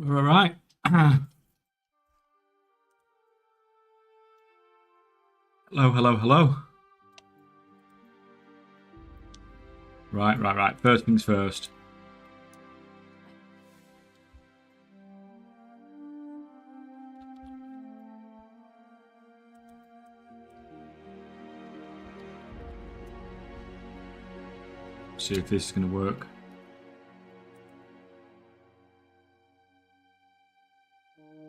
All right. Hello, hello, hello. Right. First things first. See if this is going to work.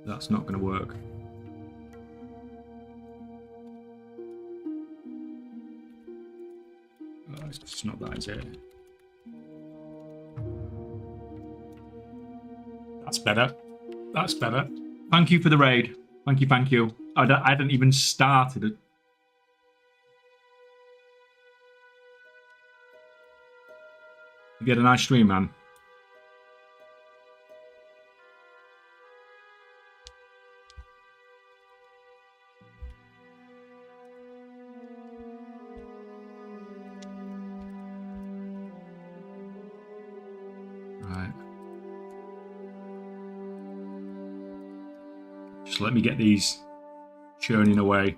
That's not going to work. Oh, it's just not that, is it? That's better. That's better. Thank you for the raid. Thank you. I hadn't even started it. You had a nice stream, man. Right. Just let me get these churning away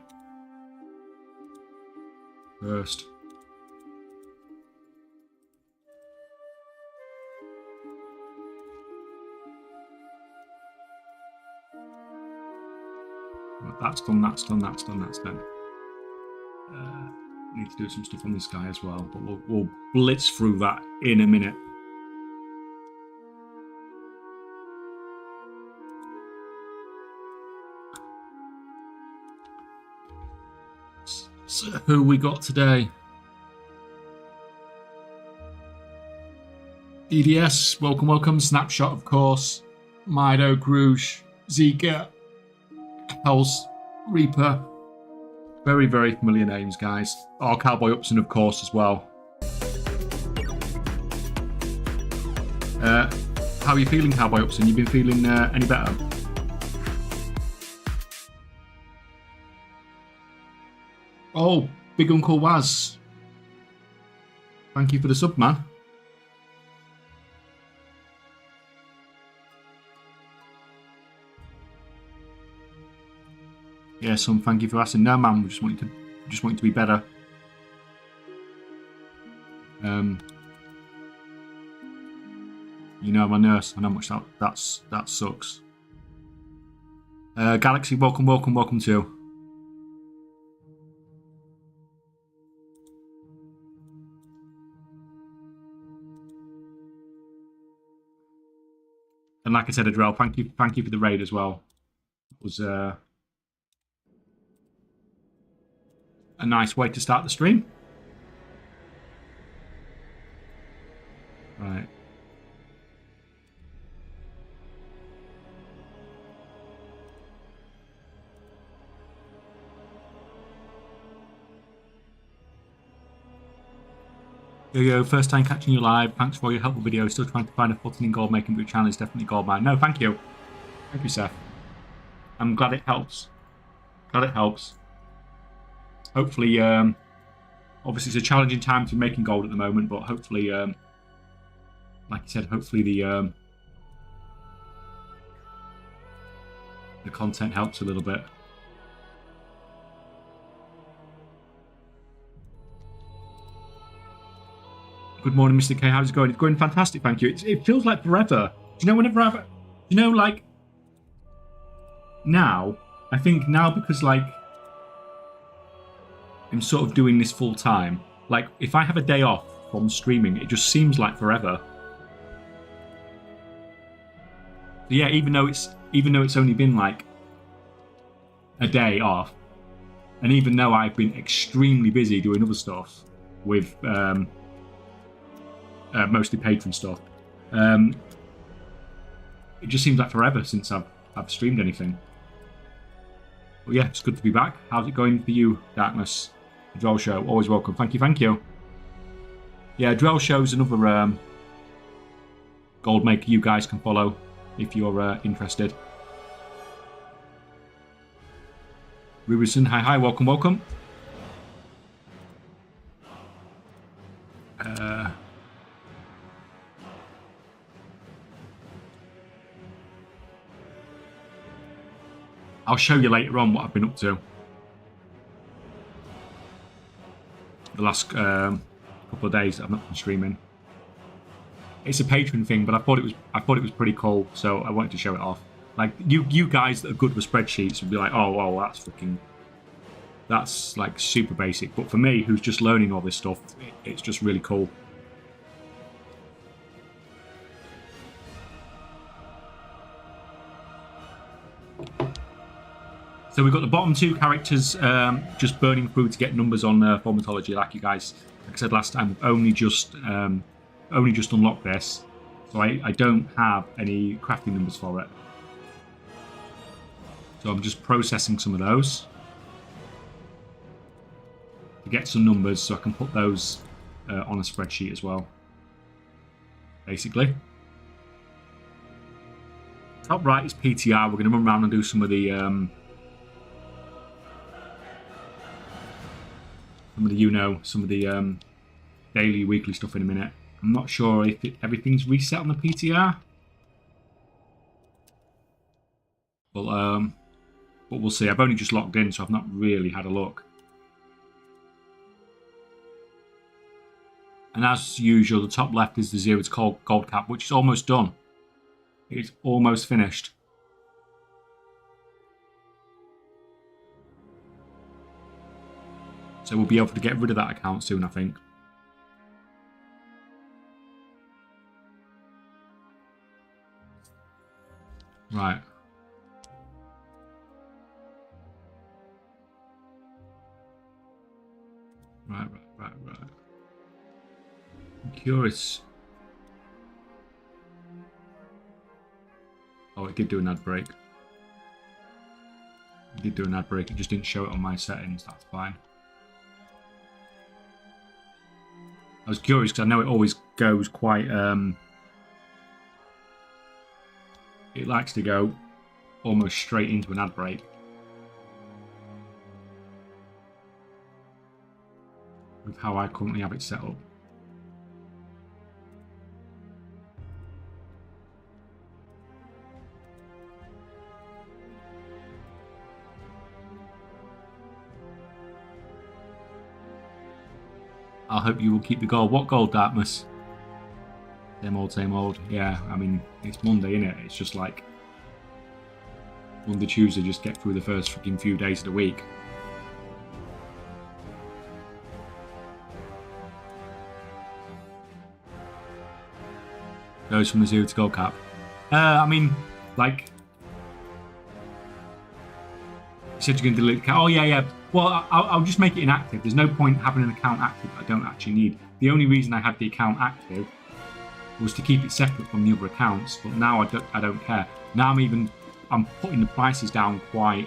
first. That's done. Need to do some stuff on this guy as well, but we'll blitz through that in a minute. So who we got today? EDS, welcome. Snapshot, of course. Mido, Grouge, Zika, Hells, Reaper. Very, very familiar names, guys. Oh, Cowboy Upson, of course, as well. How are you feeling, Cowboy Upson? You been feeling any better? Oh, Big Uncle Waz. Thank you for the sub, man. Yeah, some thank you for asking. No, man, we just want you to be better. You know, I'm a nurse. I know how much that sucks. Galaxy, welcome too. And like I said, Adrel, thank you for the raid as well. It was a nice way to start the stream. Right. Yo, first time catching you live. Thanks for your helpful video. Still trying to find a footing in gold making, but your channel is definitely gold mine. No, thank you. Thank you, Seth. I'm glad it helps. Hopefully, obviously it's a challenging time to be making gold at the moment, but hopefully, like I said, hopefully the content helps a little bit. Good morning, Mr. K. How's it going? It's going fantastic, thank you. It feels like forever. Do you know whenever like now? I think now because like I'm sort of doing this full time. Like if I have a day off from streaming, it just seems like forever. So yeah, even though it's only been like a day off, and even though I've been extremely busy doing other stuff with mostly patron stuff, it just seems like forever since I've streamed anything. But yeah, it's good to be back. How's it going for you, Darkness? Drell Show, always welcome. Thank you. Yeah, Drell Show's another gold maker you guys can follow if you're interested. Rubison, hi, welcome. I'll show you later on what I've been up to. The last couple of days I've not been streaming. It's a Patreon thing, but I thought it was pretty cool, so I wanted to show it off. Like you guys that are good with spreadsheets would be like, oh, that's like super basic. But for me, who's just learning all this stuff, it's just really cool. So we've got the bottom 2 characters just burning through to get numbers on Formatology, like I said last time. We've only just unlocked this, so I don't have any crafting numbers for it. So I'm just processing some of those to get some numbers, so I can put those on a spreadsheet as well. Basically, top right is PTR. We're going to run around and do some of the daily, weekly stuff in a minute. I'm not sure if everything's reset on the PTR, but we'll see. I've only just logged in, so I've not really had a look. And as usual, the top left is the 0 to gold cap, which is almost done. It's almost finished. So we'll be able to get rid of that account soon, I think. Right. Right. I'm curious. Oh, it did do an ad break. It did do an ad break. It just didn't show it on my settings. That's fine. I was curious because I know it always goes quite... it likes to go almost straight into an ad break. With how I currently have it set up. I hope you will keep the goal. What goal, Dartmouth? Same old. Yeah, I mean, it's Monday, isn't it? It's just like Monday, Tuesday, just get through the first freaking few days of the week. Goes from the 0 to gold cap. I mean, like, you said you're going to delete the account. Oh, yeah. Well, I'll just make it inactive. There's no point having an account active that I don't actually need. The only reason I had the account active was to keep it separate from the other accounts, but now I don't care. Now I'm putting the prices down quite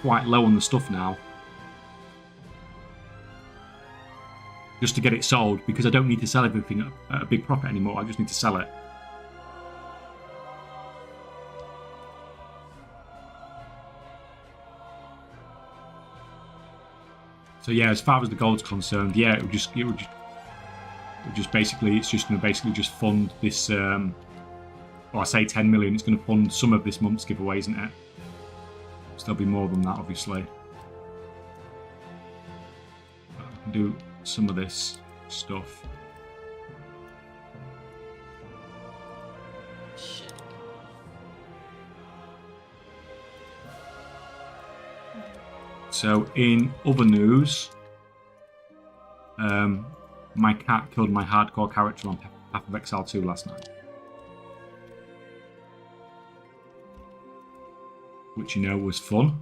low on the stuff now, just to get it sold, because I don't need to sell everything at a big profit anymore. I just need to sell it. So yeah, as far as the gold's concerned, yeah, it would just basically, it's just going to basically just fund this. Well, I say 10 million. It's going to fund some of this month's giveaway, isn't it? So there'll be more than that, obviously. I can do some of this stuff. Shit. So in other news, my cat killed my hardcore character on Path of Exile 2 last night. Which, you know, was fun.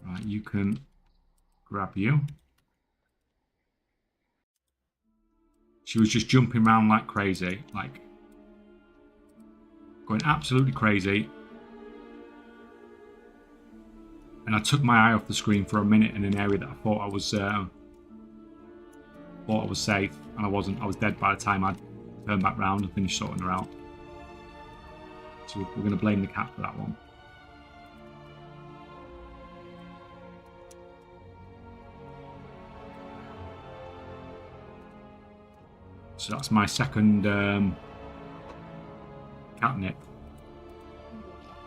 Right, you can grab you. She was just jumping around like crazy, like going absolutely crazy. And I took my eye off the screen for a minute in an area that I thought I was safe, and I wasn't. I was dead by the time I turned back round and finished sorting her out. So we're going to blame the cat for that one. So that's my second catnip.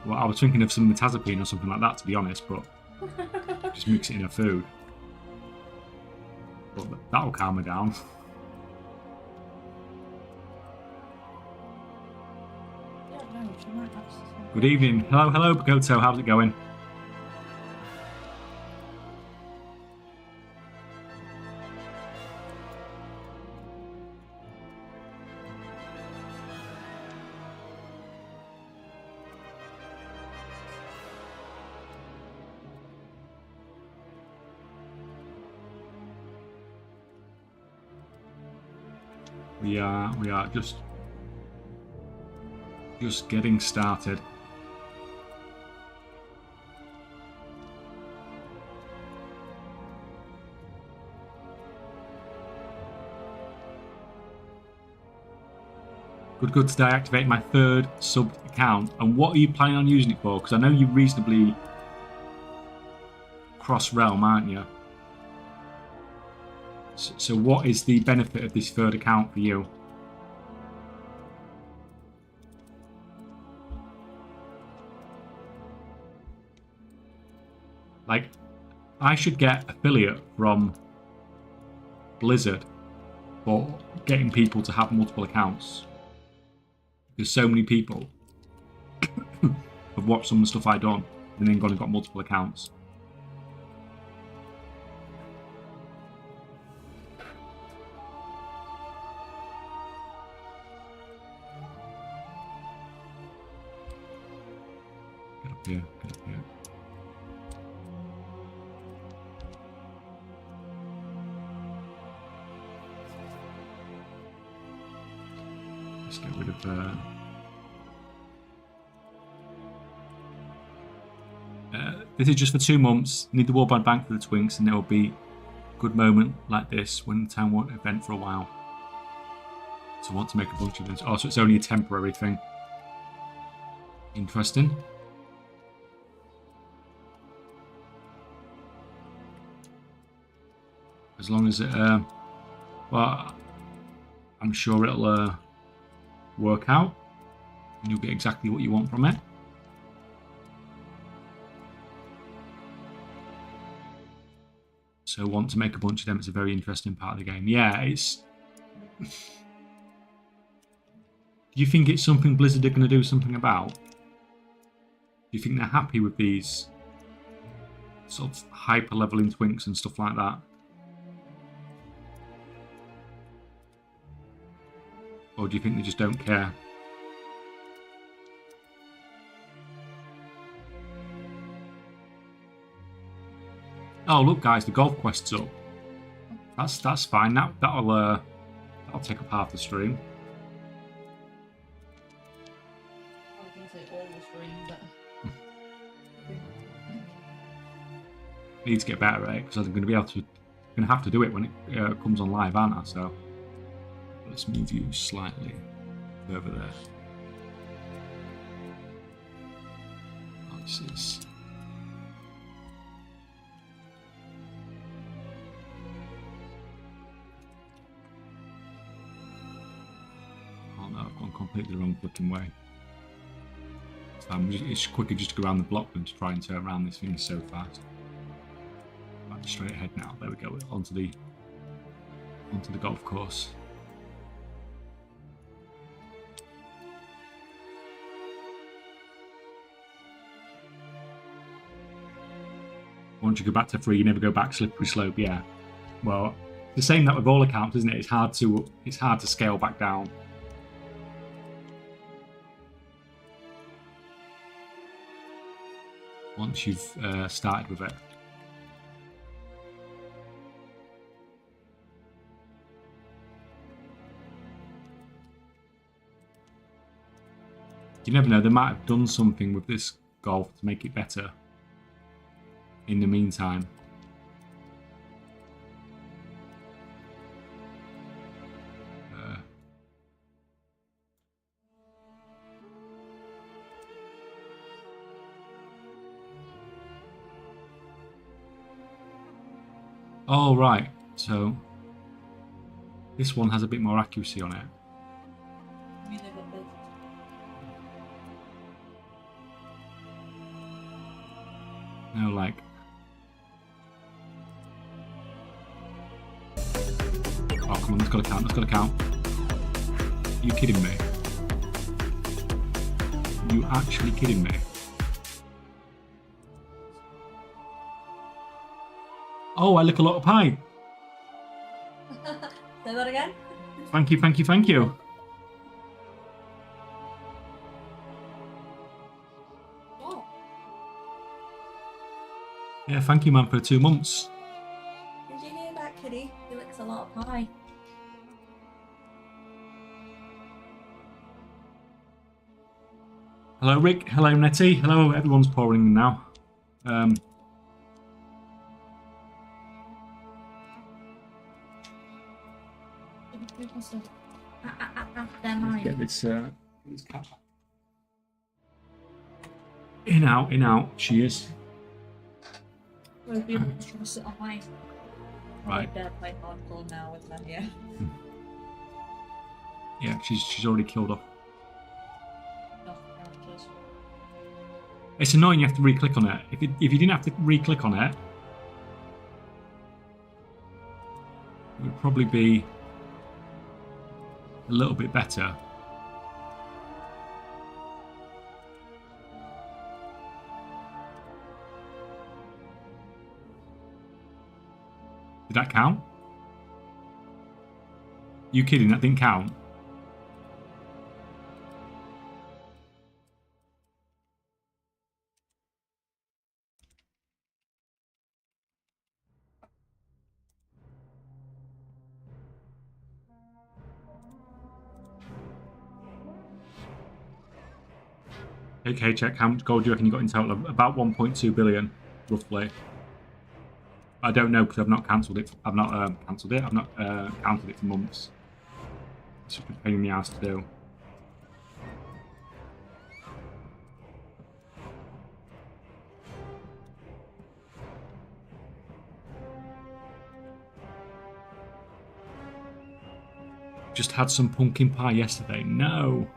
Well, I was thinking of some metazapine or something like that, to be honest, but just mix it in a food. But that'll calm her down. Good evening. Hello, Bagoto. How's it going? We are just getting started. Good today. I activated my third sub account. And what are you planning on using it for? Because I know you're reasonably cross-realm, aren't you? So what is the benefit of this third account for you? Like, I should get affiliate from Blizzard for getting people to have multiple accounts. Because so many people have watched some of the stuff I've done and then gone and got multiple accounts. Get up here. Let's get rid of this is just for 2 months. Need the Warband Bank for the Twinks, and there will be a good moment like this when the town won't event for a while. So I want to make a bunch of this. Oh, so it's only a temporary thing. Interesting. As long as it, well, I'm sure it'll work out, and you'll get exactly what you want from it. So want to make a bunch of them. It's a very interesting part of the game. Yeah, it's... Do you think it's something Blizzard are going to do something about? Do you think they're happy with these sort of hyper-leveling Twinks and stuff like that? Or do you think they just don't care? Oh, look, guys, the golf quest's up. That's fine. That'll take up half the stream. I was going to say all the stream, but... Need to get better at it, because I'm going to have to do it when it comes on live, aren't I? So let's move you slightly over there. This is... No, I've gone completely the wrong flipping way. It's quicker just to go around the block than to try and turn around this thing so fast. Right, straight ahead now. There we go. Onto the golf course. Once you go back to 3, you never go back slippery slope. Yeah. Well, the same that with all accounts, isn't it? It's hard to scale back down. Once you've started with it. You never know, they might have done something with this golf to make it better in the meantime. Oh, right. So This one has a bit more accuracy on it. I mean, they've got big. No, like. Oh, come on, let's gotta count, let's gotta count. Are you kidding me? Are you actually kidding me? Oh, I lick a lot of pie. Say that again? Thank you, thank you, thank you. Oh. Yeah, thank you, man, for 2 months. Did you hear that, Kitty? He licks a lot of pie. Hello, Rick. Hello, Nettie. Hello, everyone's pouring in now. They're mine. Get this cat. In, out, in, out. She is. We'll be able to sit on my Right. They're playing hardcore now with her here. Yeah, she's already killed off. Characters. It's annoying you have to re-click on it. If you didn't have to re-click on it, it would probably be a little bit better. Did that count? You kidding? That didn't count. Okay, check. How much gold do you reckon you got in total? About 1.2 billion, roughly. I don't know because I've not cancelled it. I've not cancelled it. I've not counted it for months. It's just a pain in the ass to do. Just had some pumpkin pie yesterday. No.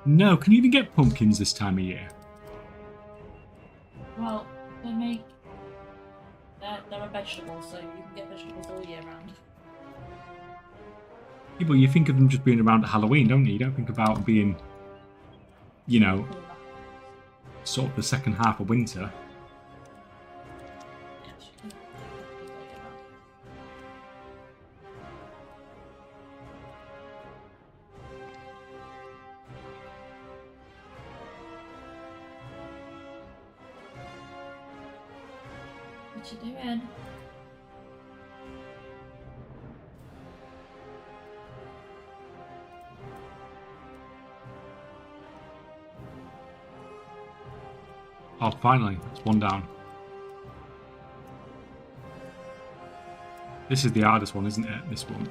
No, can you even get pumpkins this time of year? Well, they make... They're a vegetable, so you can get vegetables all year round. Yeah, but you think of them just being around at Halloween, don't you? You don't think about them being, you know, sort of the second half of winter. What you doing? Oh, finally, that's one down. This is the hardest one, isn't it? This one.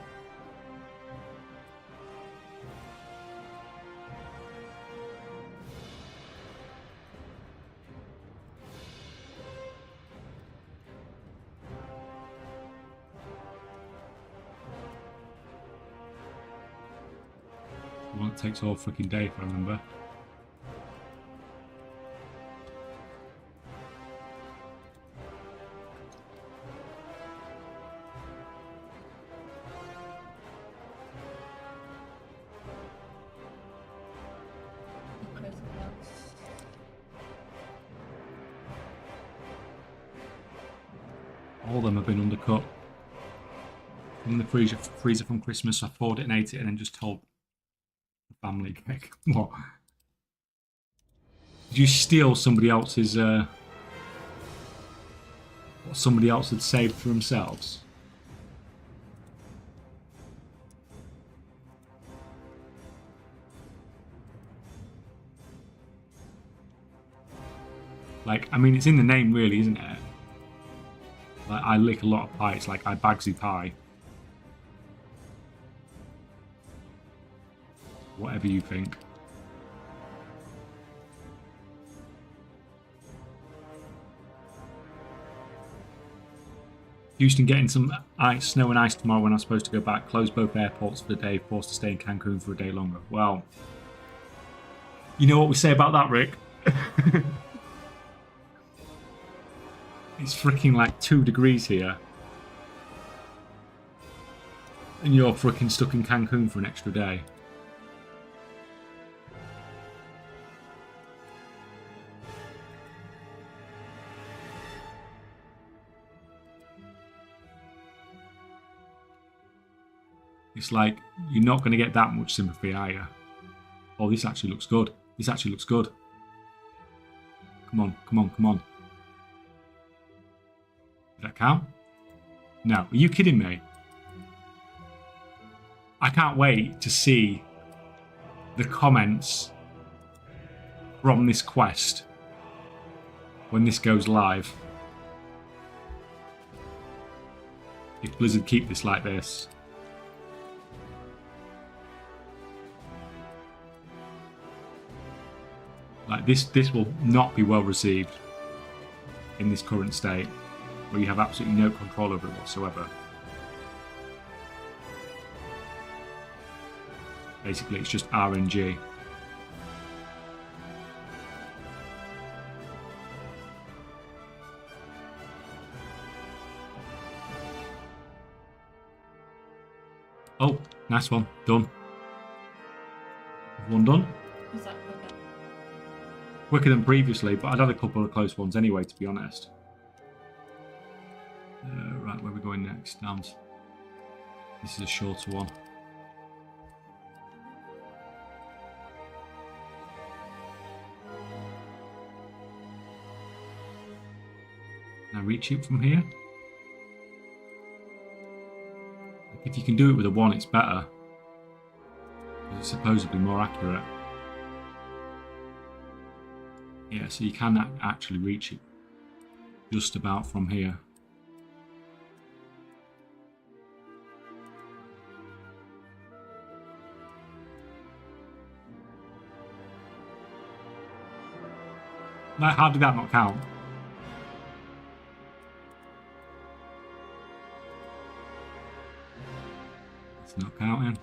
The one that takes all freaking day, if I remember. All of them have been undercut. In the freezer from Christmas, I thawed it and ate it, and then just told the family cake. What? Did you steal somebody else's? What somebody else had saved for themselves? Like, I mean, it's in the name, really, isn't it? Like, I lick a lot of pie. It's like I bagsy pie. Whatever you think. Houston getting some snow and ice tomorrow when I'm supposed to go back. Close both airports for the day. Forced to stay in Cancun for a day longer. Well, you know what we say about that, Rick? It's freaking like 2 degrees here. And you're freaking stuck in Cancun for an extra day. It's like, you're not going to get that much sympathy, are you? Oh, this actually looks good. This actually looks good. Come on, come on, come on. Did that count? No. Are you kidding me? I can't wait to see the comments from this quest when this goes live. If Blizzard keep this like this. Like this will not be well received in this current state, where you have absolutely no control over it whatsoever. Basically, it's just RNG. Oh, nice one. Done. One done. Was that quicker? Quicker than previously, but I'd had a couple of close ones anyway, to be honest. Right, where are we going next? Down. This is a shorter one. Can I reach it from here? If you can do it with a 1, it's better. Because it's supposedly more accurate. Yeah, so you can actually reach it just about from here. Like, how did that not count? It's not counting.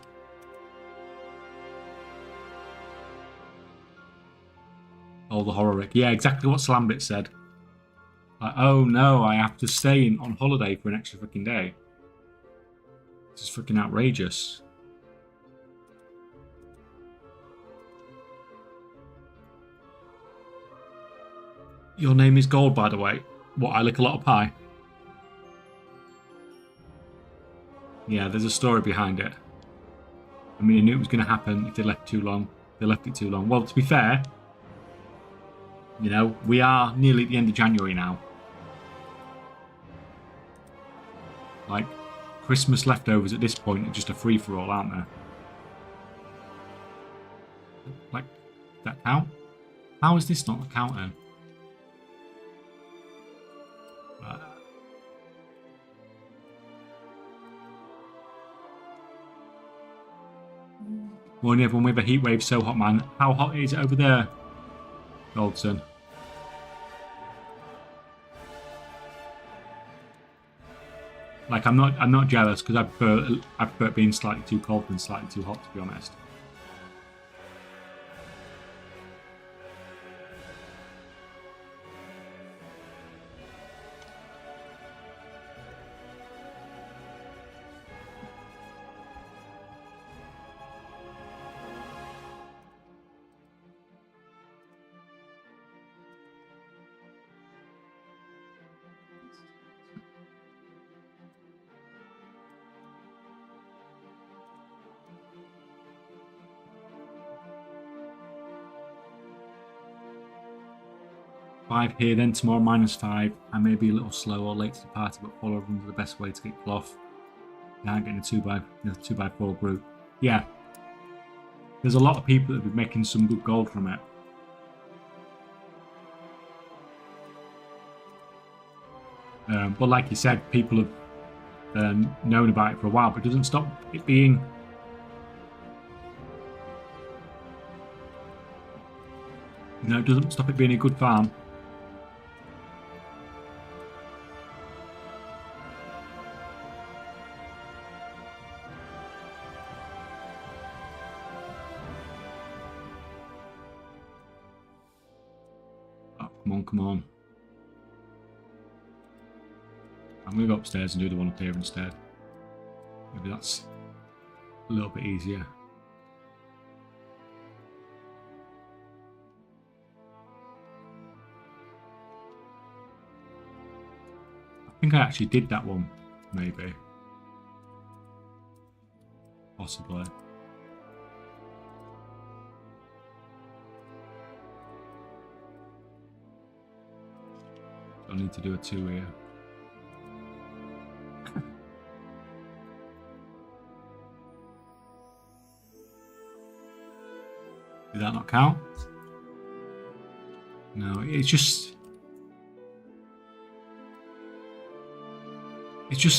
Oh, the horror Rick. Yeah, exactly what Slambit said. Like, oh no, I have to stay on holiday for an extra freaking day. This is freaking outrageous. Your name is Gold, by the way. What, I lick a lot of pie? Yeah, there's a story behind it. I mean, I knew it was going to happen if they left it too long. They left it too long. Well, to be fair, you know, we are nearly at the end of January now. Like, Christmas leftovers at this point are just a free-for-all, aren't they? Like, that count? How is this not counting? Right. Morning everyone, we have a heat wave so hot, man. How hot is it over there, Goldson? Like, I'm not jealous, because I prefer it being slightly too cold than slightly too hot, to be honest. Five here, then tomorrow -5. I may be a little slow or late to the party, but follow runs are the best way to get cloth. Can't get in a 2x4 group. Yeah, there's a lot of people that have been making some good gold from it. But like you said, people have known about it for a while, but it doesn't stop it being. You know, it doesn't stop it being a good farm. come on. I'm going to go upstairs and do the one up here instead. Maybe that's a little bit easier. I think I actually did that one, maybe. Possibly. I need to do a 2 here. Did that not count? No, it's just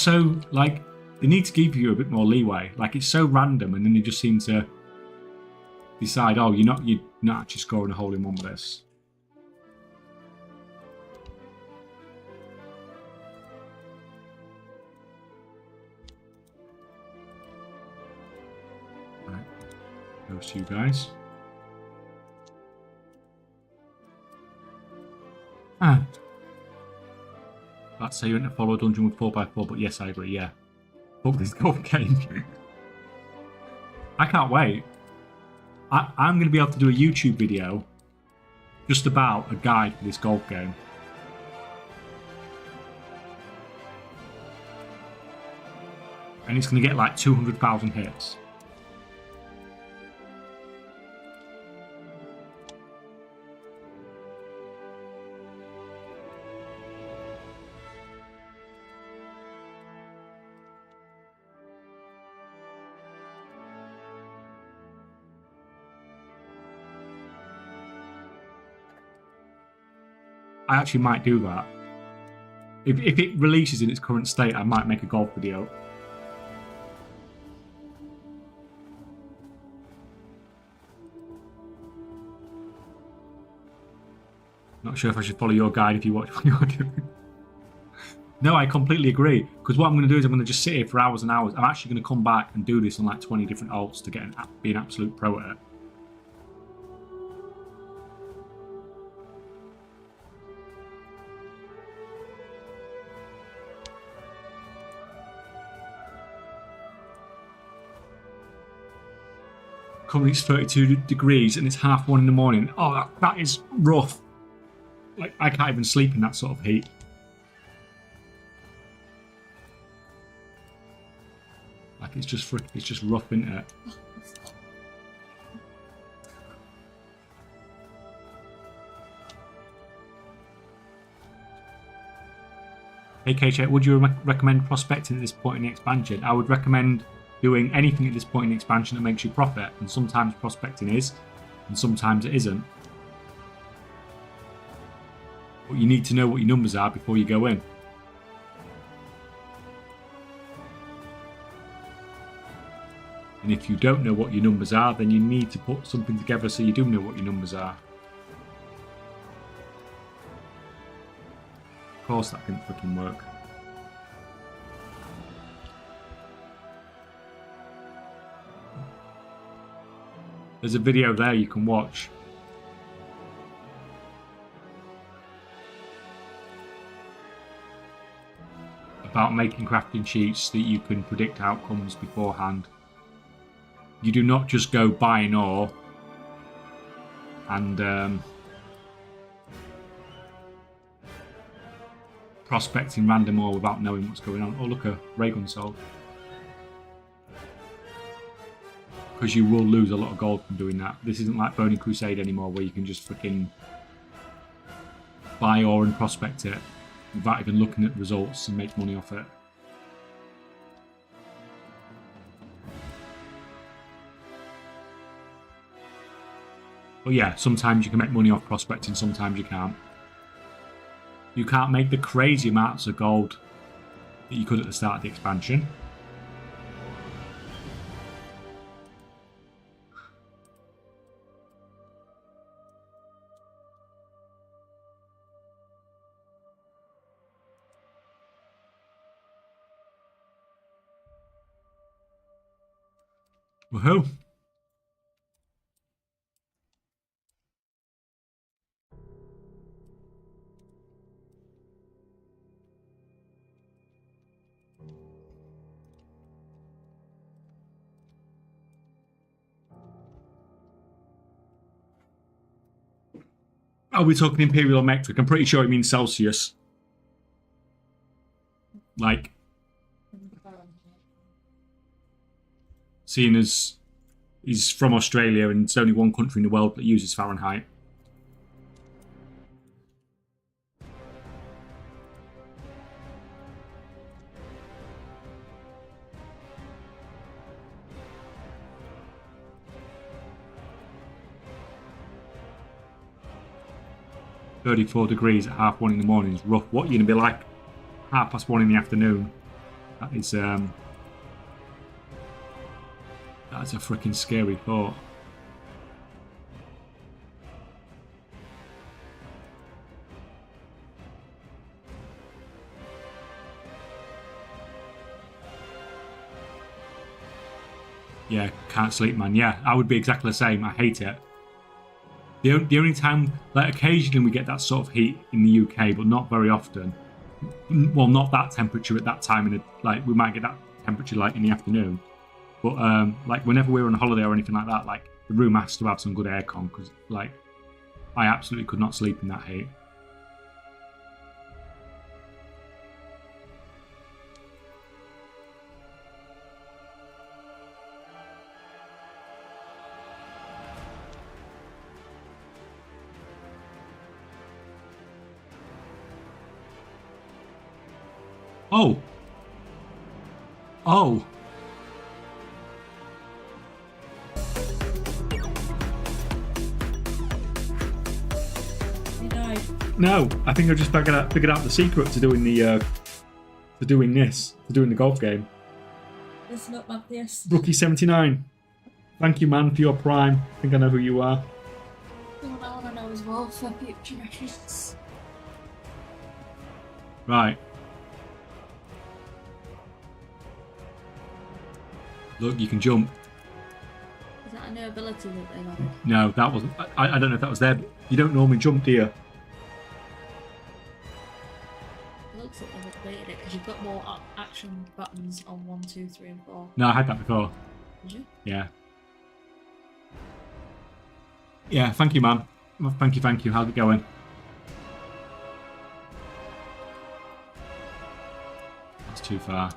so, like, they need to give you a bit more leeway. Like, it's so random, and then they just seem to decide, oh, you're not actually scoring a hole in one with this. Right, those two guys. Let's say you're in a follow dungeon with 4x4, but yes, I agree, yeah. Fuck this golf game. I can't wait. I'm going to be able to do a YouTube video just about a guide for this golf game. And it's going to get like 200,000 hits. I actually might do that. If it releases in its current state, I might make a golf video. Not sure if I should follow your guide if you watch what you're doing. No, I completely agree. Because what I'm going to do is I'm going to just sit here for hours and hours. I'm actually going to come back and do this on like 20 different alts to be an absolute pro at it. Currently it's 32 degrees and it's 1:30 in the morning. Oh, that is rough. Like, I can't even sleep in that sort of heat. Like, it's just rough, isn't it? Hey KJ, would you recommend prospecting at this point in the expansion? I would recommend doing anything at this point in the expansion that makes you profit, and sometimes prospecting is, and sometimes it isn't. But you need to know what your numbers are before you go in. And if you don't know what your numbers are, then you need to put something together so you do know what your numbers are. Of course that didn't fucking work. There's a video there you can watch. About making crafting sheets that you can predict outcomes beforehand. You do not just go buy an ore and prospecting random ore without knowing what's going on. Oh look, a ray gun sold. Because you will lose a lot of gold from doing that. This isn't like Burning Crusade anymore where you can just freaking buy ore and prospect it without even looking at results and make money off it. But yeah, sometimes you can make money off prospecting, sometimes you can't. You can't make the crazy amounts of gold that you could at the start of the expansion. Woohoo! Are we talking imperial or metric? I'm pretty sure it means Celsius. Like, seeing as he's from Australia and it's only one country in the world that uses Fahrenheit. $34 at 1:30 in the morning is rough. What are you going to be like 1:30 in the afternoon? That is, that's a freaking scary thought. Yeah, can't sleep, man. Yeah, I would be exactly the same. I hate it. The only time, like occasionally we get that sort of heat in the UK, but not very often. Well, not that temperature at that time. Like we might get that temperature like in the afternoon. But like whenever we're on holiday or anything like that, like the room has to have some good aircon because like I absolutely could not sleep in that heat. Oh. Oh. You died. No, I think I just figured out the secret to doing the to doing the golf game. Listen up, Matthias. Rookie79. Thank you, man, for your prime. I think I know who you are. Someone I want to know as well for future reference. Right. Look, you can jump. Is that a new ability that they've added? No, that wasn't. I don't know if that was there. But you don't normally jump, do you? It looks like they've updated it because you've got more action buttons on 1, 2, 3, and 4. No, I had that before. Did you? Yeah. Yeah, thank you, man. Well, thank you. How's it going? That's too far.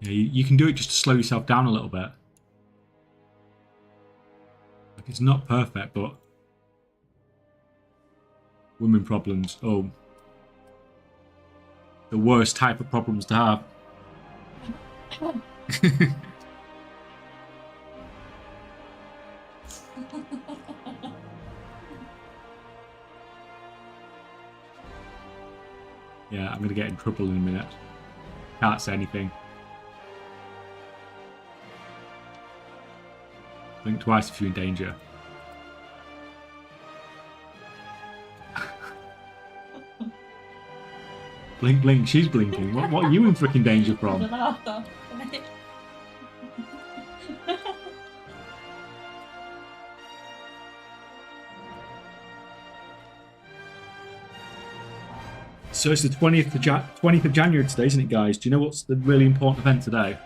Yeah, you can do it just to slow yourself down a little bit. Like it's not perfect, but women problems. Oh, the worst type of problems to have. Yeah, I'm gonna get in trouble in a minute. Can't say anything. Blink twice if you're in danger. Blink, blink, she's blinking. What are you in freaking danger from? So it's the 20th of January today, isn't it, guys? Do you know what's the really important event today?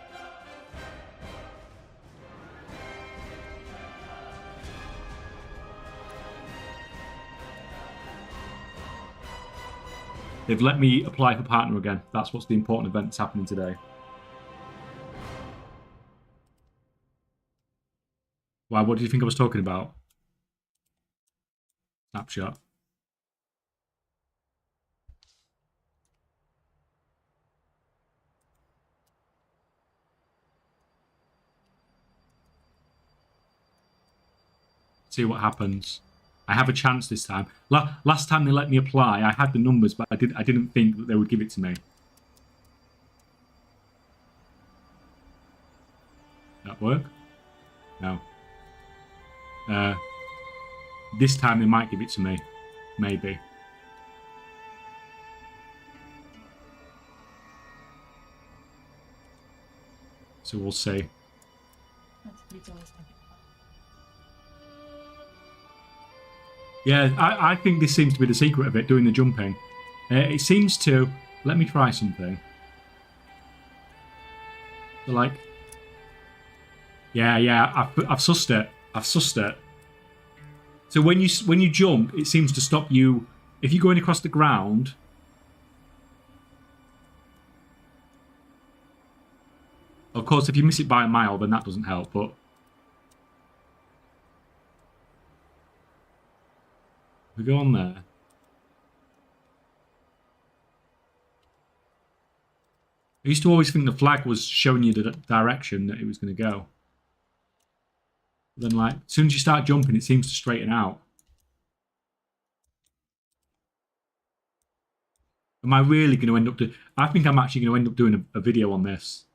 They've let me apply for partner again. That's what's the important event that's happening today. Why, what do you think I was talking about? Snapshot. See what happens. I have a chance this time. Last time they let me apply, I had the numbers, but I didn't think that they would give it to me. That work? No. This time they might give it to me. Maybe. So we'll see. Yeah, I think this seems to be the secret of it, doing the jumping. It seems to... Let me try something. So like, yeah, I've sussed it. I've sussed it. So when you jump, it seems to stop you. If you're going across the ground, of course, if you miss it by a mile, then that doesn't help. But we go on there. I used to always think the flag was showing you the direction that it was going to go. But then, like, as soon as you start jumping, it seems to straighten out. Am I really going to end up doing... I think I'm actually going to end up doing a video on this.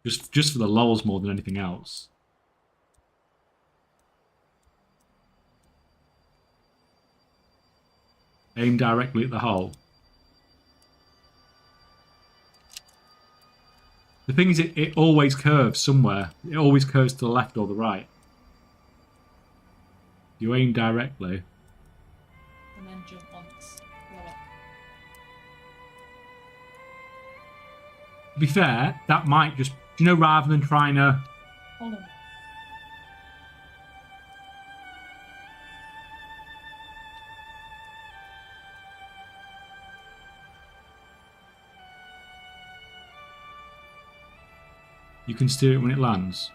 Just for the lols more than anything else. Aim directly at the hole. The thing is, it always curves somewhere. It always curves to the left or the right. You aim directly. And then jump once. Roll up. To be fair, that might just... You know, rather than trying to... Hold on. You can steer it when it lands.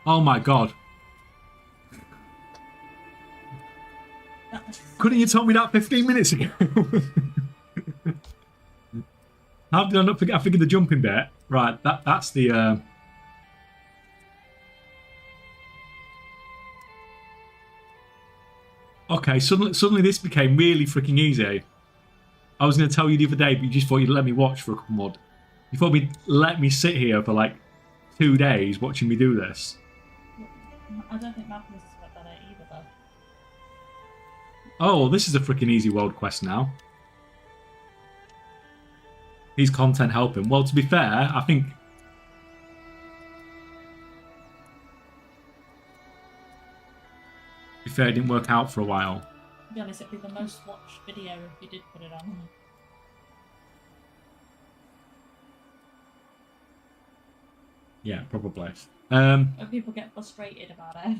Oh my god. Couldn't you tell me that 15 minutes ago? How did I not forget? I figured the jumping bit. Right, that's the... Okay, suddenly this became really freaking easy. I was going to tell you the other day, but you just thought you'd let me watch for a couple more... You thought you'd let me sit here for like 2 days watching me do this. I don't think Magnus is like that either, though. Oh, this is a freaking easy world quest now. He's content helping. Well, to be fair, I think... To be fair, it didn't work out for a while. To be honest, it'd be the most watched video if you did put it on. Yeah, probably. When people get frustrated about it.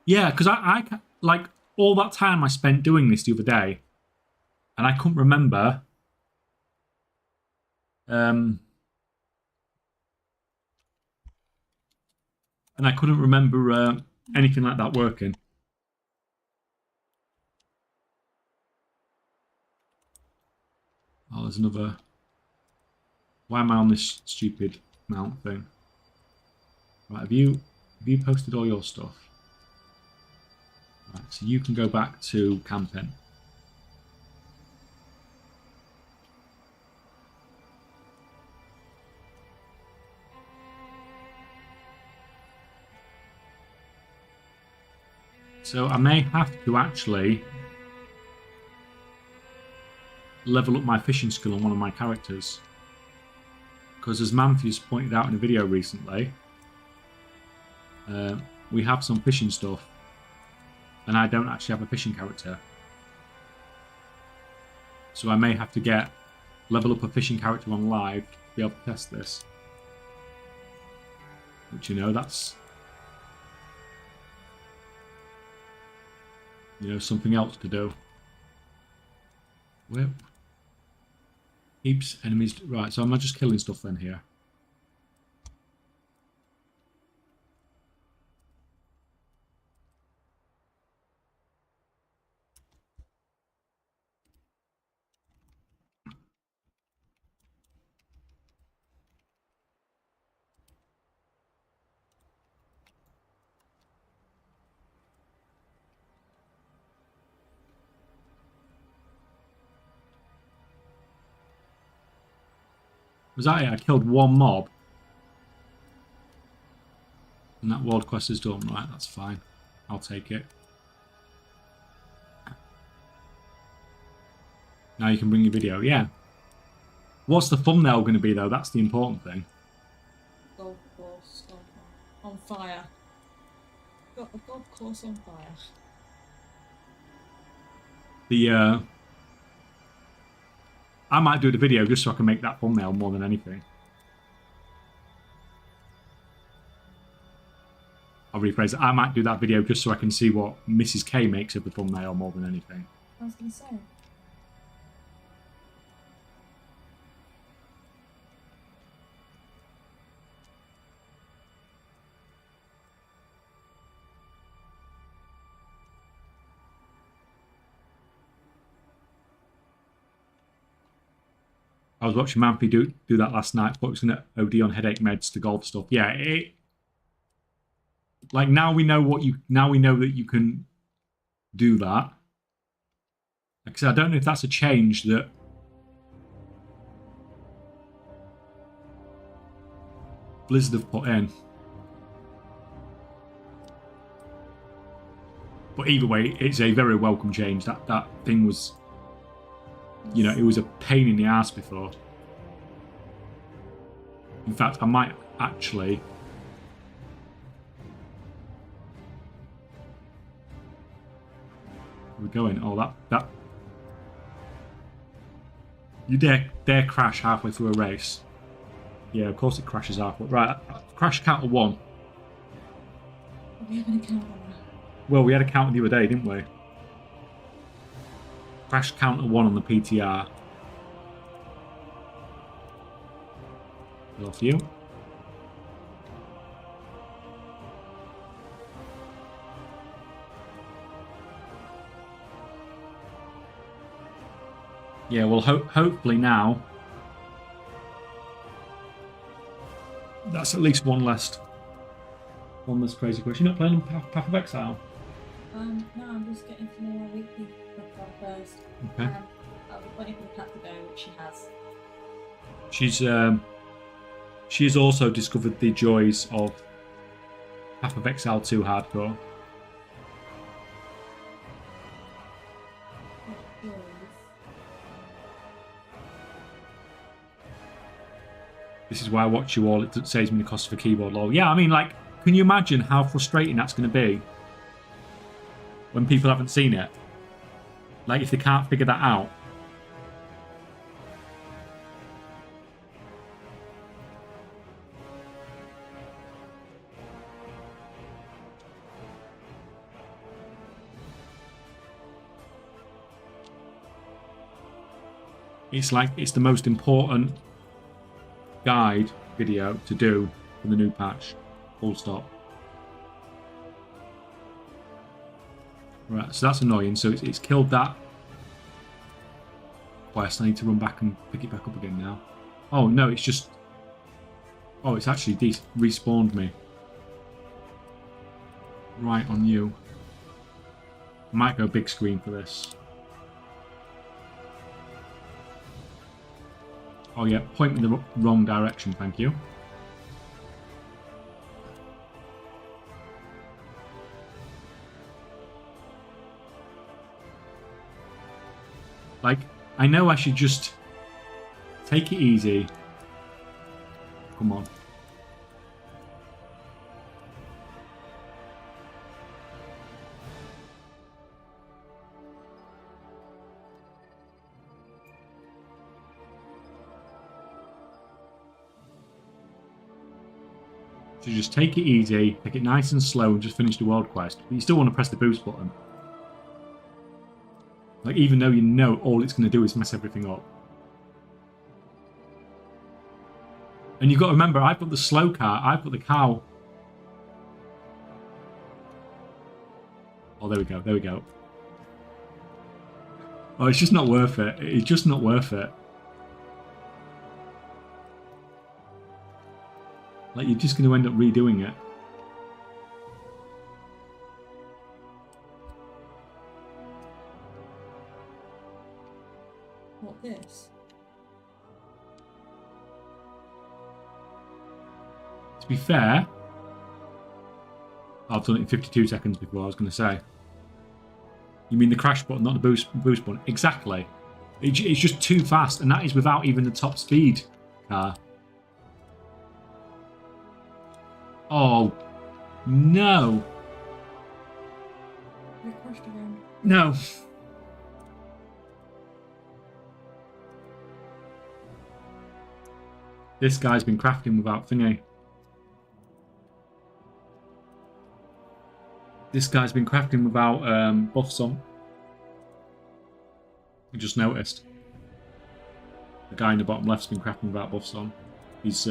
Yeah, because I like all that time I spent doing this the other day, and I couldn't remember. And I couldn't remember anything like that working. Oh, there's another... Why am I on this stupid mount thing? Right, have you posted all your stuff? Right, so you can go back to camping. So I may have to actually level up my fishing skill on one of my characters. Because as Manthews pointed out in a video recently, we have some fishing stuff. And I don't actually have a fishing character. So I may have to level up a fishing character on live to be able to test this. Which, you know, that's... You know, something else to do. Where... Keeps enemies... Right, so am I just killing stuff then here? Was that it? I killed one mob. And that world quest is done. Right, that's fine. I'll take it. Now you can bring your video. Yeah. What's the thumbnail going to be, though? That's the important thing. Golf course on fire. Got a golf course on fire. The I might do the video just so I can make that thumbnail more than anything. I'll rephrase it. I might do that video just so I can see what Mrs. K makes of the thumbnail more than anything. I was going to say. I was watching Mampy do that last night, focusing at OD on headache meds to golf stuff. Yeah, like now we know that you can do that. Like I said, I don't know if that's a change that Blizzard have put in. But either way, it's a very welcome change. That thing was, you know, it was a pain in the ass before. In fact, I might actually... We're going. Oh, that. You dare crash halfway through a race? Yeah, of course it crashes halfway. Right, crash count of 1. We have an account on that. Well, we had a count the other day, didn't we? Crash count of 1 on the PTR. Off you. Yeah, well, hopefully now that's at least one less crazy question. You're not playing Path of Exile? No, I'm just getting to know my weekly profile first. Okay. I'll be waiting for the cat to go, which she has. She's also discovered the joys of Path of Exile 2 hardcore. This is why I watch you all. It saves me the cost of a keyboard, lol. Yeah, I mean, like, can you imagine how frustrating that's going to be when people haven't seen it? Like, if they can't figure that out. It's like, it's the most important guide video to do for the new patch. Full stop. Right, so that's annoying. So it's killed that quest. I need to run back and pick it back up again now. Oh no, it's just... Oh, it's actually respawned me. Right on you. Might go big screen for this. Oh yeah, point me in the wrong direction, thank you. Like, I know I should just take it easy. Come on. So just take it easy, take it nice and slow, and just finish the world quest. But you still want to press the boost button. Like, even though you know all it's going to do is mess everything up. And you've got to remember, I've got the slow car, I've got the cow. Oh, there we go, there we go. Oh, it's just not worth it. It's just not worth it. Like, you're just going to end up redoing it. What, this? To be fair, I've done it in 52 seconds before, I was going to say. You mean the crash button, not the boost button? Exactly. It's just too fast, and that is without even the top speed car. Oh, no. I crashed again. No. This guy's been crafting without thingy. This guy's been crafting without buffs on. I just noticed. The guy in the bottom left's been crafting without buffs on. His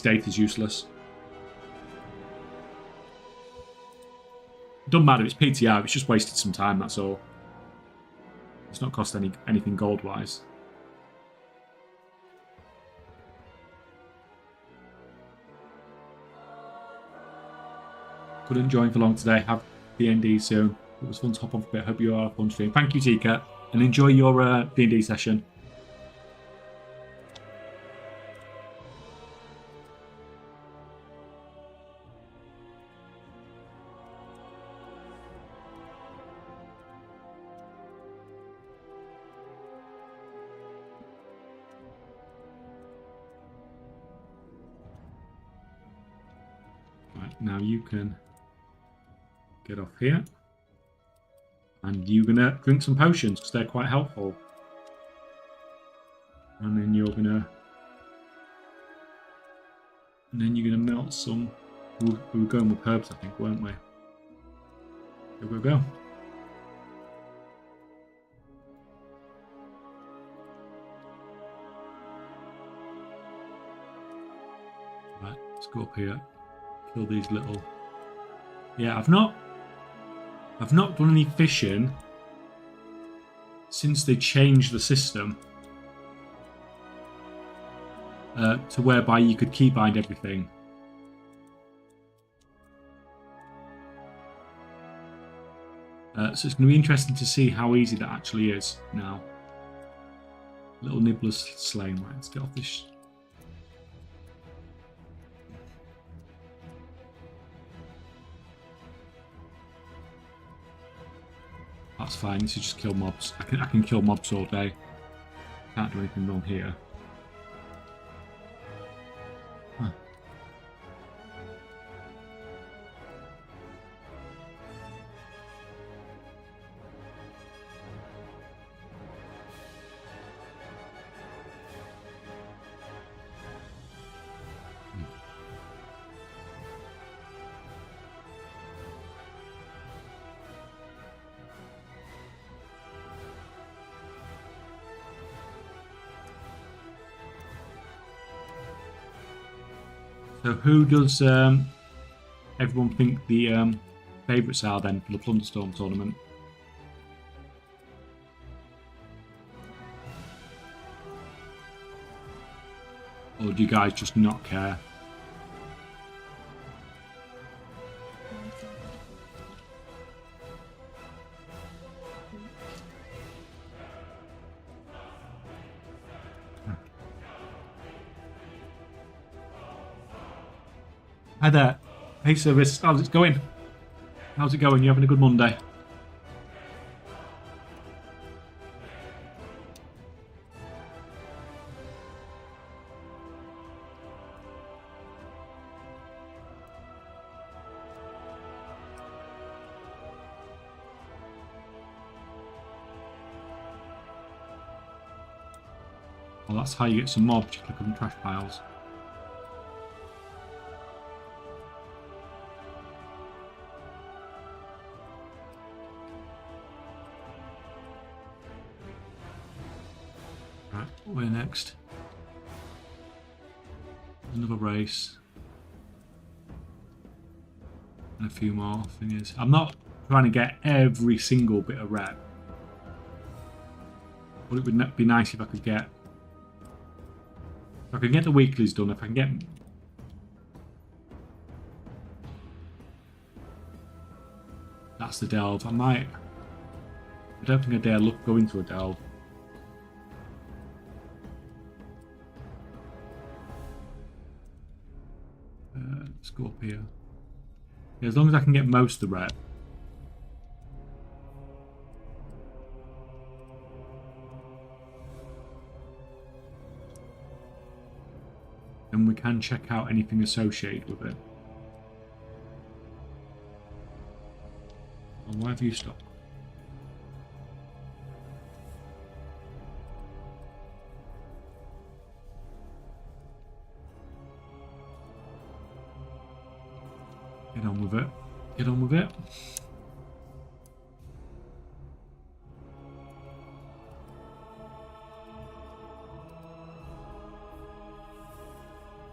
data's useless. Doesn't matter, it's PTR, it's just wasted some time, that's all. It's not cost anything gold-wise. Couldn't join for long today. Have D&D soon. It was fun to hop on for a bit. Hope you all have fun stream. Thank you, Tika, and enjoy your D&D session. Right, now you can get off here. And you're going to drink some potions because they're quite helpful. And then you're going to... And then you're going to melt some... We were going with herbs, I think, weren't we? Go, go, go. Right, let's go up here. Kill these little... Yeah, I've not done any fishing since they changed the system to whereby you could keybind everything. So it's going to be interesting to see how easy that actually is now. Little nibbler's slain. Right, let's get off this. That's fine. This is just kill mobs. I can kill mobs all day. Can't do anything wrong here. Huh. So who does everyone think the favourites are then for the Plunderstorm tournament? Or do you guys just not care? Hi there. Hey Service, how's it going? How's it going? You having a good Monday? Well, that's how you get some mobs. You click on trash piles. Where next? Another race. And a few more things. I'm not trying to get every single bit of rep. But it would be nice if I could get... If I could get the weeklies done, if I can get... That's the delve. I might... I don't think I dare go into a delve. Let's go up here. Yeah, as long as I can get most of the rep. Then we can check out anything associated with it. And why have you stopped? Get on with it. Get on with it.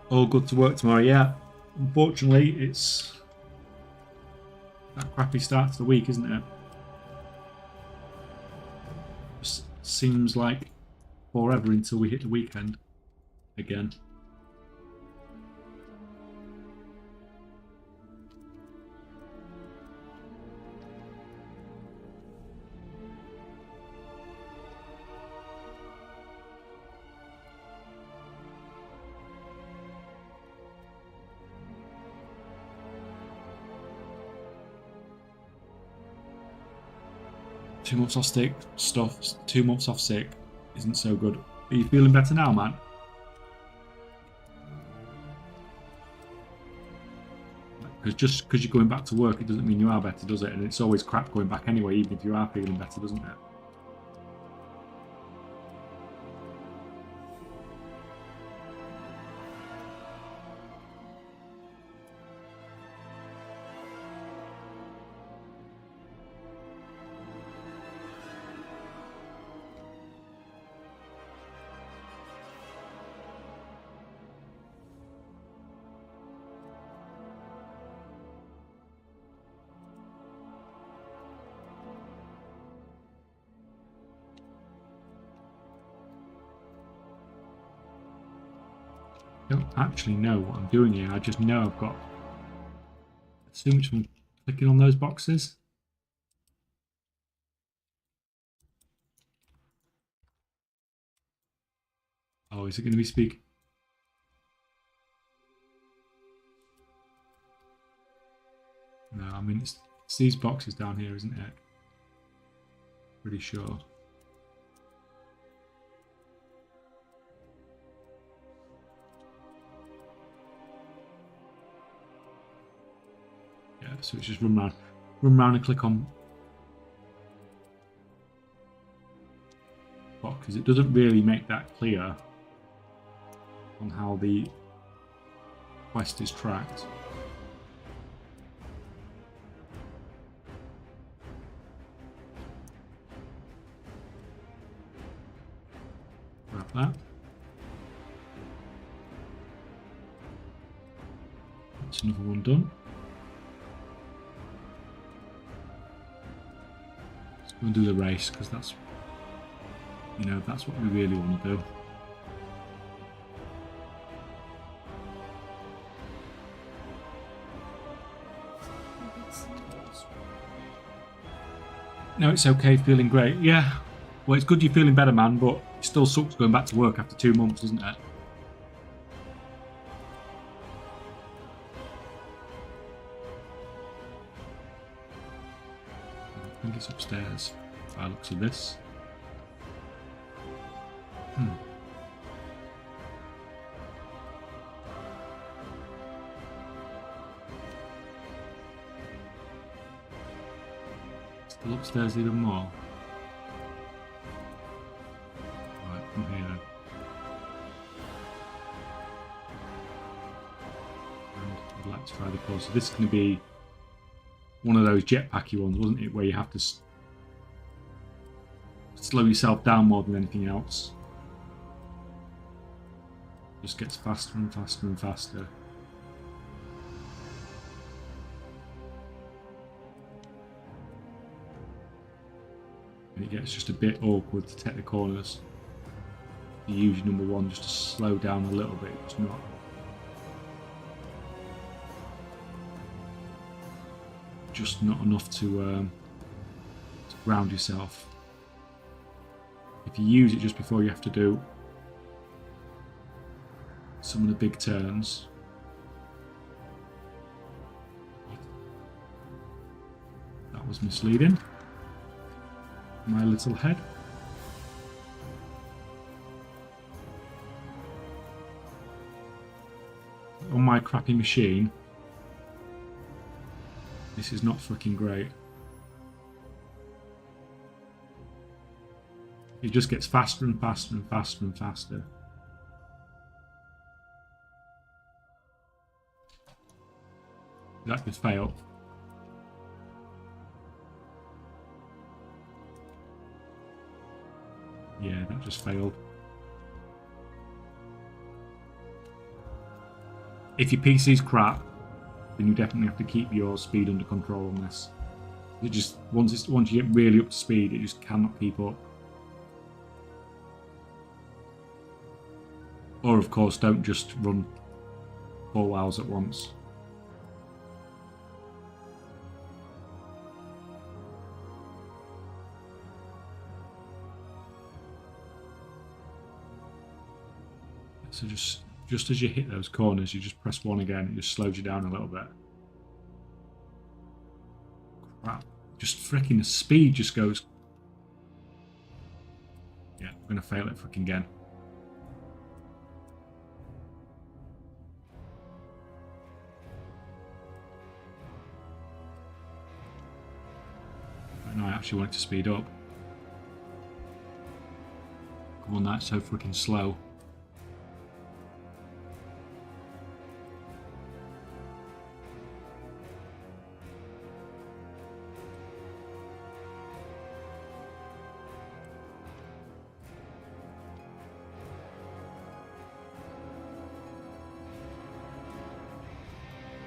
All good to work tomorrow, yeah. Unfortunately, it's that crappy start to the week, isn't it? Just seems like forever until we hit the weekend again. Two months off sick stuff. 2 months off sick isn't so good. Are you feeling better now, man? Because just because you're going back to work, it doesn't mean you are better, does it? And it's always crap going back anyway, even if you are feeling better, doesn't it? I don't actually know what I'm doing here. I just know I've got so much fun clicking on those boxes. Oh, is it going to be speak? No, I mean, it's these boxes down here, isn't it? Pretty sure. Yeah, so it's just run round and click on boxes. It doesn't really make that clear on how the quest is tracked. Grab that. That's another one done. Let's go and do the race, because that's, you know, that's what we really want to do. No, it's okay, feeling great. Yeah, well, it's good you're feeling better, man, but it still sucks going back to work after 2 months, doesn't it? I think it's upstairs by the looks of this. Still upstairs even more. Right, from here then. And I'd like to try the course. So this is going to be one of those jetpacky ones, wasn't it? Where you have to slow yourself down more than anything else. Just gets faster and faster and faster. And it gets just a bit awkward to take the corners. You use your number one just to slow down a little bit, it's not. Just not enough to ground yourself. If you use it just before you have to do some of the big turns. That was misleading. My little head. On my crappy machine, this is not fucking great. It just gets faster and faster and faster and faster. That just failed. Yeah, that just failed. If your PC's crap, then you definitely have to keep your speed under control on this. It just once you get really up to speed, it just cannot keep up. Or of course, don't just run 4 WoWs at once. So just as you hit those corners, you just press 1 again. It just slows you down a little bit. Crap. Just freaking the speed just goes. Yeah, I'm going to fail it freaking again. Right now I actually want it to speed up. Come on, that's so freaking slow.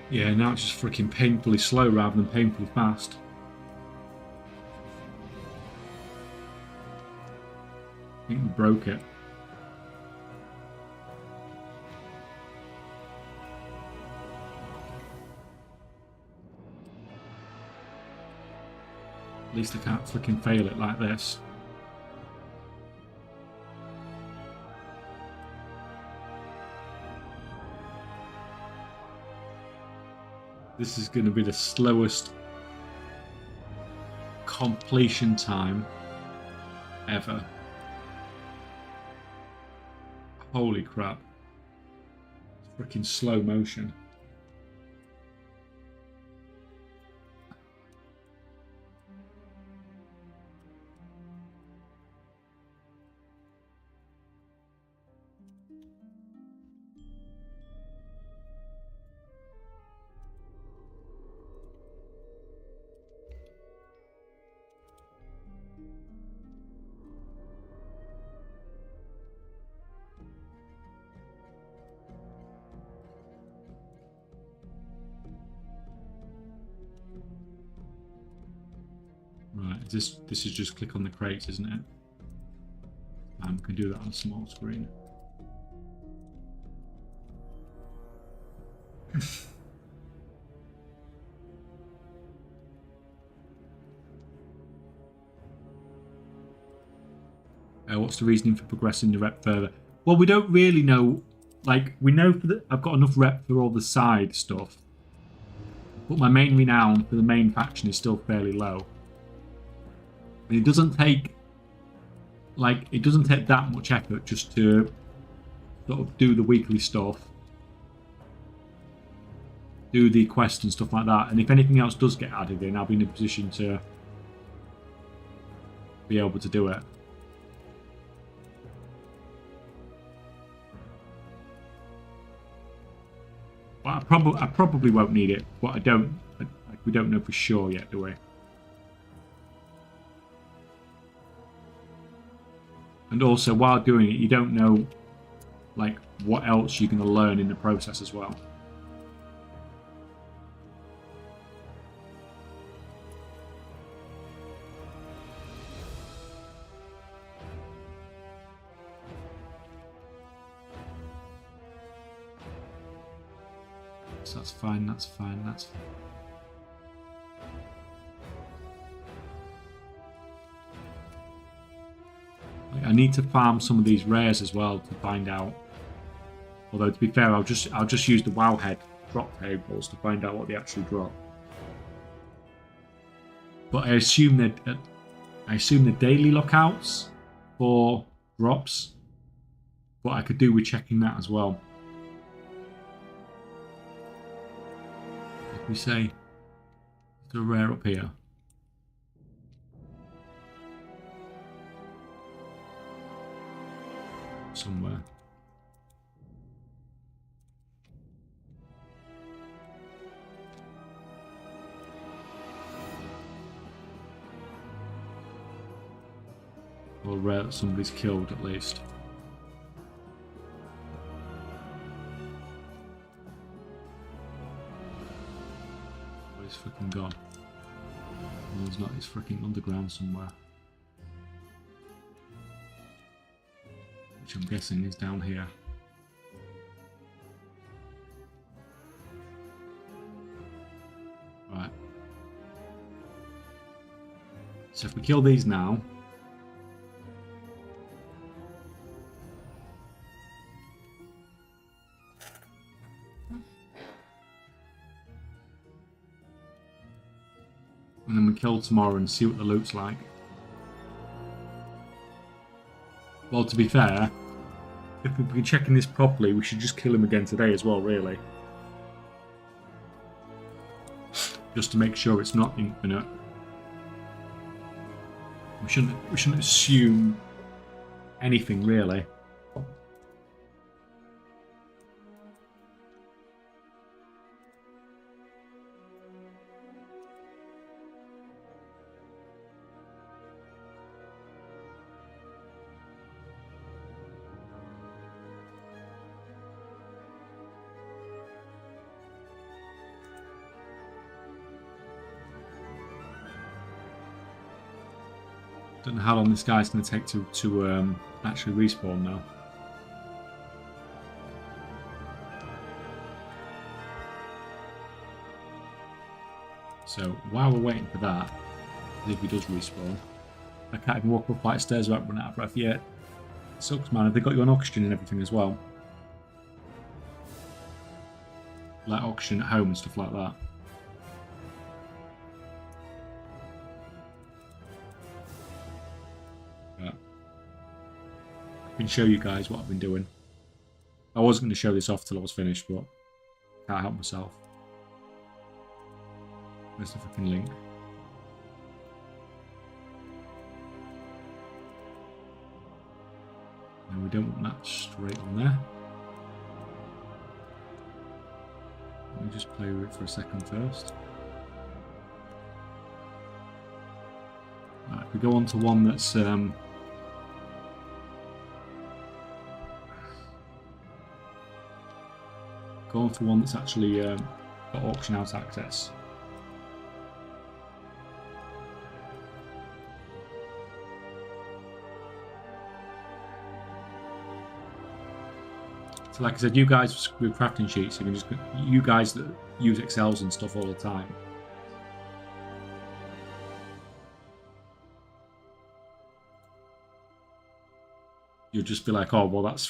Yeah, now it's just freaking painfully slow rather than painfully fast. I think we broke it. At least I can't freaking fail it like this. This is going to be the slowest completion time ever. Holy crap. It's freaking slow motion. Right, this is just click on the crates, isn't it? We can do that on a small screen. What's the reasoning for progressing the rep further? Well, we don't really know. Like, we know I've got enough rep for all the side stuff, but my main renown for the main faction is still fairly low. And it doesn't take that much effort just to sort of do the weekly stuff, do the quests and stuff like that. And if anything else does get added in, I'll be in a position to be able to do it. Well, I probably won't need it, but we don't know for sure yet, do we? And also, while doing it, you don't know, like, what else you're going to learn in the process as well. So that's fine, that's fine, that's fine. I need to farm some of these rares as well to find out. Although to be fair, I'll just use the Wowhead drop tables to find out what they actually drop. But I assume the daily lockouts for drops. But I could do with checking that as well. Like we say, there's a rare up here. Somewhere. Or rare that somebody's killed at least. Oh, he's freaking gone. No, he's not. He's freaking underground somewhere. Which I'm guessing is down here. Right. So if we kill these now, and then we kill tomorrow and see what the loot's like. Well, to be fair, if we've been checking this properly, we should just kill him again today as well, really. Just to make sure it's not infinite. We shouldn't assume anything, really. Don't know how long this guy's going to take to actually respawn now. So while we're waiting for that, if he does respawn, I can't even walk up flight of stairs without running out of breath yet. Sucks, man. Have they got you on oxygen and everything as well? Like oxygen at home and stuff like that. I can show you guys what I've been doing. I was going to show this off till I was finished, but can't help myself. Where's the fucking link? And we don't want that straight on there. Let me just play with it for a second first. Right, we go on to one that's going for one that's actually got auction house access. So like I said, you guys with crafting sheets, you guys that use Excels and stuff all the time. You'll just be like, oh, well, that's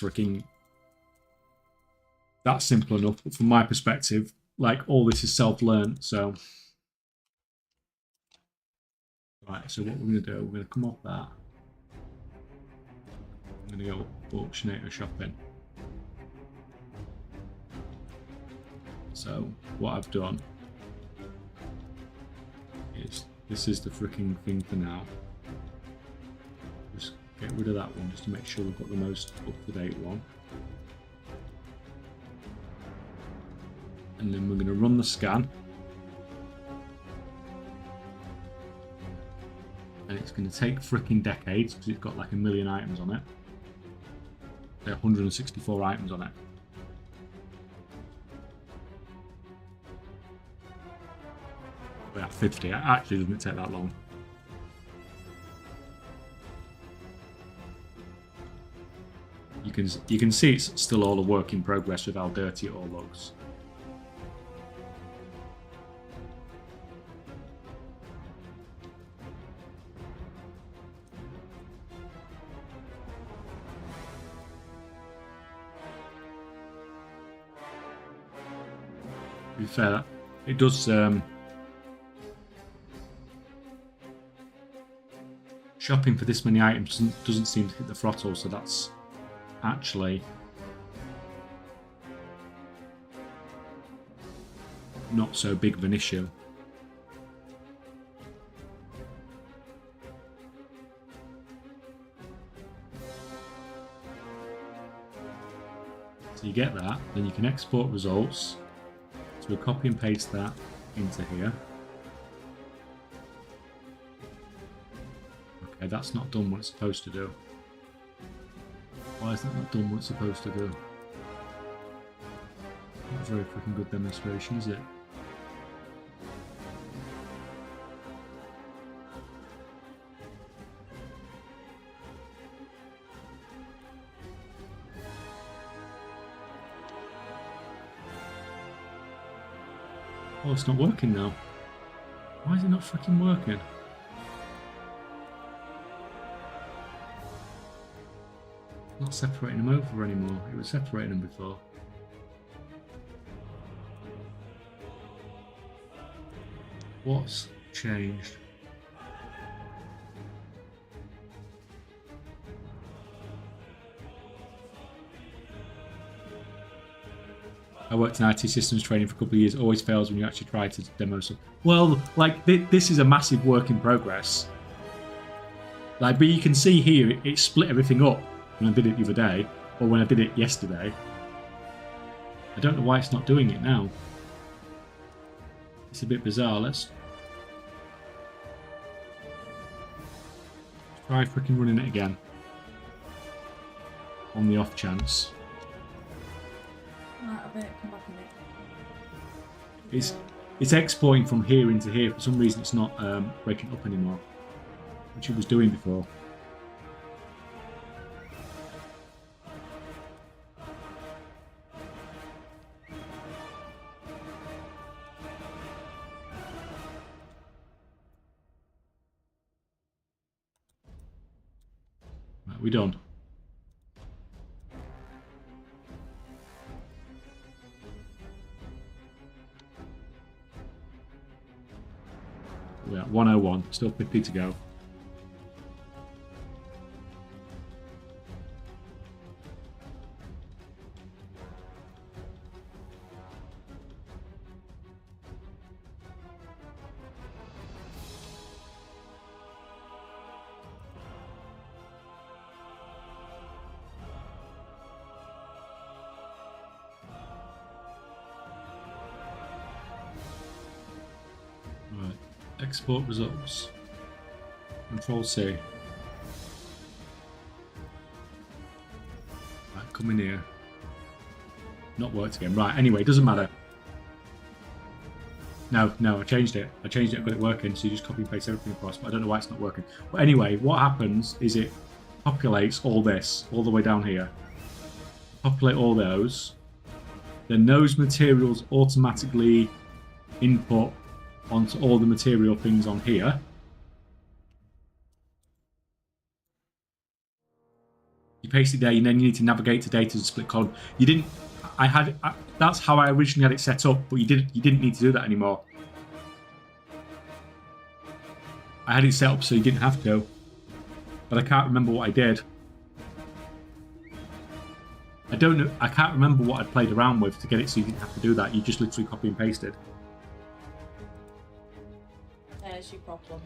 simple enough. But from my perspective, like, all this is self-learned, so. Right, so what we're going to do, we're going to come off that. I'm going to go auctionator shopping. So, what I've done is, this is the freaking thing for now. Just get rid of that one, just to make sure we've got the most up-to-date one. And then we're going to run the scan. And it's going to take freaking decades, because it's got like 1 million items on it. There are 164 items on it. We're at 50. It actually doesn't take that long. You can see it's still all a work in progress with how dirty it all looks. To be fair, it does shopping for this many items doesn't seem to hit the throttle, so that's actually not so big of an issue. So you get that, then you can export results. So we'll copy and paste that into here. Okay, that's not done what it's supposed to do. Why is that not done what it's supposed to do? Not a very fucking good demonstration, is it? Oh, it's not working now. Why is it not freaking working? Not separating them over anymore. It was separating them before. What's changed? I worked in IT systems training for a couple of years. Always fails when you actually try to demo stuff. Well, like this is a massive work in progress. Like, but you can see here it split everything up when I did it the other day, or when I did it yesterday. I don't know why it's not doing it now. It's a bit bizarre. Let's try freaking running it again. On the off chance. Right, I better come back in it. It's exporting from here into here. For some reason it's not breaking up anymore, which it was doing before. Right, we done. We're at 101, still 50 to go. Right, export results. Control C. Right, come in here. Not worked again. Right, anyway, it doesn't matter. No, I changed it. I got it working, so you just copy and paste everything across, but I don't know why it's not working. But anyway, what happens is it populates all this, all the way down here. Populate all those. Then those materials automatically input onto all the material things on here. You paste it there, and then you need to navigate to data to split column. You didn't. That's how I originally had it set up, but you didn't need to do that anymore. I had it set up so you didn't have to, but I can't remember what I did. I don't know. I can't remember what I played around with to get it so you didn't have to do that. You just literally copy and pasted. There's your problem.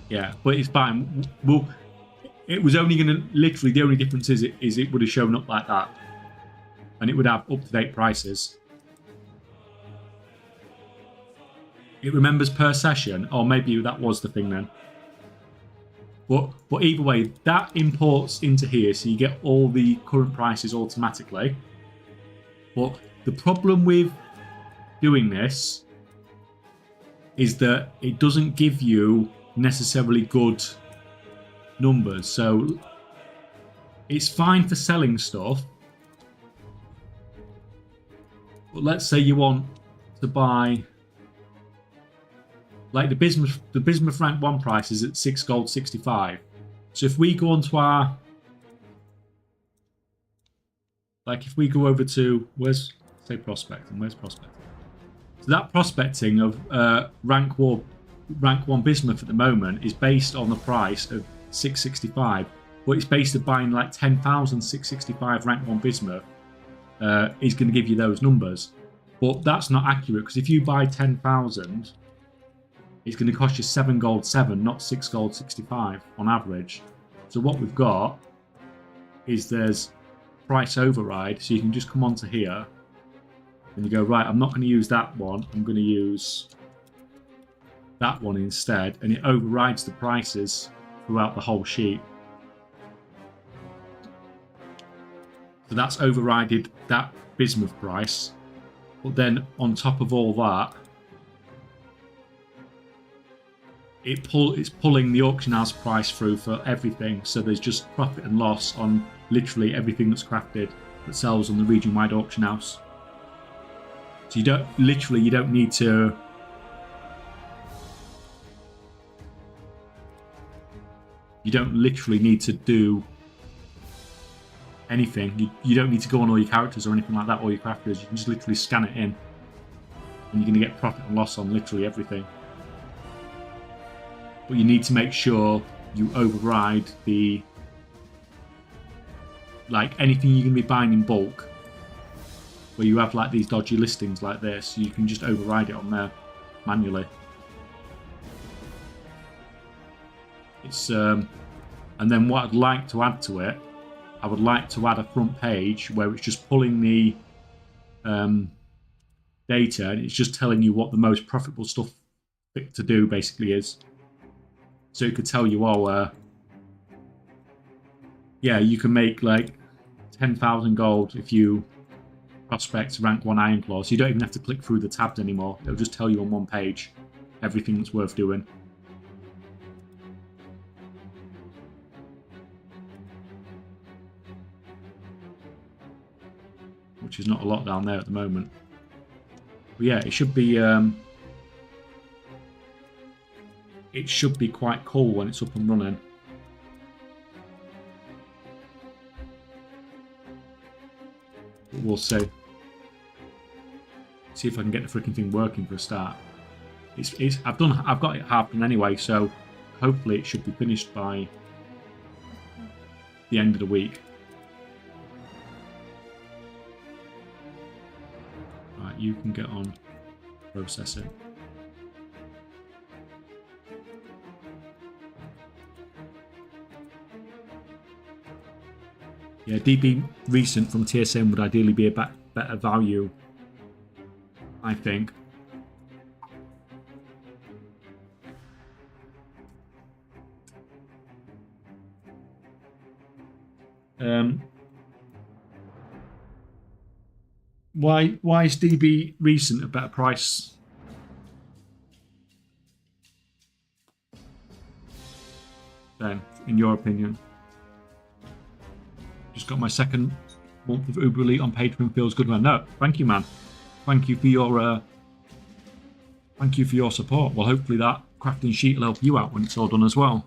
Yeah, but it's fine. Well, it was only going to literally, the only difference is it would have shown up like that, and it would have up-to-date prices. It remembers per session, or maybe that was the thing then. But either way, that imports into here, so you get all the current prices automatically. But the problem with doing this is that it doesn't give you necessarily good numbers. So it's fine for selling stuff, but let's say you want to buy, like the bismuth rank 1 price is at 6 gold 65. So if we go onto our, like if we go over to, where's, say prospecting, where's prospecting? So that prospecting of rank 1 bismuth at the moment is based on the price of 665, but it's based on buying like 10,000 665 rank 1 bismuth is going to give you those numbers. But that's not accurate, because if you buy 10,000, it's going to cost you 7 gold 7, not 6 gold 65 on average. So what we've got is there's price override, so you can just come onto here and you go, right, I'm not going to use that one, I'm going to use that one instead, and it overrides the prices throughout the whole sheet. So that's overrided that bismuth price. But then on top of all that, it's pulling the auction house price through for everything. So there's just profit and loss on literally everything that's crafted that sells on the region-wide auction house. So you don't need to literally need to do anything. You don't need to go on all your characters or anything like that, or your crafters. You can just literally scan it in, and you're going to get profit and loss on literally everything. But you need to make sure you override the, like, anything you're going to be buying in bulk, where you have like these dodgy listings like this. You can just override it on there manually. It's and then what I'd like to add to it, I would like to add a front page where it's just pulling the data, and it's just telling you what the most profitable stuff to do basically is. So it could tell you, oh, yeah, you can make like 10,000 gold if you prospect rank 1 iron claw. So you don't even have to click through the tabs anymore. It'll just tell you on one page everything that's worth doing. Which is not a lot down there at the moment. But yeah, it should be quite cool when it's up and running. But we'll see. See if I can get the freaking thing working for a start. I've got it half done anyway, so hopefully it should be finished by the end of the week. You can get on processing. Yeah, DB recent from TSM would ideally be a better value, I think. Why is DB recent a better price? Then, in your opinion? Just got my second month of Uber Elite on Patreon. Feels good, man. No, thank you, man. Thank you for your support. Well, hopefully that crafting sheet will help you out when it's all done as well.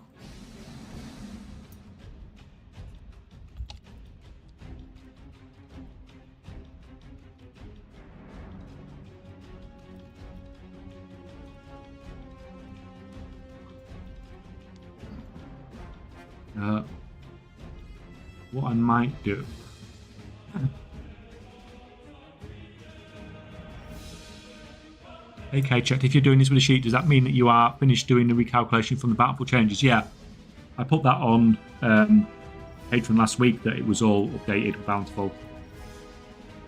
What I might do. Okay, checked. If you're doing this with a sheet, does that mean that you are finished doing the recalculation from the Bountiful changes? Yeah, I put that on Patreon last week that it was all updated with Bountiful.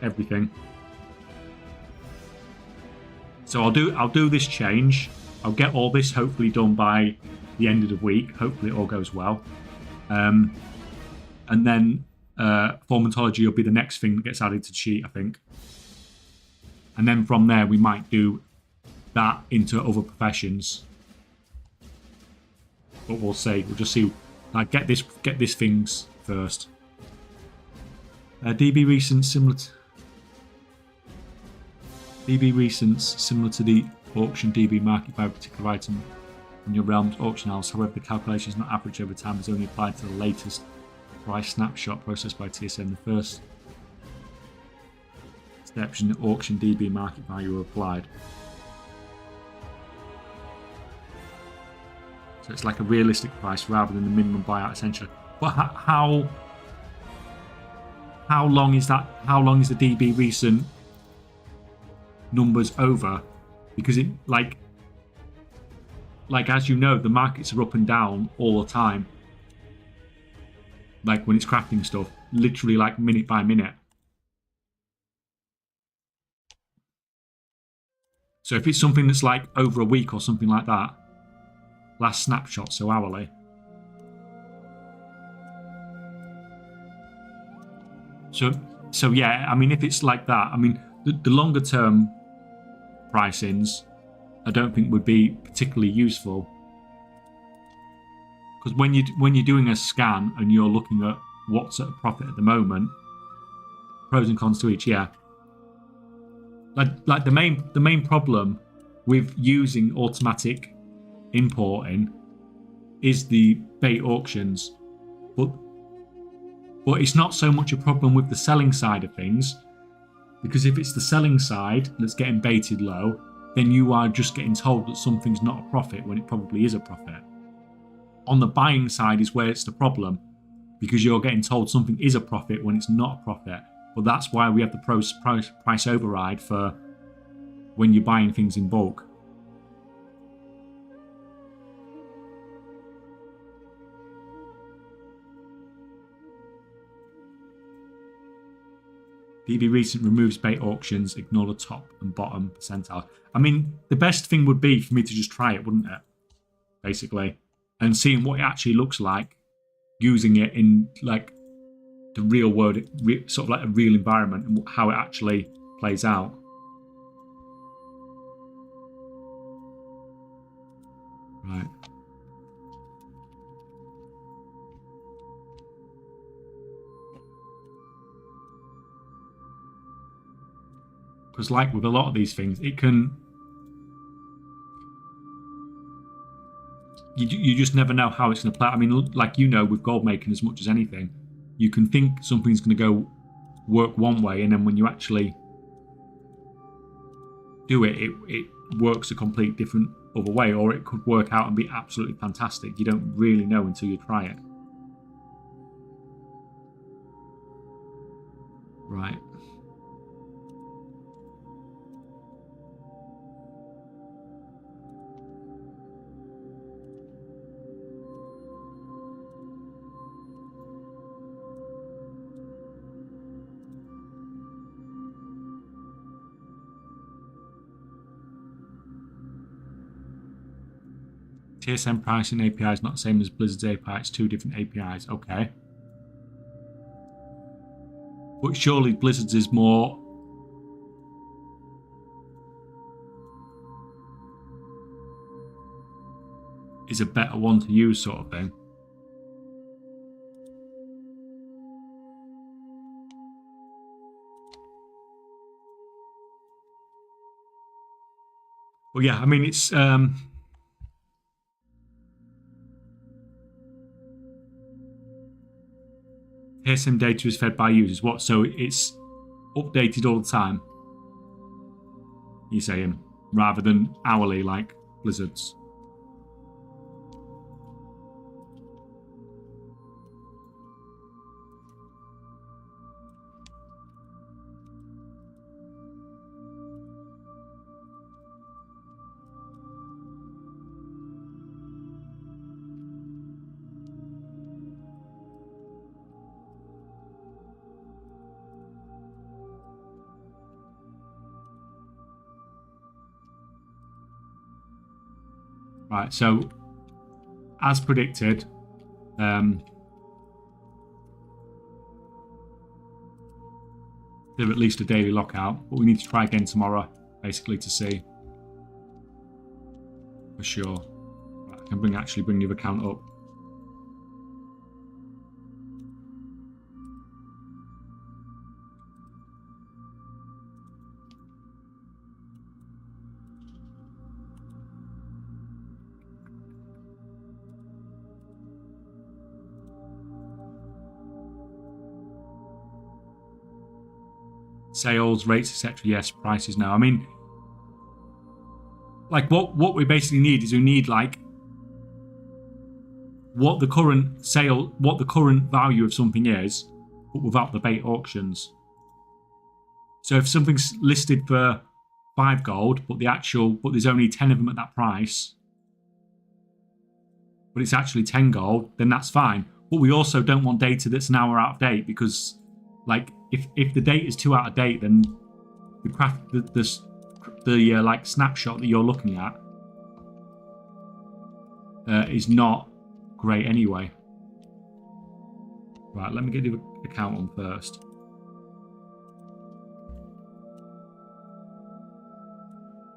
Everything. So I'll do this change. I'll get all this hopefully done by the end of the week. Hopefully it all goes well. And then Formatology will be the next thing that gets added to the sheet, I think. And then from there, we might do that into other professions. But we'll see. We'll just see. Like, get this things first. DB recents similar to the auction DB market by a particular item on your realm's auction house. However, the calculation is not average over time. It's only applied to the latest price snapshot processed by TSM. The first steps in the auction DB market value are applied. So it's like a realistic price rather than the minimum buyout essentially. But how long is that? How long is the DB recent numbers over? Because it like as you know, the markets are up and down all the time. Like when it's crafting stuff, literally like minute by minute. So if it's something that's like over a week or something like that, last snapshot, so hourly, So yeah, I mean, if it's like that, I mean, the longer term pricings, I don't think would be particularly useful, because when you're doing a scan and you're looking at what's at a profit at the moment, pros and cons to each, yeah. Like the main problem with using automatic importing is the bait auctions, but it's not so much a problem with the selling side of things, because if it's the selling side that's getting baited low, then you are just getting told that something's not a profit when it probably is a profit. On the buying side is where it's the problem, because you're getting told something is a profit when it's not a profit. But that's why we have the price override for when you're buying things in bulk. DB Recent removes bait auctions, ignore the top and bottom percentile. I mean, the best thing would be for me to just try it, wouldn't it? Basically. And seeing what it actually looks like, using it in like the real world, sort of like a real environment, and how it actually plays out. Right. Because like with a lot of these things, it can... You just never know how it's going to play. I mean, like, you know, with gold making as much as anything, you can think something's going to go work one way, and then when you actually do it, it works a complete different other way, or it could work out and be absolutely fantastic. You don't really know until you try it. Right. TSM pricing API is not the same as Blizzard's API. It's two different APIs. Okay. But surely Blizzard's is more... is a better one to use, sort of thing. Well, yeah, I mean, it's... TSM data is fed by users. What? So it's updated all the time, you're saying, rather than hourly like Blizzard's. Right, so as predicted, they're at least a daily lockout, but we need to try again tomorrow, basically, to see for sure. Right, I can actually bring your account up. Sales, rates, etc. Yes, prices now. I mean, like what we basically need is we need like what the current value of something is, but without the bait auctions. So if something's listed for 5 gold, but there's only 10 of them at that price, but it's actually 10 gold, then that's fine. But we also don't want data that's an hour out of date, because like if the date is too out of date, then the like snapshot that you're looking at is not great anyway. Right, let me get the account on first.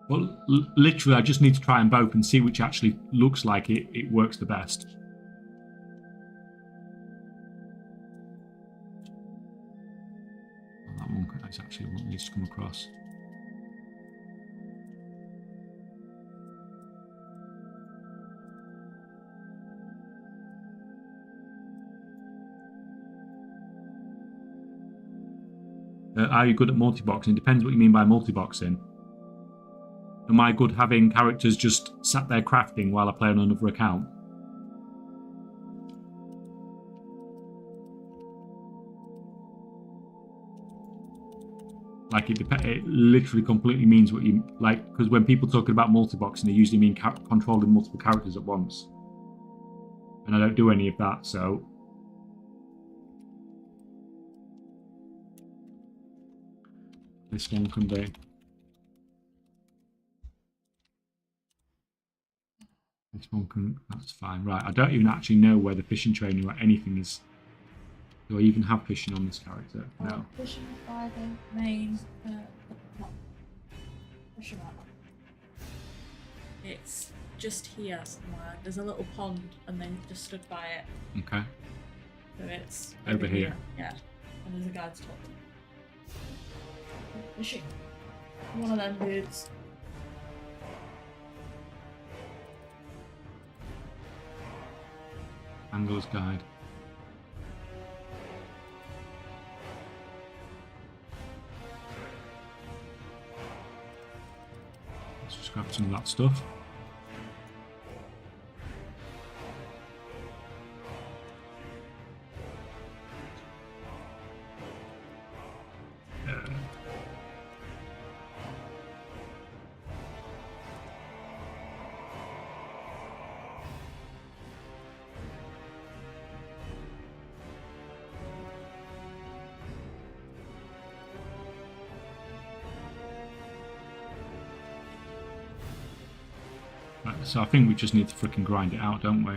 Well, literally, I just need to try them both and see which actually looks like it works the best. Well, that one is actually what needs to come across. Are you good at multiboxing? Depends what you mean by multiboxing. Am I good having characters just sat there crafting while I play on another account? Like it literally completely means what you like, because when people talking about multiboxing, they usually mean controlling multiple characters at once, and I don't do any of that. So this one can be. This one can. That's fine. Right. I don't even actually know where the fishing training or anything is. Do I even have fishing on this character? No. Fishing by the main. Fishing map. It's just here somewhere. There's a little pond, and then just stood by it. Okay. So it's over here. Yeah. And there's a guide's top. Fishing. One of them dudes. Angler's Guide. Let's just grab some of that stuff. So I think we just need to freaking grind it out, don't we?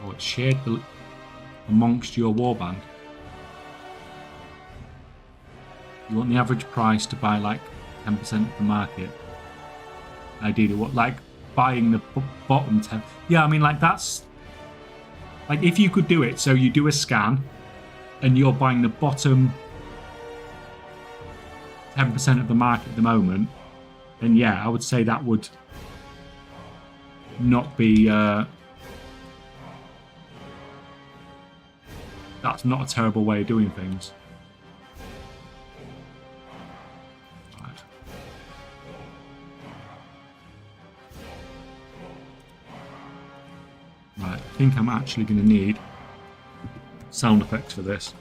Oh, it's shared amongst your warband. You want the average price to buy like 10% of the market. Ideally, what, like buying the bottom 10? Yeah, I mean, like that's like if you could do it, so you do a scan and you're buying the bottom 10% of the market at the moment, then yeah, I would say that would not be that's not a terrible way of doing things. Right. Right, I think I'm actually going to need sound effects for this.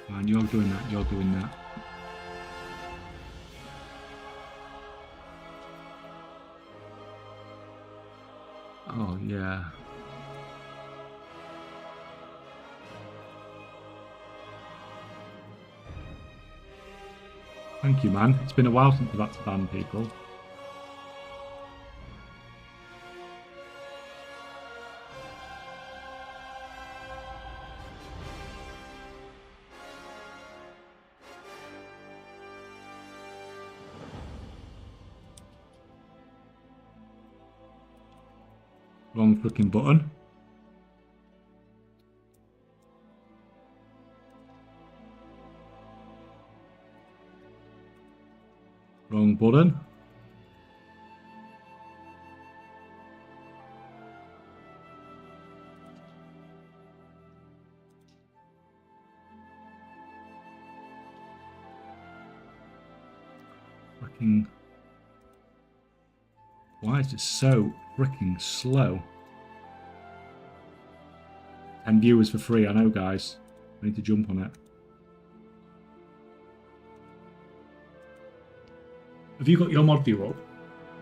Fine, you're doing that, you're doing that. Oh, yeah. Thank you, man. It's been a while since I've had to ban people. Wrong freaking button. Wrong button. Freaking. Why is it so freaking slow? 10 viewers for free, I know, guys. I need to jump on it. Have you got your mod view up?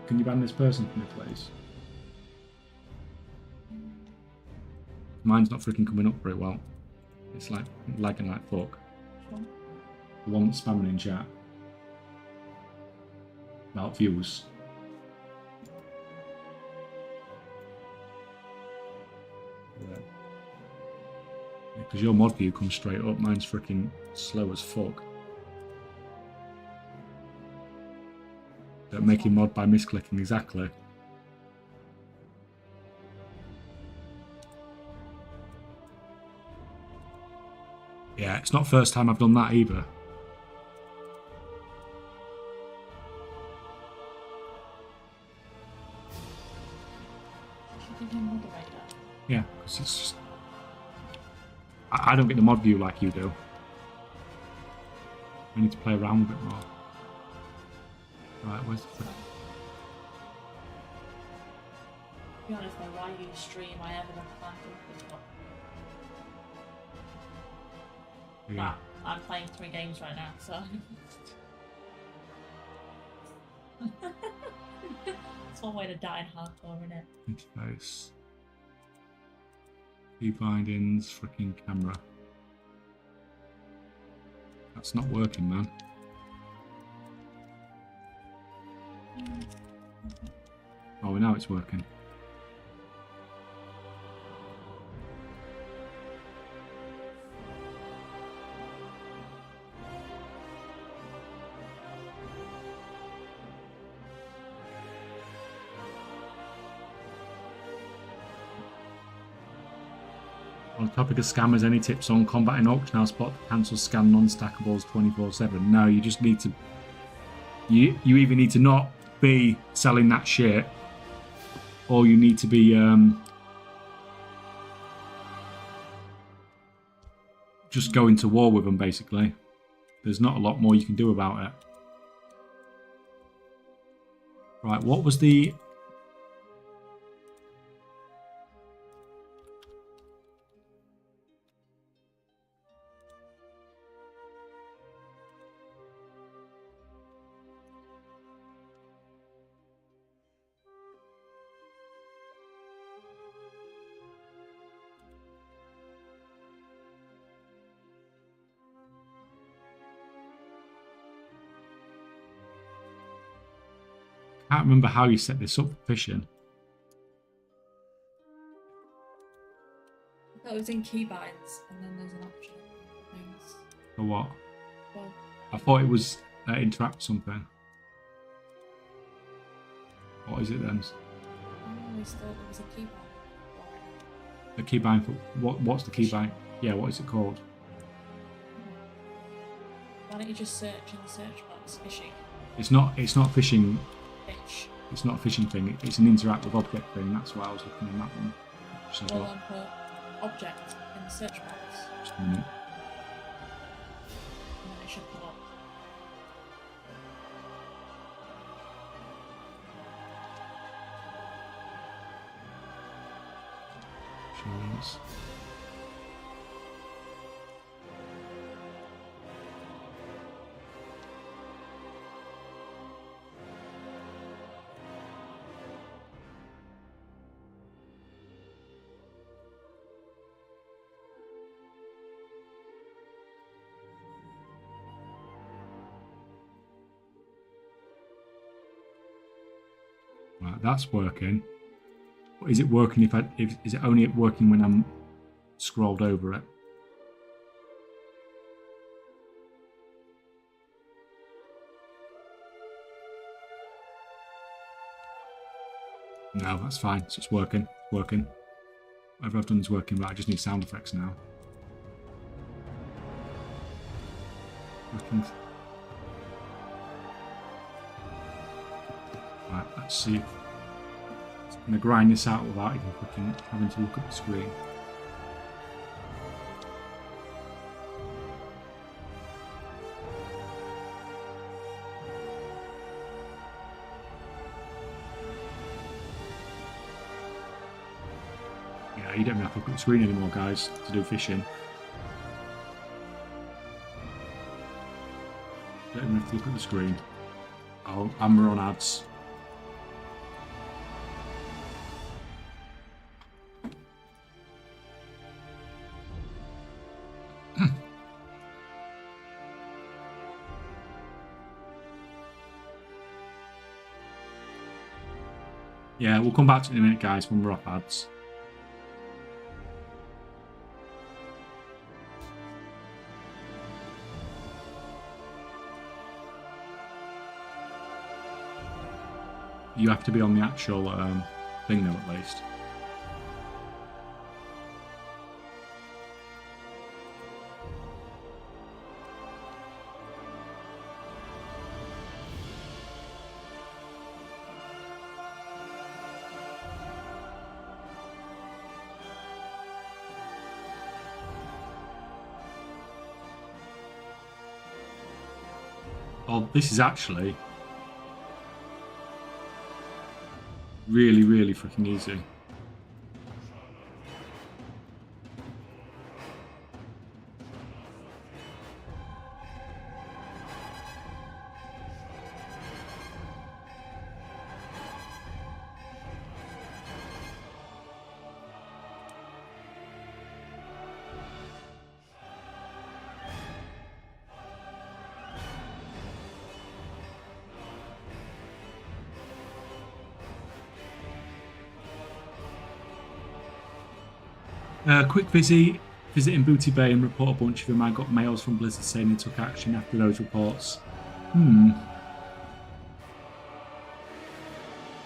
Can you ban this person from the place? Mine's not freaking coming up very well. It's like lagging like fuck. The one that's spamming in chat. about views. Because your mod view comes straight up, mine's freaking slow as fuck. Don't make your mod by misclicking, exactly. Yeah, it's not the first time I've done that either. Yeah, because it's just... I don't get the mod view like you do. I need to play around with it more. Right, where's the... To be honest though, why you stream I ever planned to. Yeah. I'm playing 3 games right now, so... It's one way to die in hardcore, isn't it? Interface. Key bindings, freaking camera. That's not working, man. Oh, now it's working. On the topic of scammers, any tips on combating auction house bot to cancel scan non-stackables 24/7? No, you just need to... You either need to not be selling that shit, or you need to be just going to war with them, basically. There's not a lot more you can do about it. Right, what was the... I can't remember how you set this up for fishing. I thought it was in keybinds, and then there's an option for things. For what? Well, I thought it was interact something. What is it then? I always thought there was a keybind for it. The keybind for what? What's the keybind? Yeah, what is it called? Why don't you just search in the search box fishing? It's not fishing. Fish. It's not a fishing thing. It's an interact with object thing. That's why I was looking on that one. Just have a Well, look. then put object in the search box, Just a minute. and then it should come up. Insurance. Right, that's working. But is it working if is it only working when I'm scrolled over it? No, that's fine. So it's working. It's working. Whatever I've done is working, but I just need sound effects now. Working. Right, let's see. I'm going to grind this out without even fucking having to look at the screen. Yeah, you don't even have to look at the screen anymore, guys, to do fishing. Don't even have to look at the screen. Oh, and we're on ads. Yeah, we'll come back to it in a minute, guys, when we're off ads. You have to be on the actual thing, though, at least. Oh, this is actually really, really freaking easy. Quick visit in Booty Bay and report a bunch of them. I got mails from Blizzard saying they took action after those reports.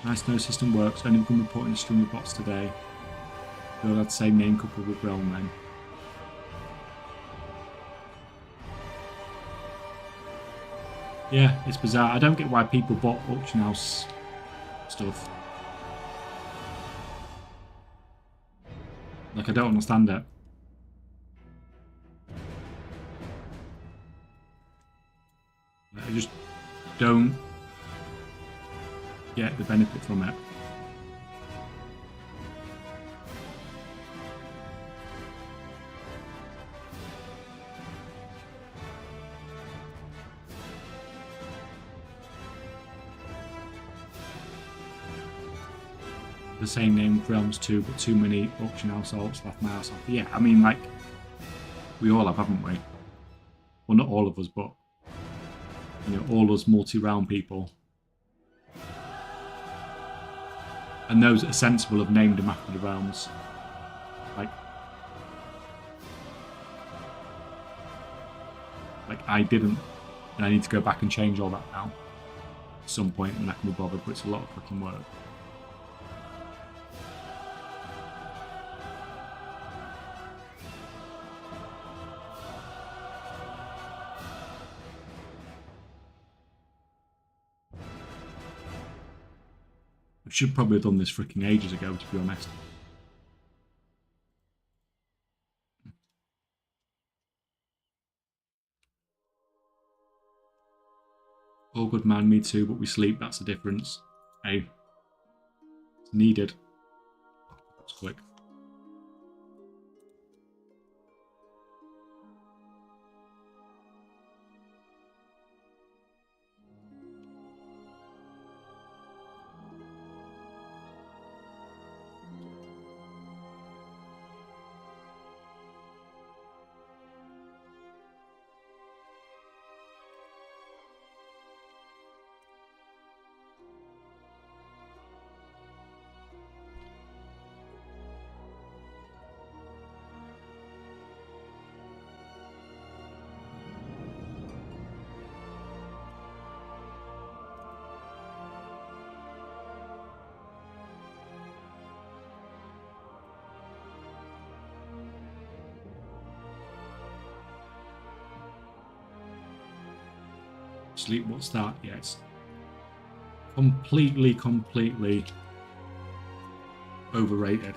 Nice, no system works. Only been reporting a string of bots today. They'll have the same name coupled with realm then. Yeah, it's bizarre. I don't get why people bought auction house stuff. Like, I don't understand it. I just don't get the benefit from it. The same name with Realms 2, but too many auction house alts left my house off. Yeah, I mean, like, we all have, haven't we? Well, not all of us, but, you know, all us multi-realm people. And those that are sensible have named them after the realms. Like I didn't, and I need to go back and change all that now. At some point when I can be bothered, but it's a lot of fucking work. Should probably have done this freaking ages ago, to be honest. Oh, good man, me too, but we sleep, that's the difference. Hey, it's needed. Let's click. Sleep, what's that? Yeah, it's completely overrated.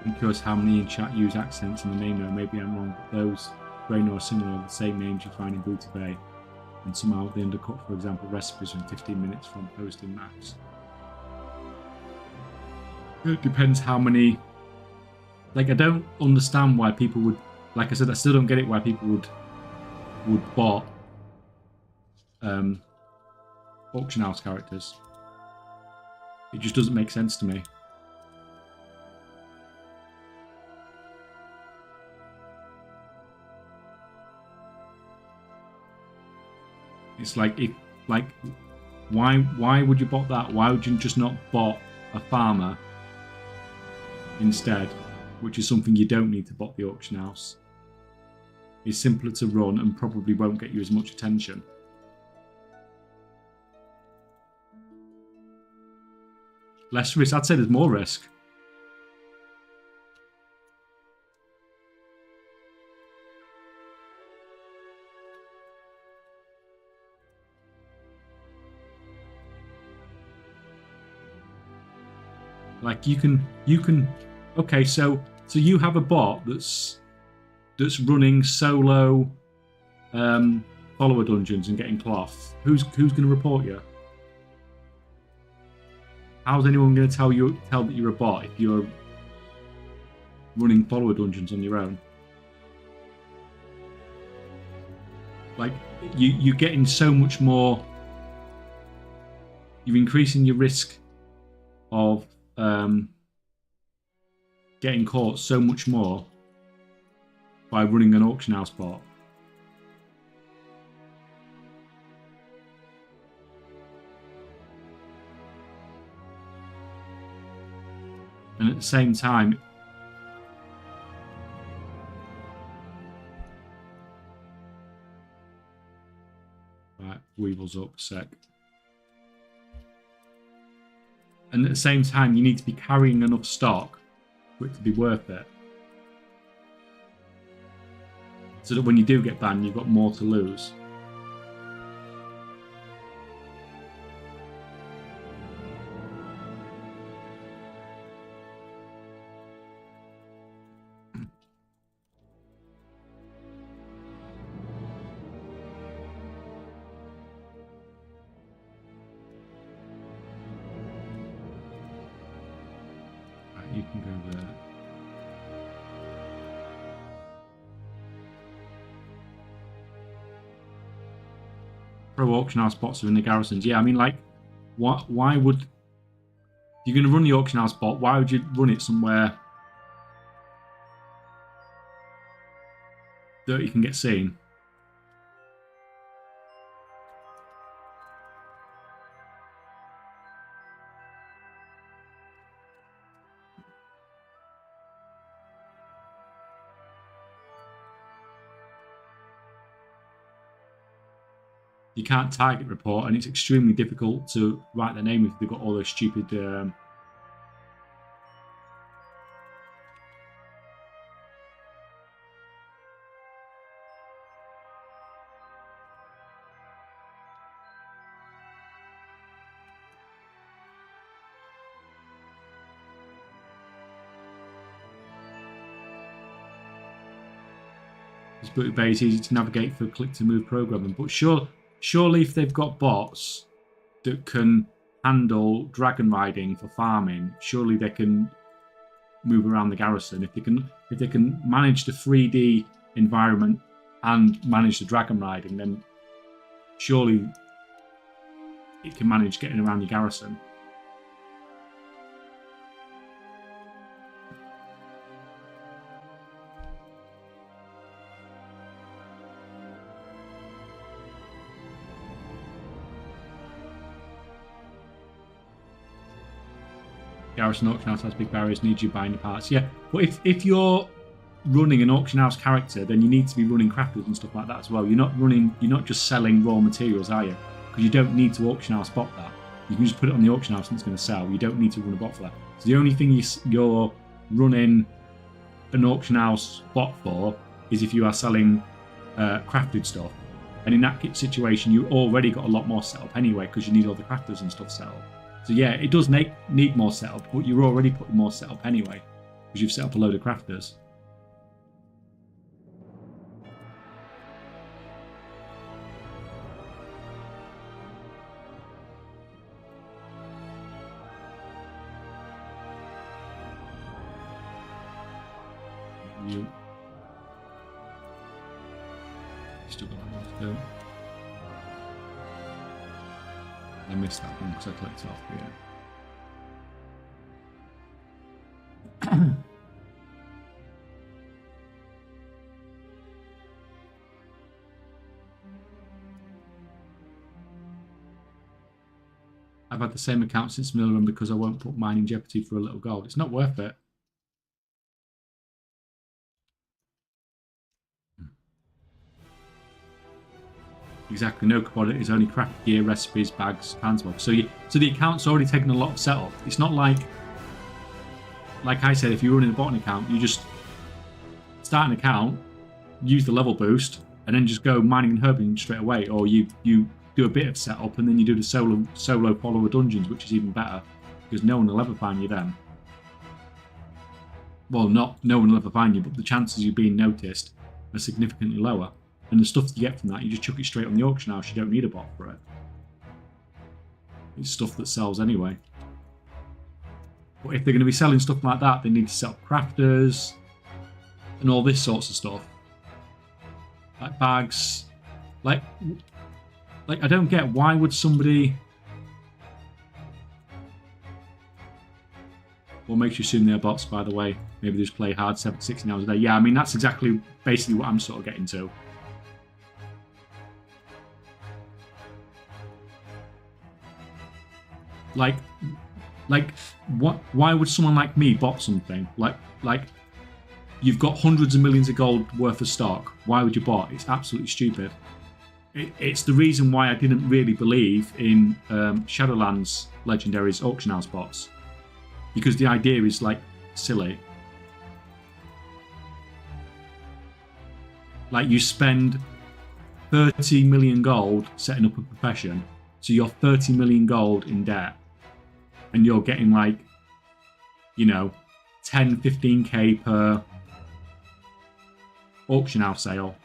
I'm curious how many in chat use accents in the name though. Maybe I'm wrong, but those very or similar are the same names you find in Booty Bay, and somehow they undercut, for example, recipes in 15 minutes from posting maps. It depends how many. Like, I don't understand why people would. Like I said, I still don't get it why people would bot auction house characters. It just doesn't make sense to me. It's like, why would you bot that? Why would you just not bot a farmer instead, which is something you don't need to bot the auction house? It's simpler to run and probably won't get you as much attention. Less risk. I'd say there's more risk. Like you can okay, so you have a bot that's running solo follower dungeons and getting cloth. Who's going to report you? How's anyone going to tell that you're a bot if you're running follower dungeons on your own? Like you're getting so much more. You're increasing your risk of getting caught so much more by running an auction house bot. And at the same time, right, Weevil's up a sec. And at the same time, you need to be carrying enough stock for it to be worth it. So that when you do get banned, you've got more to lose. You can go there. Pro auction house bots are in the garrisons. Yeah, I mean, like, why would... If you're going to run the auction house bot, why would you run it somewhere that you can get seen? You can't target report, and it's extremely difficult to write their name if they've got all those stupid it's very easy to navigate for click-to-move programming, but surely if they've got bots that can handle dragon riding for farming, surely they can move around the garrison. If they can manage the 3D environment and manage the dragon riding, then surely it can manage getting around your garrison. Garrison auction house has big barriers, needs you buying the parts. Yeah, but if you're running an auction house character, then you need to be running crafters and stuff like that as well. You're not just selling raw materials, are you? Because you don't need to auction house bot that. You can just put it on the auction house and it's going to sell. You don't need to run a bot for that. So the only thing you're running an auction house bot for is if you are selling crafted stuff. And in that situation, you already got a lot more set up anyway because you need all the crafters and stuff set up. So yeah, it does need more setup, but you're already putting more setup anyway, because you've set up a load of crafters. You still got more to do. I missed that one because I clicked off here. I've had the same account since middle run because I won't put mine in jeopardy for a little gold. It's not worth it. Exactly, no commodities, only craft gear, recipes, bags, transport. So the account's already taken a lot of setup. It's not like I said, if you're running a botting account, you just start an account, use the level boost, and then just go mining and herbing straight away. Or you do a bit of setup and then you do the solo follower dungeons, which is even better because no one will ever find you then. Well, no one will ever find you, but the chances of you being noticed are significantly lower. And the stuff that you get from that, you just chuck it straight on the auction house. You don't need a bot for it. It's stuff that sells anyway. But if they're going to be selling stuff like that, they need to set up crafters and all this sorts of stuff. Like bags. Like I don't get, why would somebody... What makes you assume they're bots, by the way? Maybe they just play hard 16 hours a day. Yeah, I mean, that's exactly basically what I'm sort of getting to. Like, what? Why would someone like me bot something? Like, you've got hundreds of millions of gold worth of stock. Why would you bot? It's absolutely stupid. It's the reason why I didn't really believe in Shadowlands Legendary's auction house bots, because the idea is like silly. Like, you spend 30 million gold setting up a profession, so you're 30 million gold in debt, and you're getting like, you know, 10, 15k per auction house sale.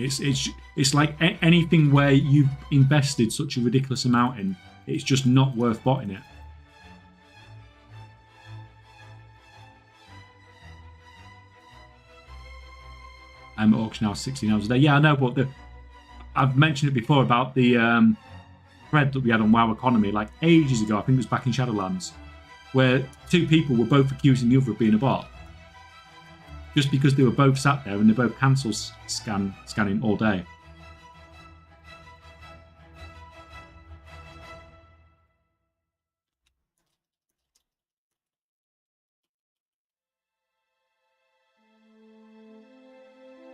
It's like anything where you've invested such a ridiculous amount in, it's just not worth botting it. I'm at auction house 16 hours a day. Yeah, I know, but I've mentioned it before about the thread that we had on WoW Economy like ages ago. I think it was back in Shadowlands, where two people were both accusing the other of being a bot. Just because they were both sat there and they both cancel scanning all day.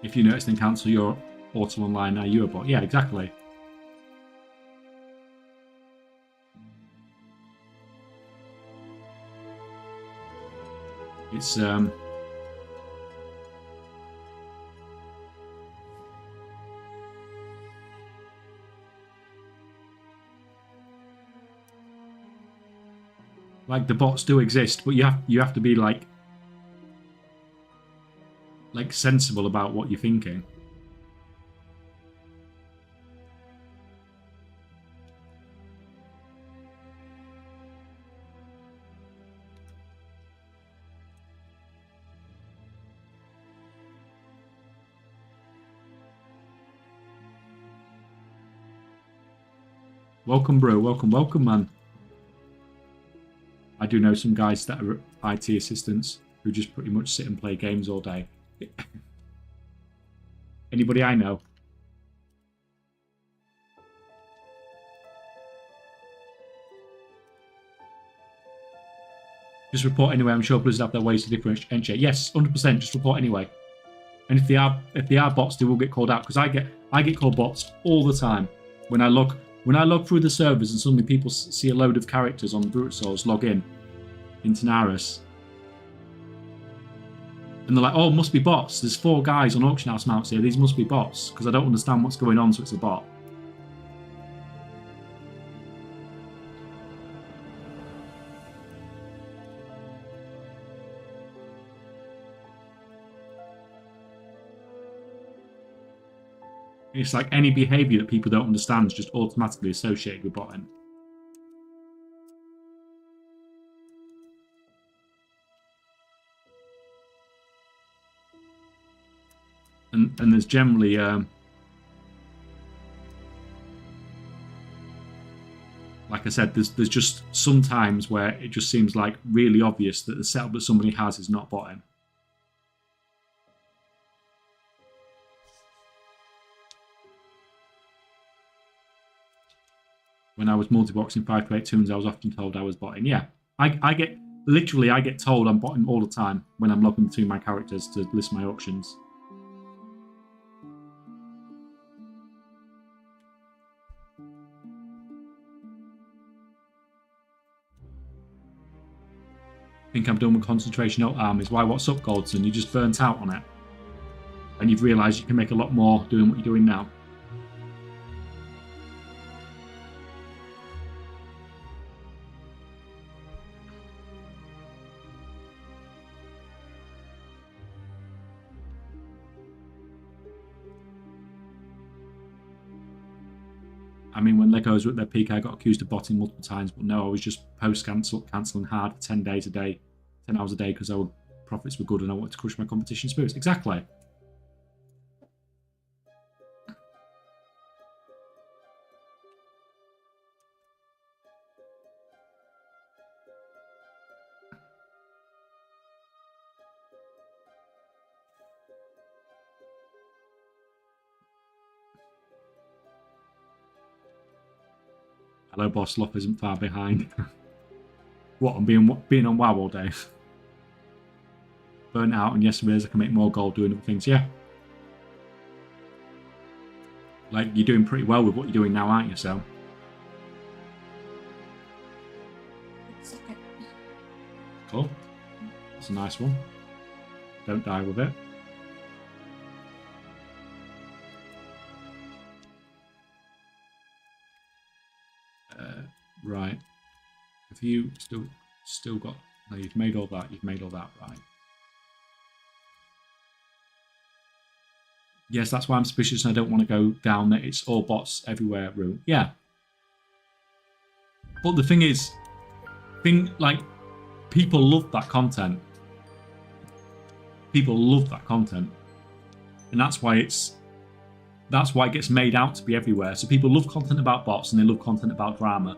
If you notice, then cancel your auto online. Now you're a bot. Yeah, exactly. It's like, the bots do exist, but you have to be like sensible about what you're thinking. Welcome, bro. Welcome, man. I do know some guys that are IT assistants who just pretty much sit and play games all day. Anybody I know? Just report anyway. I'm sure Blizzard have their ways to differentiate. Yes, 100%. Just report anyway. And if they are bots, they will get called out, because I get called bots all the time when I log through the servers and suddenly people see a load of characters on Brute Souls log into Naris. And they're like, oh, it must be bots. There's 4 guys on auction house mounts here. These must be bots, because I don't understand what's going on, so it's a bot. It's like any behaviour that people don't understand is just automatically associated with botting. and there's generally like I said, there's just some times where it just seems like really obvious that the setup that somebody has is not botting. When I was multiboxing 5 to 8 tunes, I was often told I was botting. Yeah, I get told I'm botting all the time when I'm logging between my characters to list my auctions. Think I'm done with concentration out armies. Why? What's up, Goldson? You just burnt out on it, and you've realised you can make a lot more doing what you're doing now. I mean, when Legos were at their peak, I got accused of botting multiple times, but no, I was just cancelling hard for 10 days a day, 10 hours a day, because our profits were good and I wanted to crush my competition spirits. Exactly. Hello, boss. Lop isn't far behind. What, I'm being on WoW all day? Burnt out, and yes, there is. I can make more gold doing other things. Yeah. Like, you're doing pretty well with what you're doing now, aren't you, so? It's okay. Cool. That's a nice one. Don't die with it. Right. Have you still got... No, you've made all that. You've made all that, right. Yes, that's why I'm suspicious and I don't want to go down that it's all bots everywhere route. Yeah. But the thing is, like, people love that content. People love that content. And that's why it gets made out to be everywhere. So people love content about bots and they love content about drama.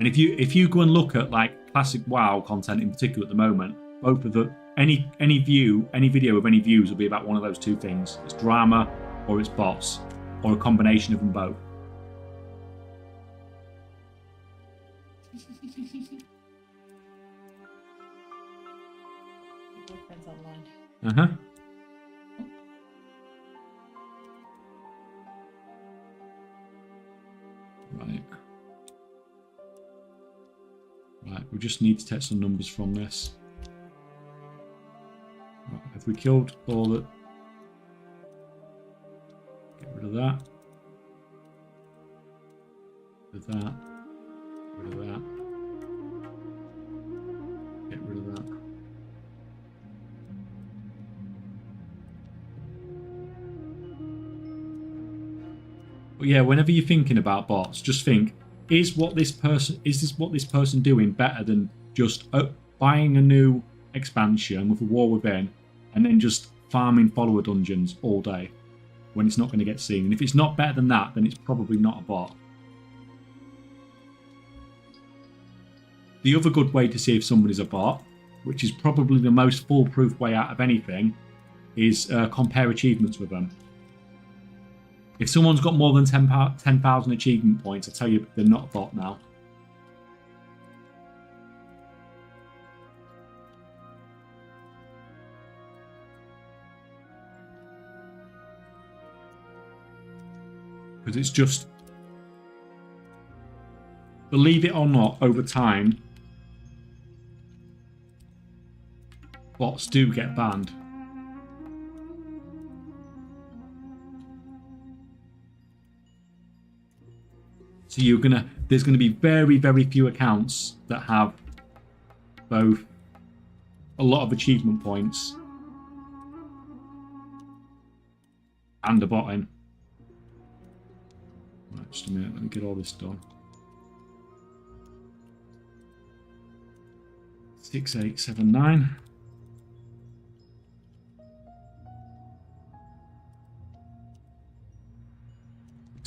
And if you go and look at like classic WoW content in particular at the moment, both of the any video of any views will be about one of those two things. It's drama or it's bots or a combination of them both. Uh-huh. Right. Right, we just need to take some numbers from this. Right, have we killed all the... Get rid of that. Get rid of that. Get rid of that. Get rid of that. But yeah, whenever you're thinking about bots, just think, is this what this person doing better than just buying a new expansion with a war within and then just farming follower dungeons all day when it's not going to get seen? And if it's not better than that, then it's probably not a bot. The other good way to see if somebody's a bot, which is probably the most foolproof way out of anything, is compare achievements with them. If someone's got more than 10,000 achievement points, I tell you, they're not a bot now. Because it's just, believe it or not, over time, bots do get banned. So there's gonna be very, very few accounts that have both a lot of achievement points and a bot in. Right, just a minute, let me get all this done. 6879.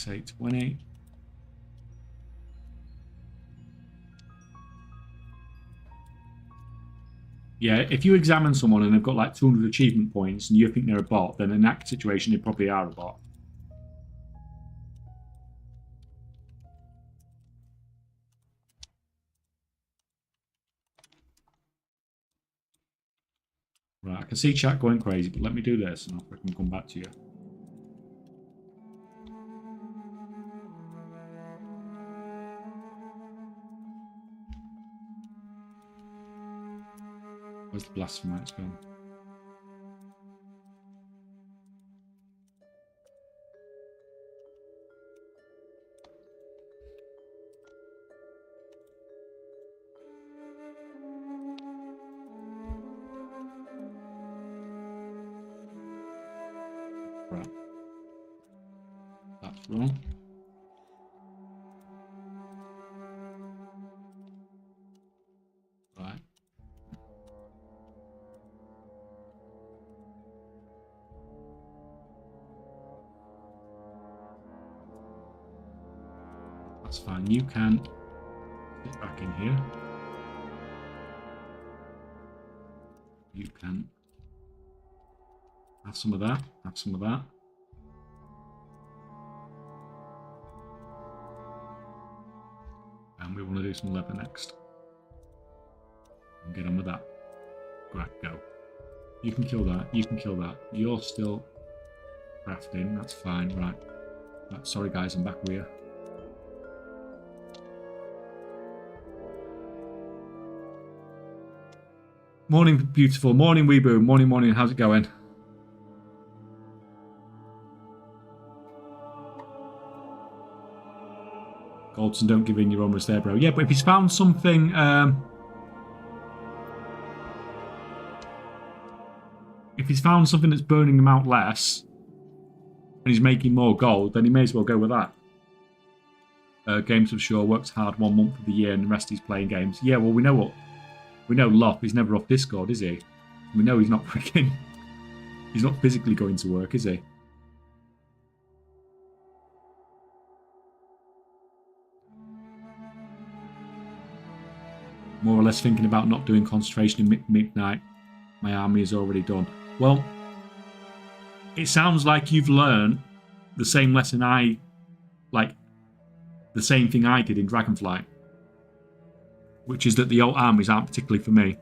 8, 20. Yeah, if you examine someone and they've got like 200 achievement points and you think they're a bot, then in that situation they probably are a bot. Right, I can see chat going crazy, but let me do this and I can come back to you. Where's the blasphemy? It's gone. Right. That's wrong. Right. That's fine. You can get back in here. You can have some of that. Have some of that. And we want to do some leather next. And get on with that. Right, go. You can kill that. You can kill that. You're still crafting. That's fine. Right. Sorry, guys. I'm back with you. Morning, beautiful. Morning, Weeboo. Morning, morning. How's it going? Goldson, don't give in. You're almost there, bro. Yeah, but if he's found something... if he's found something that's burning him out less, and he's making more gold, then he may as well go with that. Games of Sure works hard 1 month of the year, and the rest he's playing games. Yeah, well, we know what... We know Lop, he's never off Discord, is he? We know he's not freaking... He's not physically going to work, is he? More or less thinking about not doing concentration in midnight. My army is already done. Well, it sounds like you've learned the same lesson like, the same thing I did in Dragonflight. Which is that the alt armies aren't particularly for me.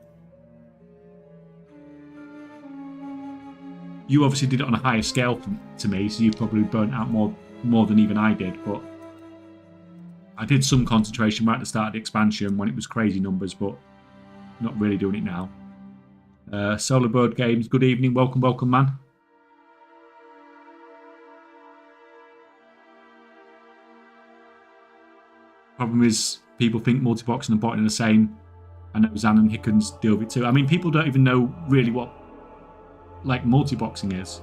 You obviously did it on a higher scale to me, so you probably burnt out more than even I did, but I did some concentration right at the start of the expansion when it was crazy numbers, but not really doing it now. Solar Bird Games, good evening, welcome, welcome, man. Problem is, people think multiboxing and botting are the same. I know Zan and Hickens deal with it too. I mean, people don't even know really what, like, multiboxing is.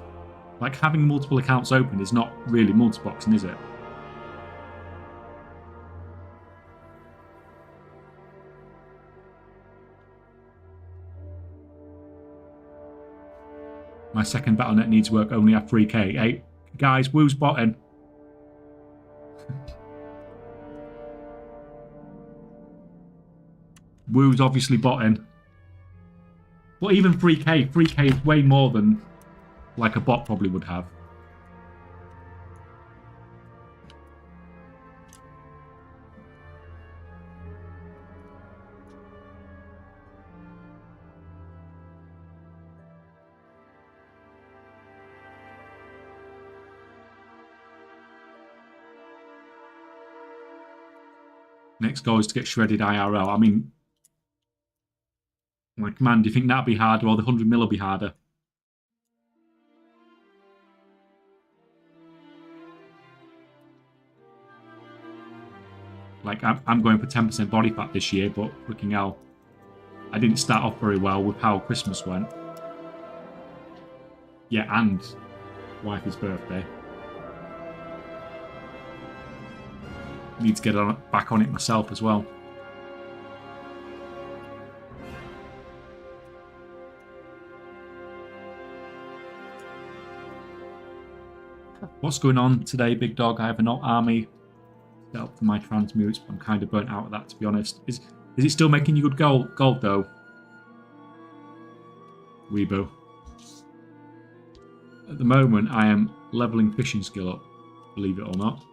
Like, having multiple accounts open is not really multiboxing, is it? My second Battle.net needs work, only at 3k. Hey, guys, woo's botting? Woo's obviously botting. But even 3k is way more than like a bot probably would have. Next goal is to get shredded IRL. I mean, like, man, do you think that'd be harder or the 100 mil will be harder? Like, I'm going for 10% body fat this year, but freaking hell, I didn't start off very well with how Christmas went. Yeah, and wife's birthday. Need to get back on it myself as well. What's going on today, big dog? I have an army set up for my transmutes, but I'm kind of burnt out of that, to be honest. Is it still making you good gold though? Weebo. At the moment, I am leveling fishing skill up, believe it or not.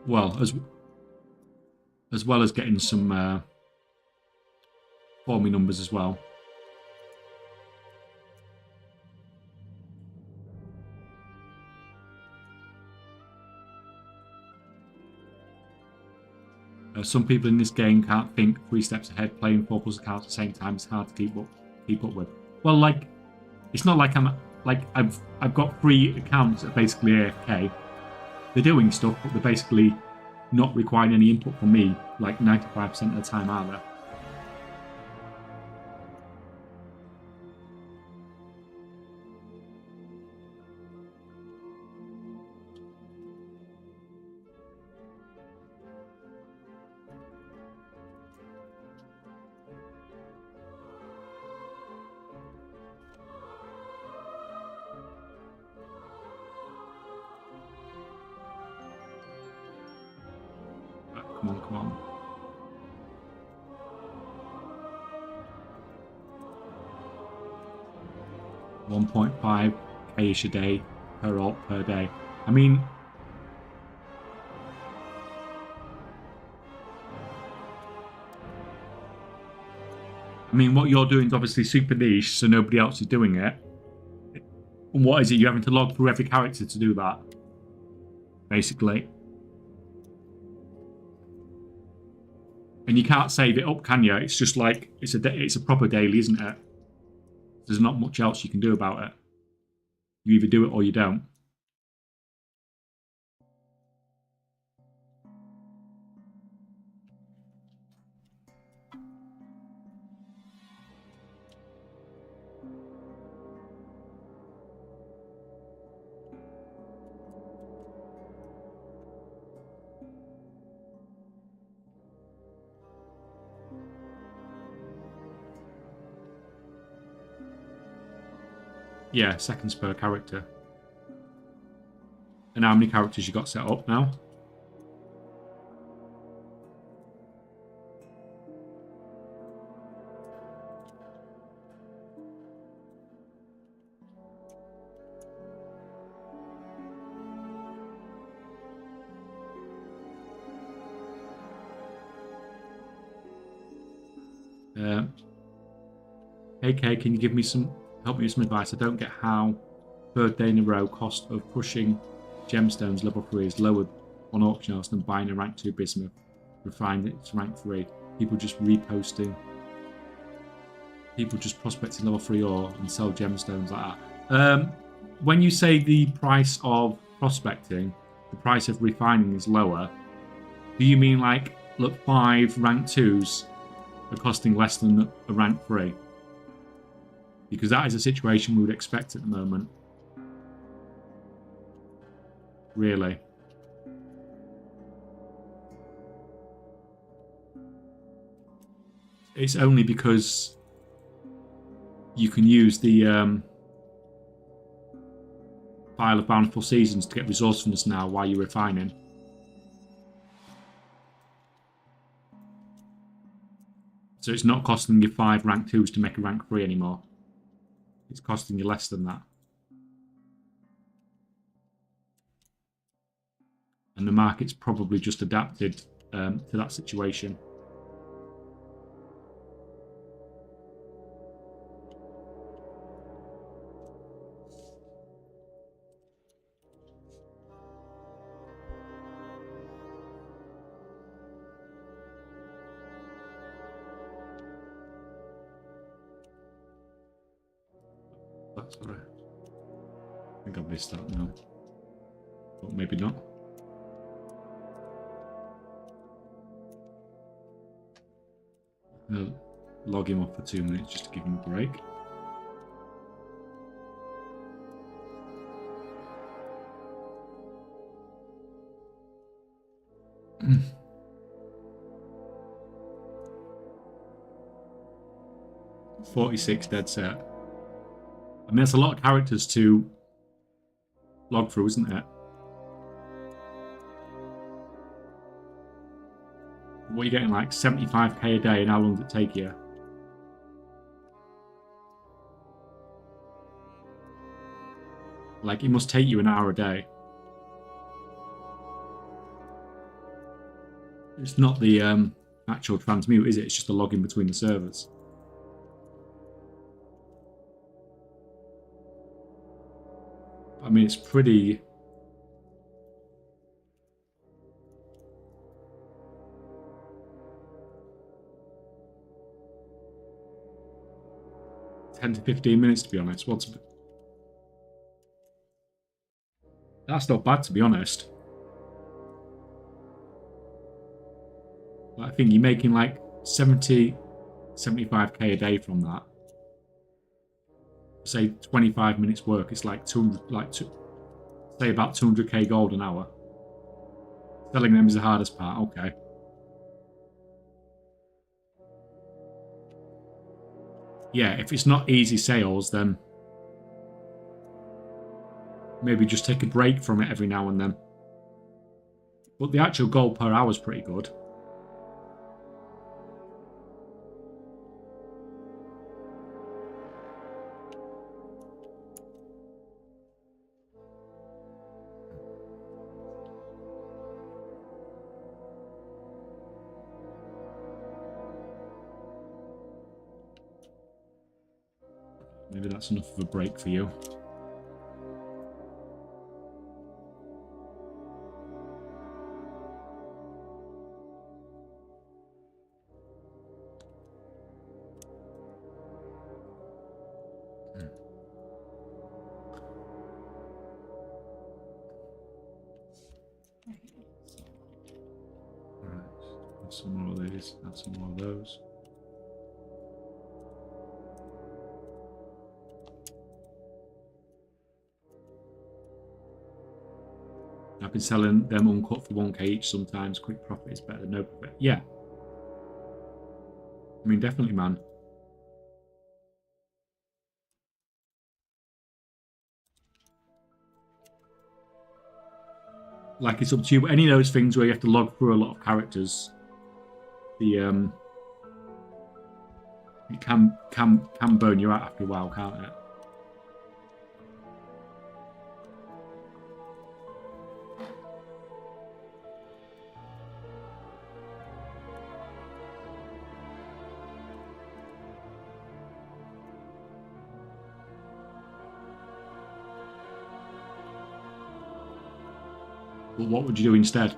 Well, as well as getting some forming numbers as well. Some people in this game can't think 3 steps ahead. Playing 4 plus accounts at the same time is hard to keep up with. Well, like, it's not like I've got 3 accounts that are basically AFK. They're doing stuff, but they're basically not requiring any input from me, like 95% of the time, are they? Come on. $1.5k-ish a day per alt per day. I mean, what you're doing is obviously super niche, so nobody else is doing it. And what is it? You're having to log through every character to do that, basically. And you can't save it up, can you? It's just like it's a proper daily, isn't it? There's not much else you can do about it. You either do it or you don't. Yeah, seconds per character. And how many characters you got set up now? AK, can you give me help me with some advice? I don't get how 3rd day in a row cost of pushing gemstones level 3 is lower on auction house than buying a rank 2 bismuth. Refined it's rank 3. People just reposting. People just prospecting level 3 ore and sell gemstones like that. When you say the price of prospecting, the price of refining is lower, do you mean like, look, 5 rank 2s are costing less than a rank 3? Because that is a situation we would expect at the moment. Really. It's only because you can use the file of Bountiful Seasons to get resourcefulness now while you're refining. So it's not costing you 5 rank 2s to make a rank 3 anymore. It's costing you less than that. And the market's probably just adapted to that situation. That's all right. I think I've missed that now. But maybe not. I'll log him off for 2 minutes just to give him a break. $46 dead set. I mean, that's a lot of characters to log through, isn't it? What are you getting, like 75k a day, and how long does it take you? Like, it must take you an hour a day. It's not the actual transmute, is it? It's just the login between the servers. I mean, it's pretty... $10 to 15 minutes, to be honest. That's not bad, to be honest. I think you're making like 75k a day from that. Say 25 minutes work, it's like 200, say about 200k gold an hour. Selling them is the hardest part. Okay. Yeah, if it's not easy sales, then maybe just take a break from it every now and then. But the actual gold per hour is pretty good. Maybe that's enough of a break for you. Alright, have some more of these, have some more of those. I've been selling them uncut for 1k each sometimes. Quick profit is better than no profit. Yeah. I mean, definitely, man. Like, it's up to you. But any of those things where you have to log through a lot of characters, the it can burn you out after a while, can't it? But what would you do instead?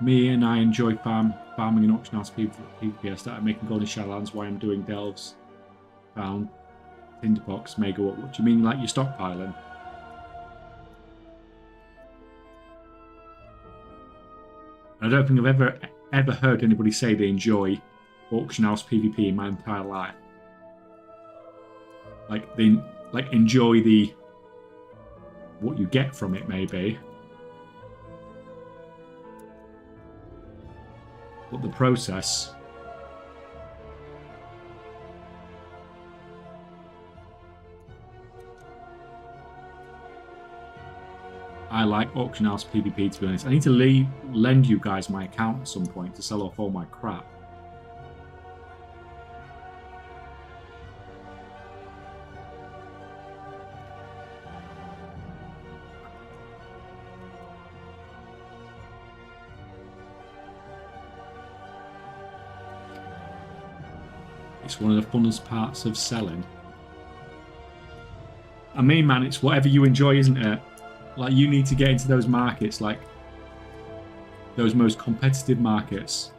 Me and I enjoy farming and auction house PvP. I started making golden shelllands while I'm doing delves. Found tinderbox may go up. What do you mean, like you're stockpiling? I don't think I've ever heard anybody say they enjoy auction house PvP in my entire life. Like they enjoy what you get from it, maybe. But the process. I like auction house PvP, to be honest. I need to lend you guys my account at some point to sell off all my crap. It's one of the funnest parts of selling. I mean, man, it's whatever you enjoy, isn't it? Like, you need to get into those markets, like those most competitive markets.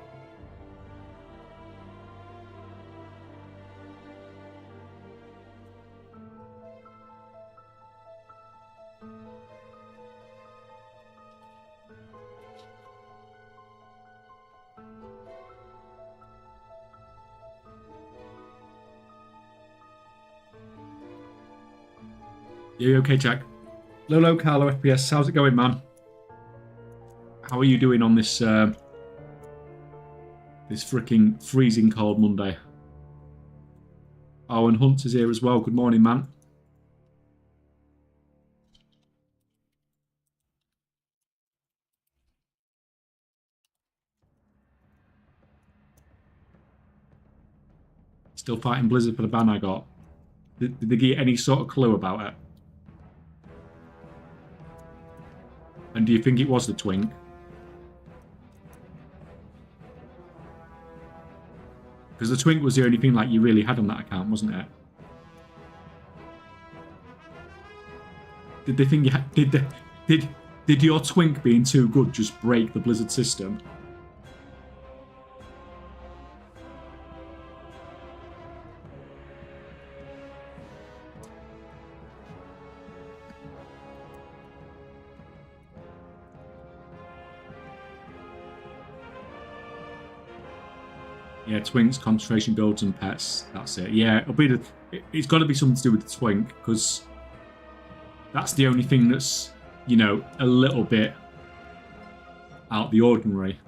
You okay, Jack? Lolo, Carlo, FPS, how's it going, man? How are you doing on this this freaking freezing cold Monday? Oh, and Hunt is here as well. Good morning, man. Still fighting Blizzard for the ban I got. Did they get any sort of clue about it? And do you think it was the Twink? Because the Twink was the only thing like you really had on that account, wasn't it? Did they think you had, did your Twink being too good just break the Blizzard system? Yeah, Twinks, concentration builds and pets. That's it. Yeah, it's got to be something to do with the Twink because that's the only thing that's, you know, a little bit out of the ordinary.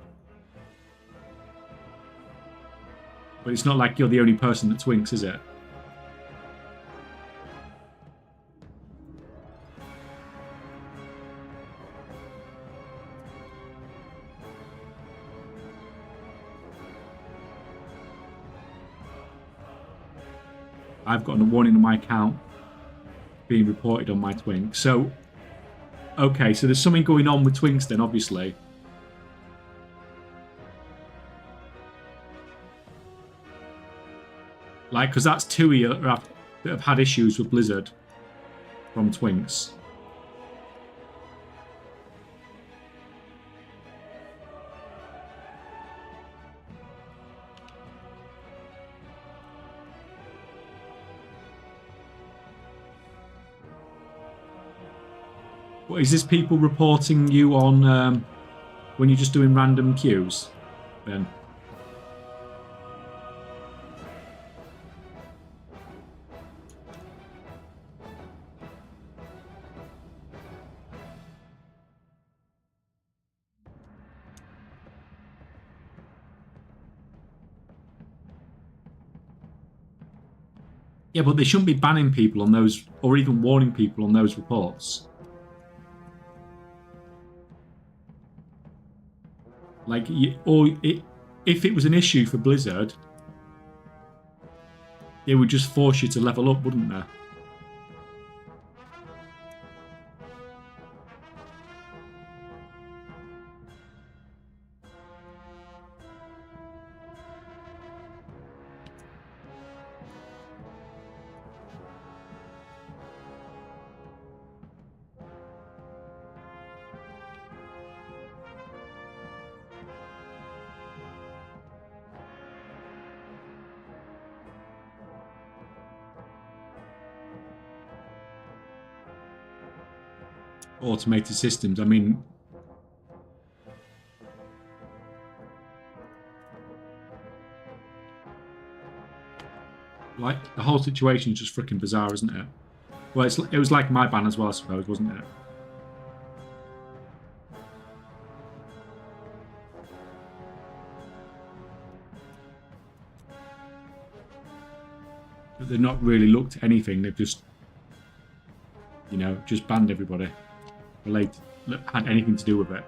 But it's not like you're the only person that Twinks, is it? I've gotten a warning on my account being reported on my Twink. So, okay, so there's something going on with Twinks then, obviously. Like, because that's two of you that have had issues with Blizzard from Twinks. What, is this people reporting you on when you're just doing random queues then? Yeah, but they shouldn't be banning people on those, or even warning people on those reports. Like, if it was an issue for Blizzard, they would just force you to level up, wouldn't they? Automated systems. I mean, like, the whole situation is just freaking bizarre, isn't it? Well, it was like my ban as well, I suppose, wasn't it? But they've not really looked at anything. They've just, you know, just banned everybody. Had anything to do with it.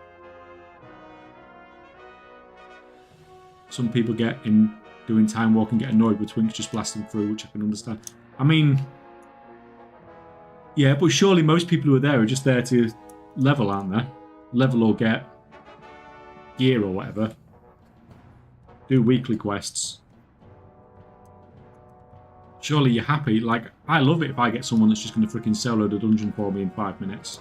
Some people get in doing time walking, get annoyed with Twinks just blasting through, which I can understand. I mean, yeah, but surely most people who are there are just there to level, aren't they? Level or get gear or whatever. Do weekly quests. Surely you're happy. Like, I love it if I get someone that's just going to freaking solo the dungeon for me in 5 minutes.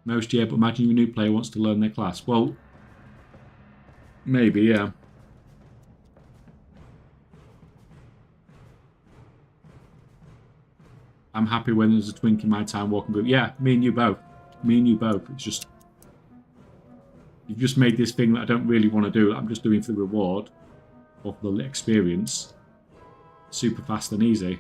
Most, yeah, but imagine a new player wants to learn their class. Well, maybe, yeah. I'm happy when there's a Twink in my time walking group. Yeah, me and you both. Me and you both. It's just... You've just made this thing that I don't really want to do. I'm just doing for the reward. Or for the experience. Super fast and easy.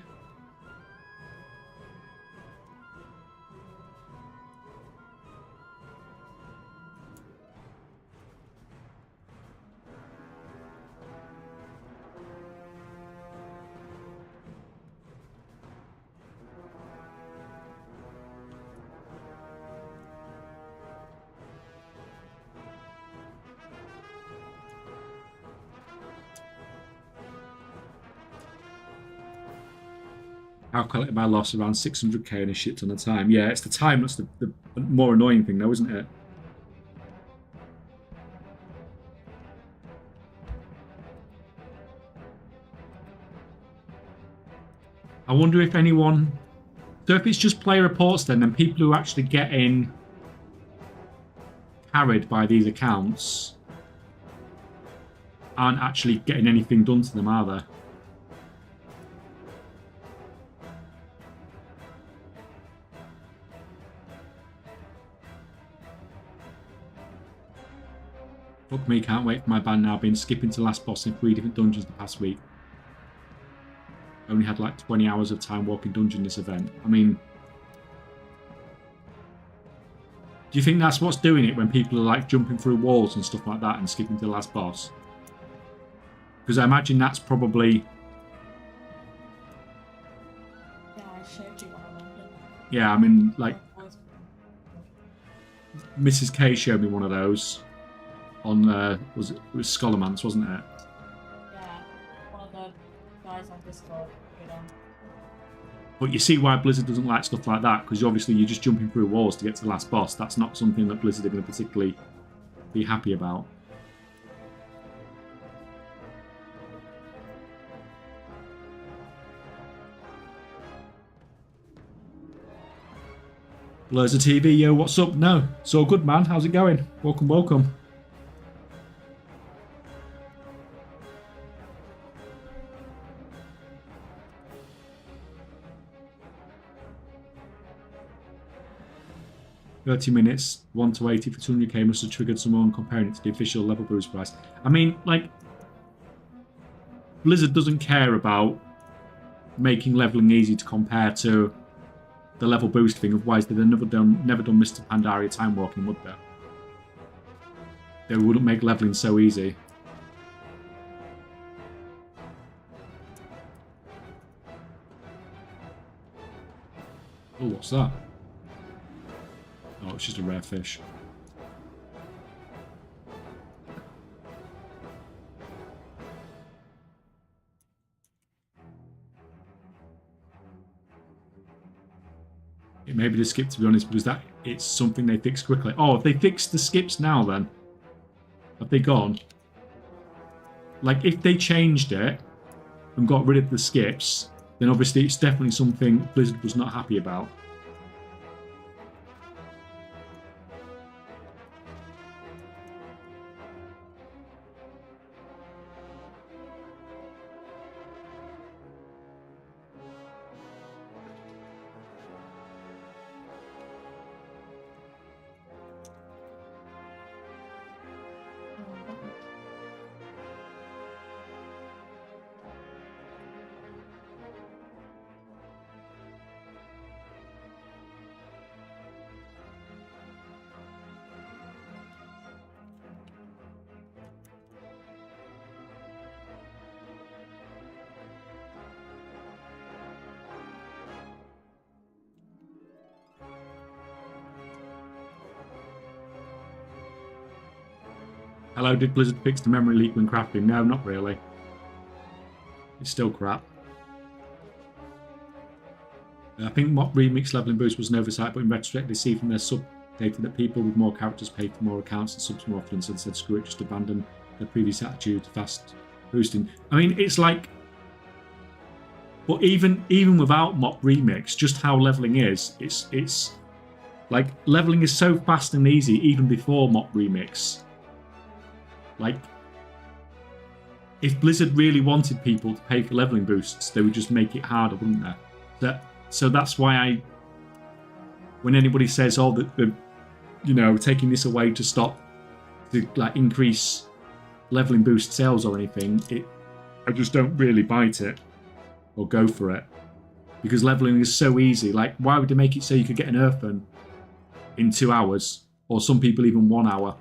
Calculated my loss around 600k in a shit ton of time. Yeah, it's the time that's the more annoying thing though, isn't it? I wonder if anyone... So if it's just player reports then people who are actually getting carried by these accounts aren't actually getting anything done to them, are they? Fuck me, can't wait for my ban now. Been skipping to last boss in 3 different dungeons the past week. Only had like 20 hours of time walking dungeon this event. I mean... Do you think that's what's doing it when people are like jumping through walls and stuff like that and skipping to the last boss? Because I imagine that's probably... Yeah, I showed you what I wanted. Yeah, I mean, like... Mrs. K showed me one of those. On, it was Scholarmance, wasn't it? Yeah, one of the guys on Discord, you know. But you see why Blizzard doesn't like stuff like that, because obviously you're just jumping through walls to get to the last boss. That's not something that Blizzard are going to particularly be happy about. Blizzard TV, yo, what's up? No, it's all good, man. How's it going? Welcome, welcome. $30 minutes, 1 to 80 for 200k must have triggered someone comparing it to the official level boost price. I mean, like, Blizzard doesn't care about making leveling easy to compare to the level boost thing, otherwise they'd have never done Mr. Pandaria time walking, would they? They wouldn't make leveling so easy. Oh, what's that? Oh, it's just a rare fish. It may be the skip, to be honest, because that it's something they fix quickly. Oh, if they fixed the skips now, then have they gone? Like, if they changed it and got rid of the skips, then obviously it's definitely something Blizzard was not happy about. Hello, did Blizzard fix the memory leak when crafting? No, not really. It's still crap. I think Mop Remix leveling boost was an oversight, but in retrospect they see from their sub data that people with more characters pay for more accounts and subs more often, so they said screw it, just abandon their previous attitude to fast boosting. I mean, it's like... But even without Mop Remix, just how leveling is, it's like, leveling is so fast and easy even before Mop Remix. Like, if Blizzard really wanted people to pay for leveling boosts, they would just make it harder, wouldn't they? So that's why when anybody says, "Oh, the you know, taking this away to stop to like increase leveling boost sales or anything," I just don't really bite it or go for it, because leveling is so easy. Like, why would they make it so you could get an earthen in 2 hours, or some people even 1 hour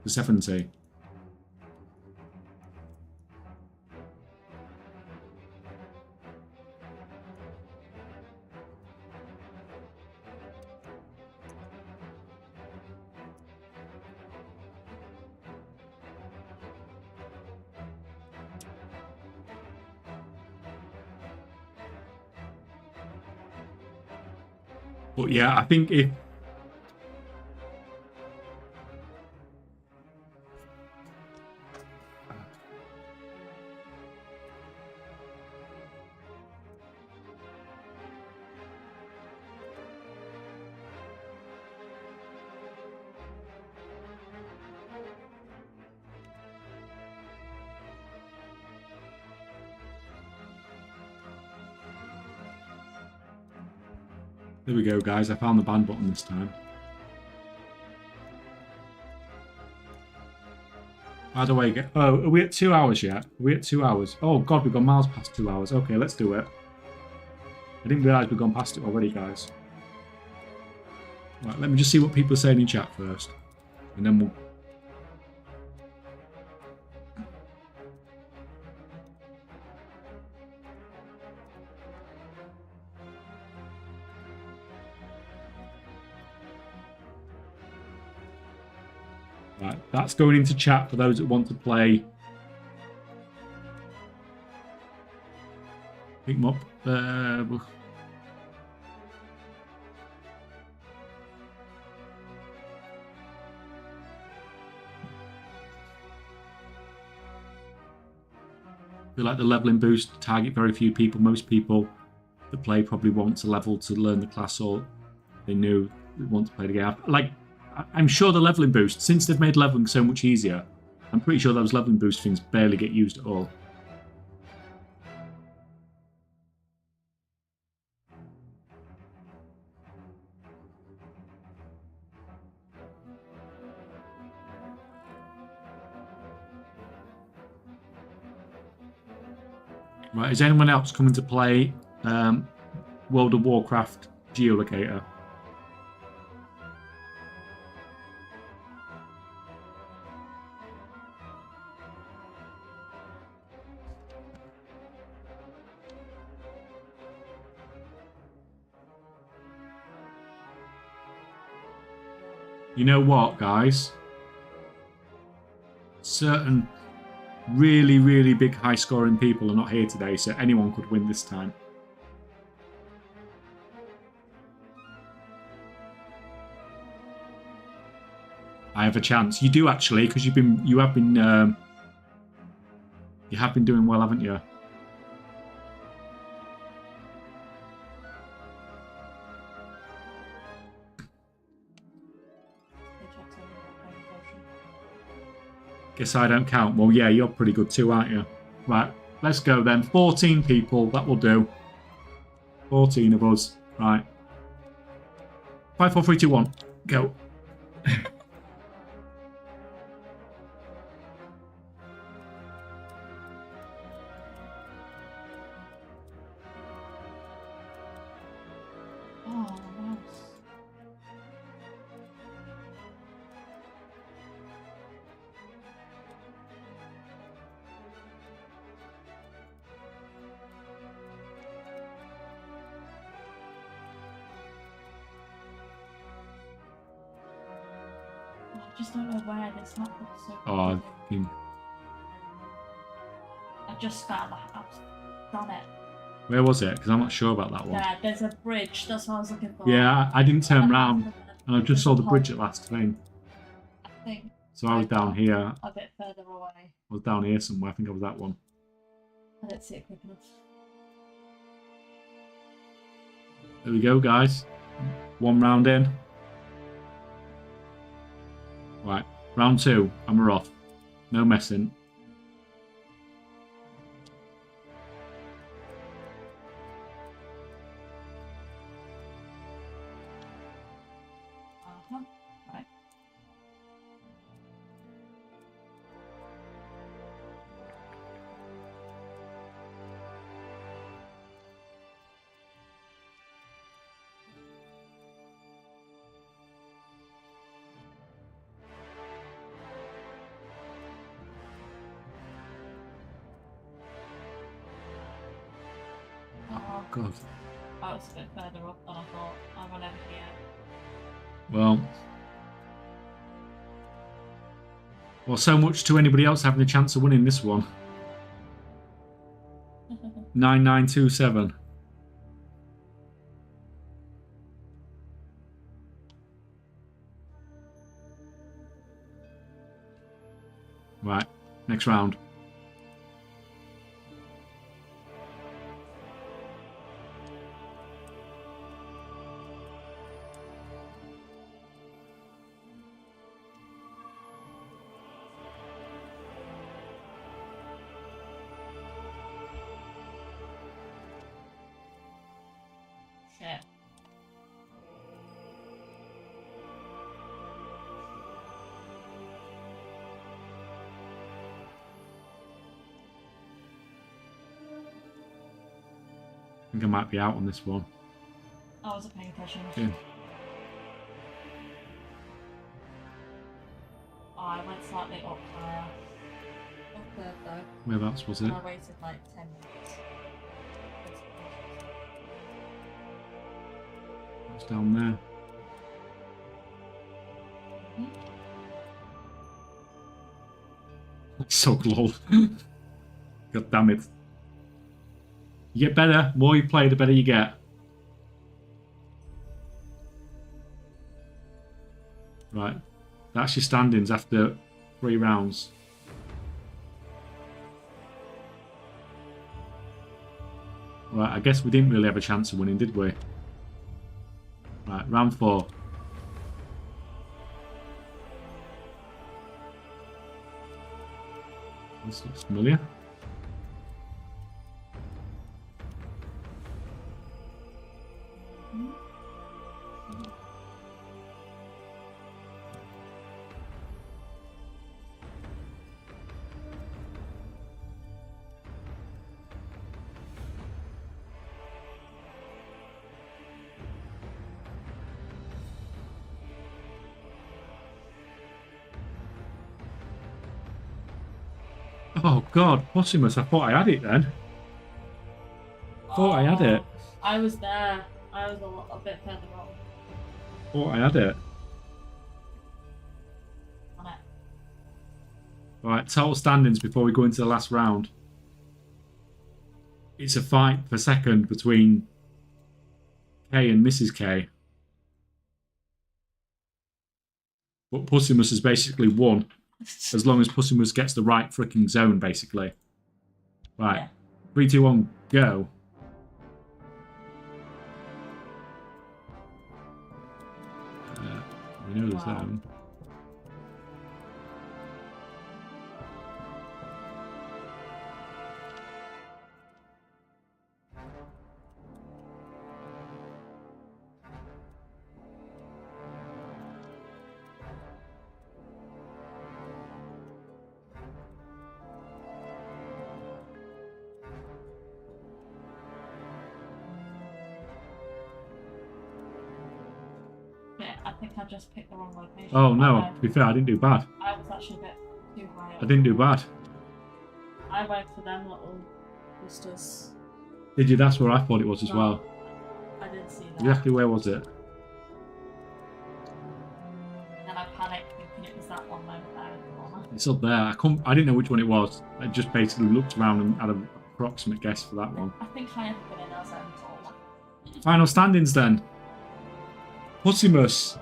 for 70? But yeah, I think if there we go, guys. I found the ban button this time. How do I get... Oh, are we at 2 hours yet? Are we at 2 hours? Oh, God, we've gone miles past 2 hours. Okay, let's do it. I didn't realise we'd gone past it already, guys. Right, let me just see what people are saying in chat first. And then we'll... Right, that's going into chat for those that want to play. Pick them up. Feel like the leveling boost target very few people. Most people that play probably want to level to learn the class, or they knew they want to play the game. Like, I'm sure the leveling boost, since they've made leveling so much easier, I'm pretty sure those leveling boost things barely get used at all. Right, is anyone else coming to play World of Warcraft Geoguessr? You know what, guys? Certain really, really big high-scoring people are not here today, so anyone could win this time. I have a chance. You do actually, because you have been doing well, haven't you? Guess I don't count. Well, yeah, you're pretty good too, aren't you? Right, let's go then. 14 people, that will do. 14 of us. Right. 5, 4, 3, 2, 1. Go. I just don't know where this map looks so Oh, I've just found that. I've done it. Where was it? Because I'm not sure about that one. Yeah, there's a bridge. That's what I was looking for. Yeah, I didn't turn round, and I just saw the bridge at last thing. I think. So I was down here. A bit further away. I was down here somewhere. I think I was that one. I didn't see it quick enough. There we go, guys. One round in. Right, round 2, and we're off. No messing. No? Right. Oh, God. That was a bit further up than I thought. I run over here. Well, so much to anybody else having a chance of winning this one. 9927. Right, next round. Shit. I think I might be out on this one. I wasn't paying attention. Yeah. Oh, I went slightly up higher. Up there though. Whereabouts was it? And I waited like 10 minutes. It's down there. So close. God damn it. You get better. The more you play, the better you get. Right. That's your standings after 3 rounds. Right, I guess we didn't really have a chance of winning, did we? Right, round 4. This looks familiar. Oh God, Possumus, I thought I had it then. Thought I had it. I was there. I was a bit further up. Thought I had it. On it. Right, total standings before we go into the last round. It's a fight for second between K and Mrs. K. But Possumus has basically won. As long as Possumus gets the right freaking zone, basically. Right. Yeah. 3, 2, 1, go. We know the zone. I think I just picked the wrong location. Oh no, to be fair, I didn't do bad. I was actually a bit too high up. I didn't do bad. I went for them little boosters. Did you? That's where I thought it was as well. I didn't see that. Exactly where was it? And then I panicked thinking it was that one moment there in the corner. It's up there. I didn't know which one it was. I just basically looked around and had an approximate guess for that one. I think I have been in our zone taller. Final standings then. Possumus.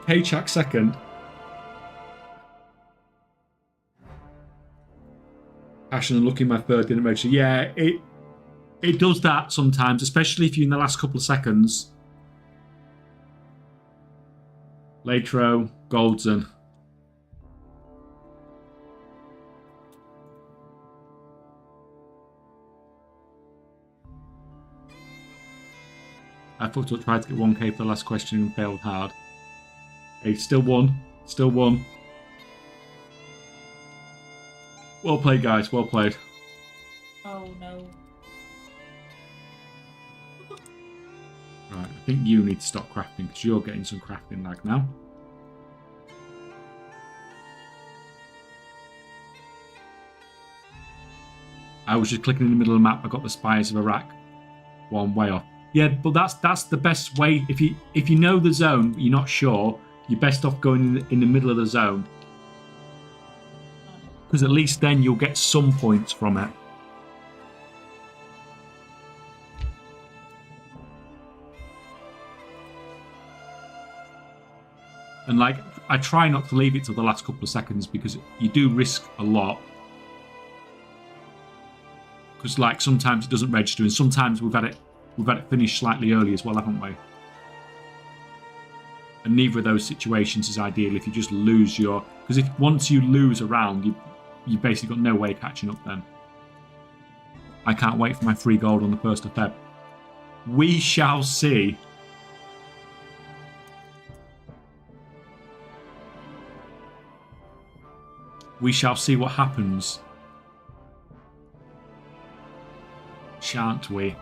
Paycheck second. Passion and Lucky my third didn't register. Yeah, it does that sometimes, especially if you're in the last couple of seconds. Latro, Goldson. I fucked up, tried to get 1k for the last question and failed hard. Hey, still one. Still one. Well played, guys. Well played. Oh no. Right, I think you need to stop crafting because you're getting some crafting lag now. I was just clicking in the middle of the map. I got the Spires of Iraq one way off. Yeah, but that's the best way. If you know the zone, but you're not sure, you're best off going in the middle of the zone. Because at least then you'll get some points from it. And like, I try not to leave it till the last couple of seconds because you do risk a lot. Because like sometimes it doesn't register, and sometimes we've had it finished slightly early as well, haven't we? And neither of those situations is ideal if you just lose your. Because if once you lose a round, you basically got no way of catching up then. I can't wait for my free gold on the 1st of Feb. We shall see. We shall see what happens. Shan't we?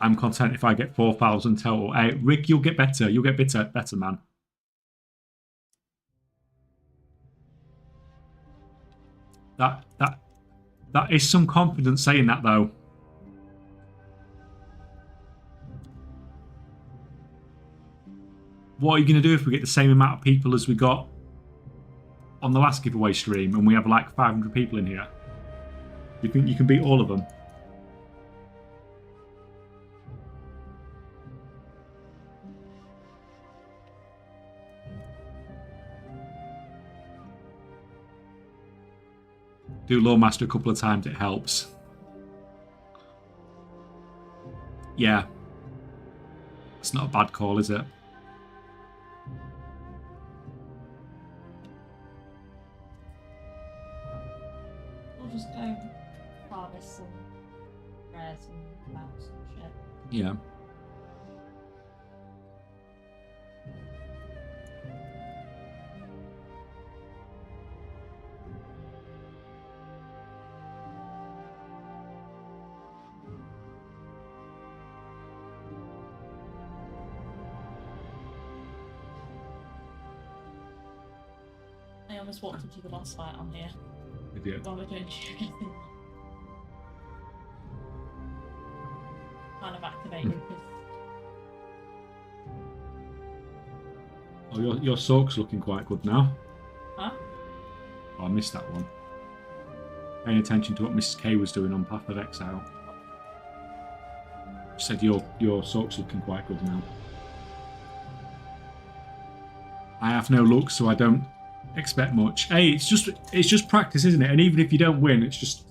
I'm content if I get 4,000 total. Hey, Rick, you'll get better. You'll get better, man. That is some confidence saying that, though. What are you going to do if we get the same amount of people as we got on the last giveaway stream and we have like 500 people in here? Do you think you can beat all of them? Do Lawmaster a couple of times, it helps. Yeah. It's not a bad call, is it? We'll just go harvest some rares and mounts and shit. Yeah. I almost walked into the boss fight on here. Idiot. While we're doing Geoguessr. Kind of activated because. Oh, your soak's looking quite good now. Huh? Oh, I missed that one. Paying attention to what Mrs. K was doing on Path of Exile. She said your soak's looking quite good now. I have no luck, so I don't expect much. Hey, it's just practice, isn't it? And even if you don't win, it's just,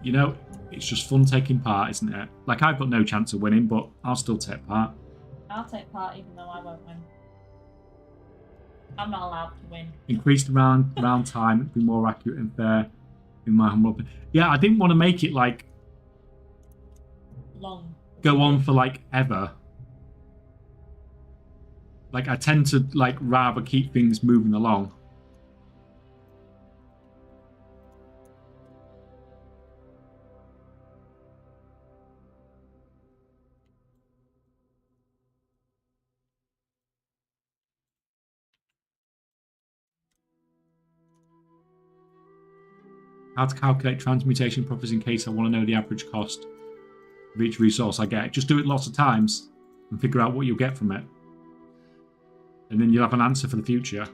you know, it's just fun taking part, isn't it? Like, I've got no chance of winning, but I'll still take part. I'll take part even though I won't win. I'm not allowed to win. Increased round time, it'd be more accurate and fair, in my humble opinion. Yeah, I didn't want to make it like Long. Go on for like ever. Like, I tend to like rather keep things moving along. How to calculate transmutation profits in case I want to know the average cost of each resource I get. Just do it lots of times and figure out what you'll get from it. And then you'll have an answer for the future.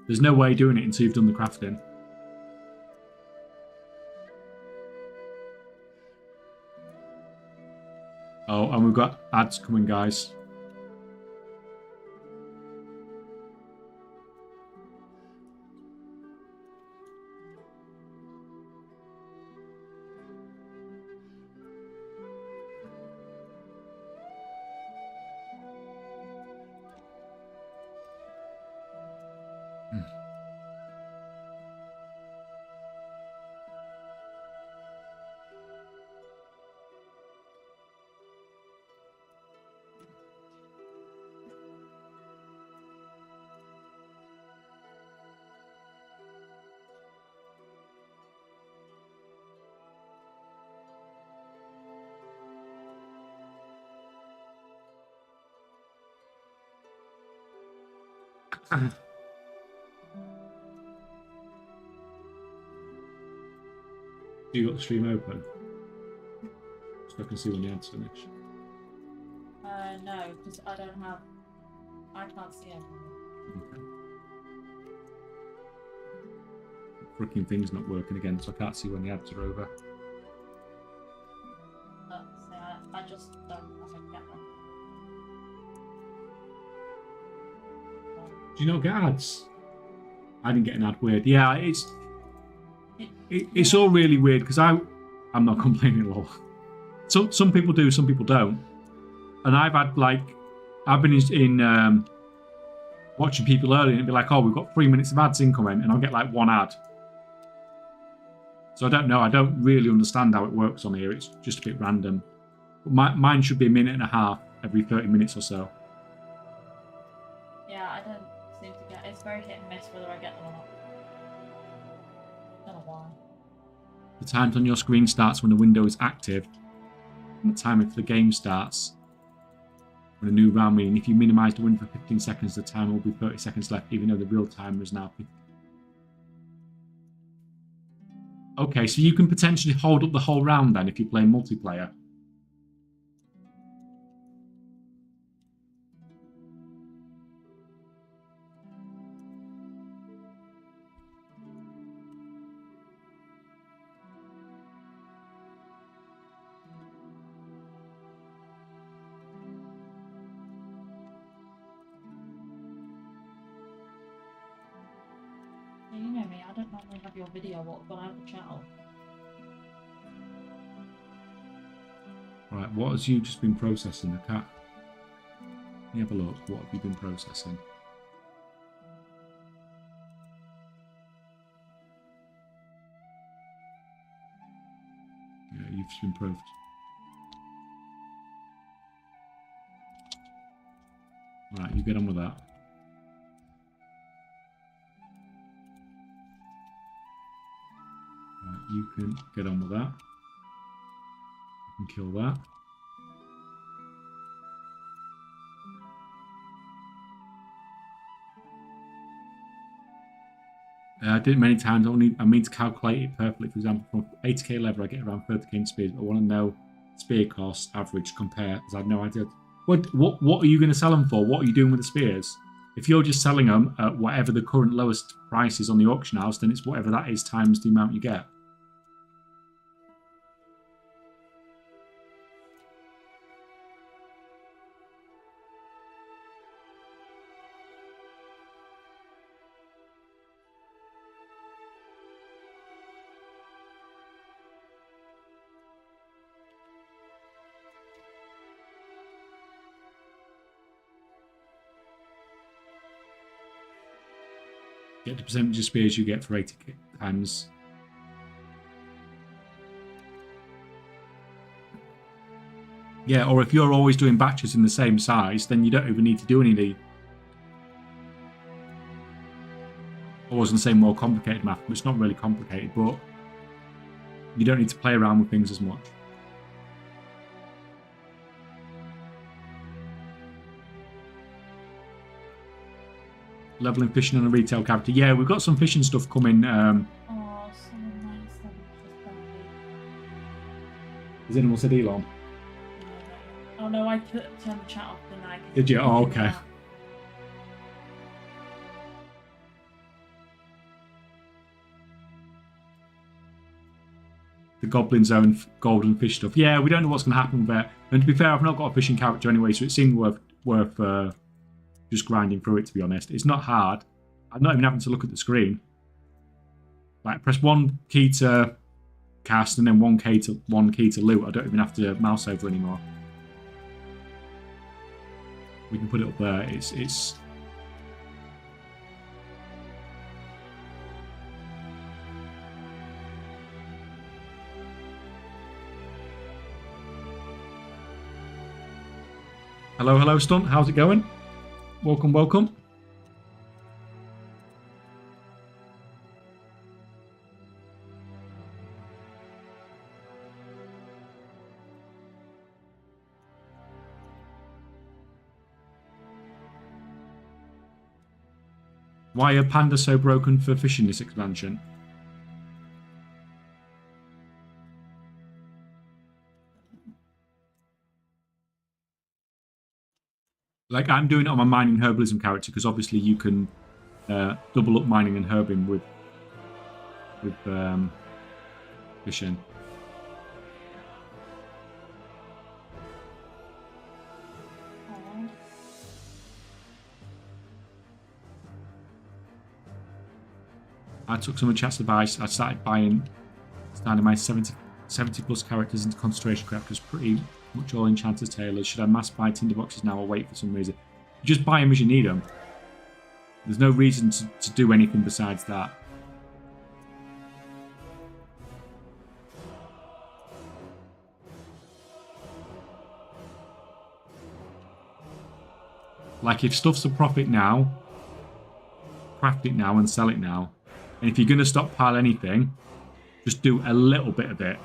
There's no way doing it until you've done the crafting. Oh, and we've got ads coming, guys. You got the stream open, so I can see when the ads finish. No, because I don't have. I can't see it. Okay. Freaking thing's not working again, so I can't see when the ads are over. I just don't get them. Do you not get ads? I didn't get an ad weird. Yeah, it's all really weird because I'm not complaining at all. So some people do, some people don't. And I've been in watching people early and it'd be like, oh, we've got 3 minutes of ads incoming, and I'll get like one ad. So I don't know. I don't really understand how it works on here. It's just a bit random. But mine should be a minute and a half every 30 minutes or so. Yeah, I don't seem to get. It's very hit and miss whether I get them or not. I don't know why. The times on your screen starts when the window is active, and the timer for the game starts when a new round, meaning if you minimise the window for 15 seconds, the timer will be 30 seconds left, even though the real timer is now 50. Okay, so you can potentially hold up the whole round then if you play multiplayer. Yeah, you know me. I don't normally have your video up when I have the channel. Right, what has you just been processing? The cat. Let me have a look. What have you been processing? Yeah, you've just been processing. Right, you get on with that. Right, you can get on with that. You can kill that. I did it many times. I mean to calculate it perfectly. For example, from 80k level, I get around 30k in spears. But I want to know spear cost average compare, because I had no idea. What are you going to sell them for? What are you doing with the spears? If you're just selling them at whatever the current lowest price is on the auction house, then it's whatever that is times the amount you get. Get the percentage of spears you get for 80 times. Yeah, or if you're always doing batches in the same size, then you don't even need to do any of the... I was going to say more complicated math, but it's not really complicated, but you don't need to play around with things as much. Leveling fishing on a retail character. Yeah, we've got some fishing stuff coming. Oh, someone likes them. Has anyone said Elon? Oh no, I turned the chat off the night. Did you? Oh, okay. The Goblin Zone golden fish stuff. Yeah, we don't know what's going to happen with it. And to be fair, I've not got a fishing character anyway, so it seemed worth just grinding through it, to be honest. It's not hard. I'm not even having to look at the screen. Like, press one key to cast and then one key to loot. I don't even have to mouse over anymore. We can put it up there. It's Hello, Stunt. How's it going? Welcome. Why are pandas so broken for fishing this expansion? Like, I'm doing it on my mining herbalism character because obviously you can double up mining and herbing with fishing. I took some of the chat's advice. I started buying my 70 plus characters into concentration crafters, pretty much all enchanters tailors. Should I mass buy tinderboxes now or wait for some reason? You just buy them as you need them. There's no reason to do anything besides that. Like, if stuff's a profit now, craft it now and sell it now. And if you're going to stockpile anything, just do a little bit of it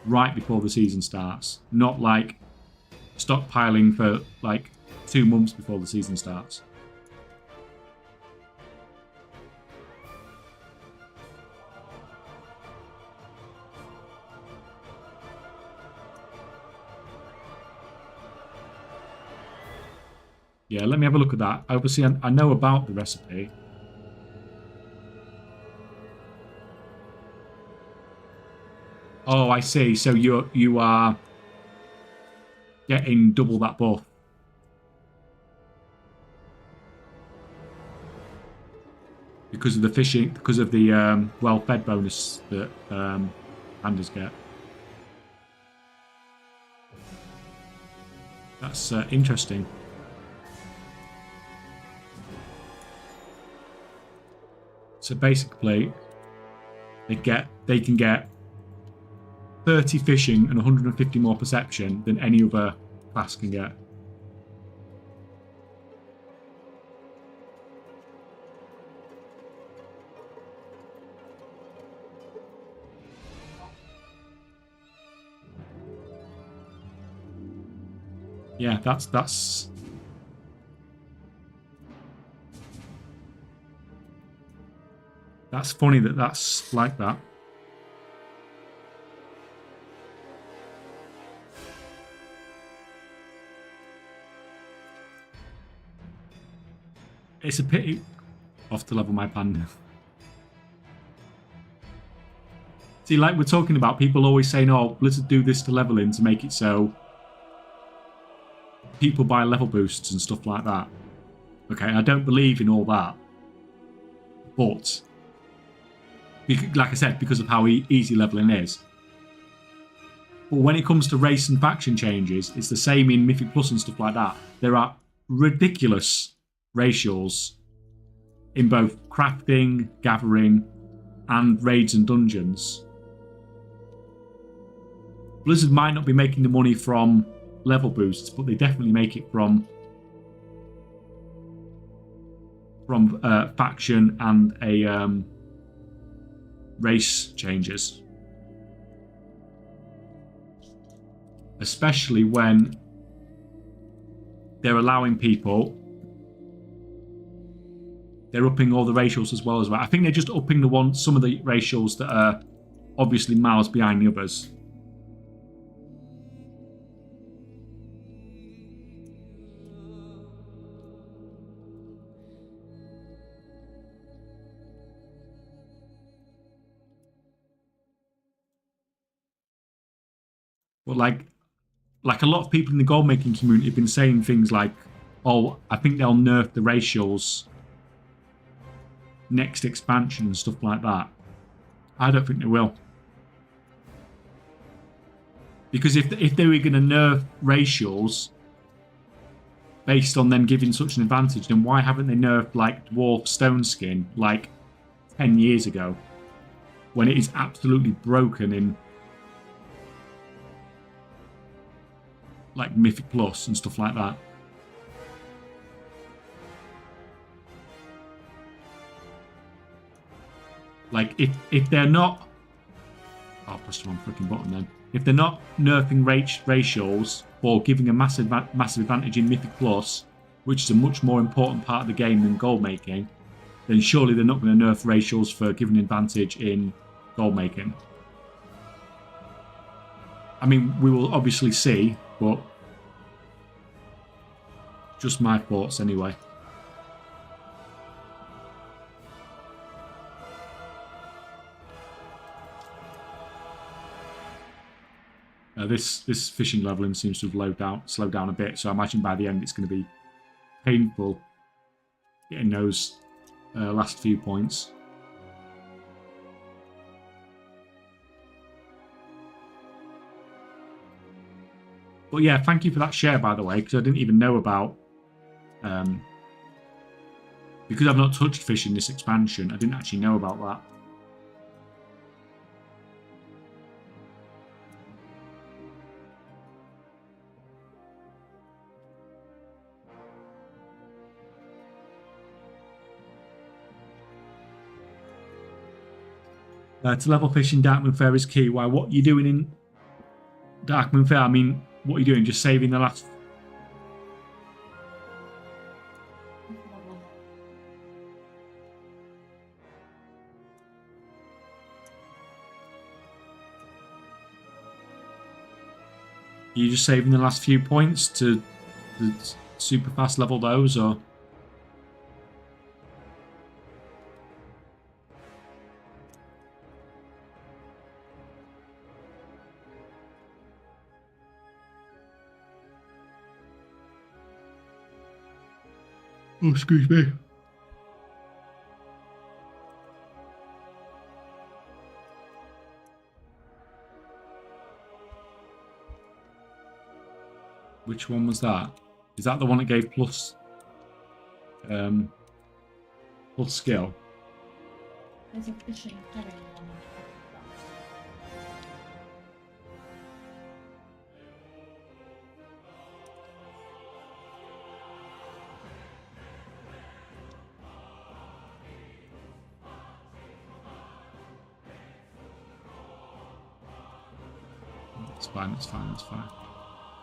right before the season starts. Not like stockpiling for like 2 months before the season starts. Yeah, let me have a look at that. Obviously, I know about the recipe. Oh, I see. So you are getting double that buff. Because of the fishing, because of the well-fed bonus that pandas get. That's interesting. So basically, they can get 30 fishing and 150 more perception than any other class can get. Yeah, that's funny that that's like that. It's a pity. Off to level my panda. See, like we're talking about, people always saying, oh, Blizzard do this to leveling to make it so people buy level boosts and stuff like that. Okay, I don't believe in all that. But, like I said, because of how easy leveling is. But when it comes to race and faction changes, it's the same in Mythic Plus and stuff like that. There are ridiculous ratios in both crafting, gathering, and raids and dungeons. Blizzard might not be making the money from level boosts, but they definitely make it from faction and a race changes. Especially when they're allowing people, they're upping all the ratios as well. I think they're just upping some of the ratios that are obviously miles behind the others. But like a lot of people in the gold making community have been saying things like, oh, I think they'll nerf the ratios next expansion and stuff like that. I don't think they will. Because if they were going to nerf ratios based on them giving such an advantage, then why haven't they nerfed like Dwarf Stone Skin like 10 years ago? When it is absolutely broken in like Mythic Plus and stuff like that. Like, if they're not... Oh, I pressed the wrong freaking button then. If they're not nerfing ratios or giving a massive advantage in Mythic Plus, which is a much more important part of the game than gold making, then surely they're not going to nerf racials for giving advantage in gold making. I mean, we will obviously see, but just my thoughts anyway. This fishing leveling seems to have slowed down a bit, so I imagine by the end it's going to be painful getting those last few points. But yeah, thank you for that share, by the way, because I didn't even know about... because I've not touched fishing this expansion, I didn't actually know about that. To level fish in Darkmoon Fair is key. Why? What are you doing in Darkmoon Fair? I mean, what are you doing? Just saving the last... Are you just saving the last few points to super fast level those, or... Oh, excuse me. Which one was that? Is that the one that gave plus skill? There's a fishing herring one. It's fine, it's fine, it's fine.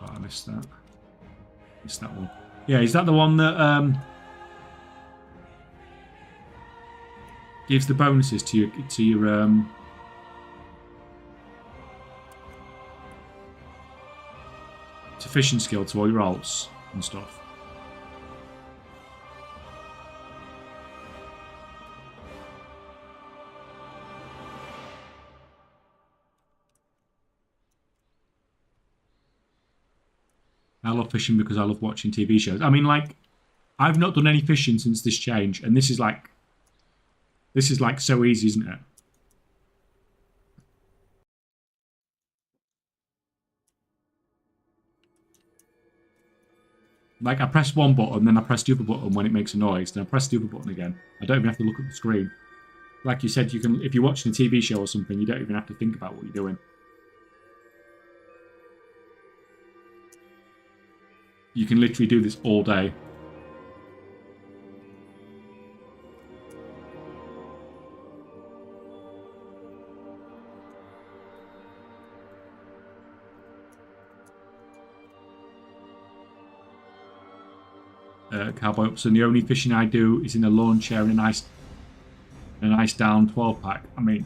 Oh, I missed that. Missed that one. Yeah, is that the one that gives the bonuses to your to fishing skill to all your alts and stuff? I love fishing because I love watching TV shows. I mean, like, I've not done any fishing since this change, and this is like so easy, isn't it? Like, I press one button, then I press the other button when it makes a noise, then I press the other button again. I don't even have to look at the screen. Like you said, you can, if you're watching a TV show or something, you don't even have to think about what you're doing. You can literally do this all day. Cowboy Upson, the only fishing I do is in a lawn chair in a nice down 12-pack. I mean,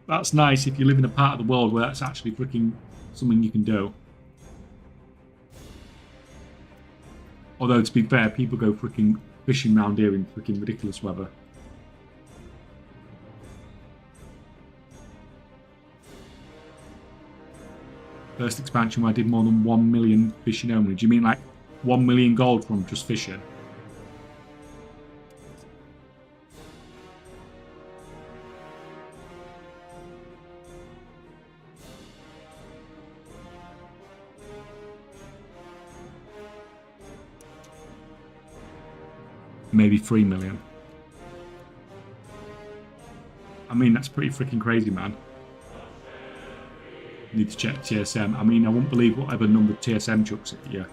that's nice if you live in a part of the world where that's actually freaking something you can do. Although, to be fair, people go freaking fishing round here in freaking ridiculous weather. First expansion where I did more than 1 million fishing only. Do you mean like 1 million gold from just fishing? Maybe 3 million. I mean, that's pretty freaking crazy, man. Need to check TSM. I mean, I won't believe whatever number TSM chucks at you.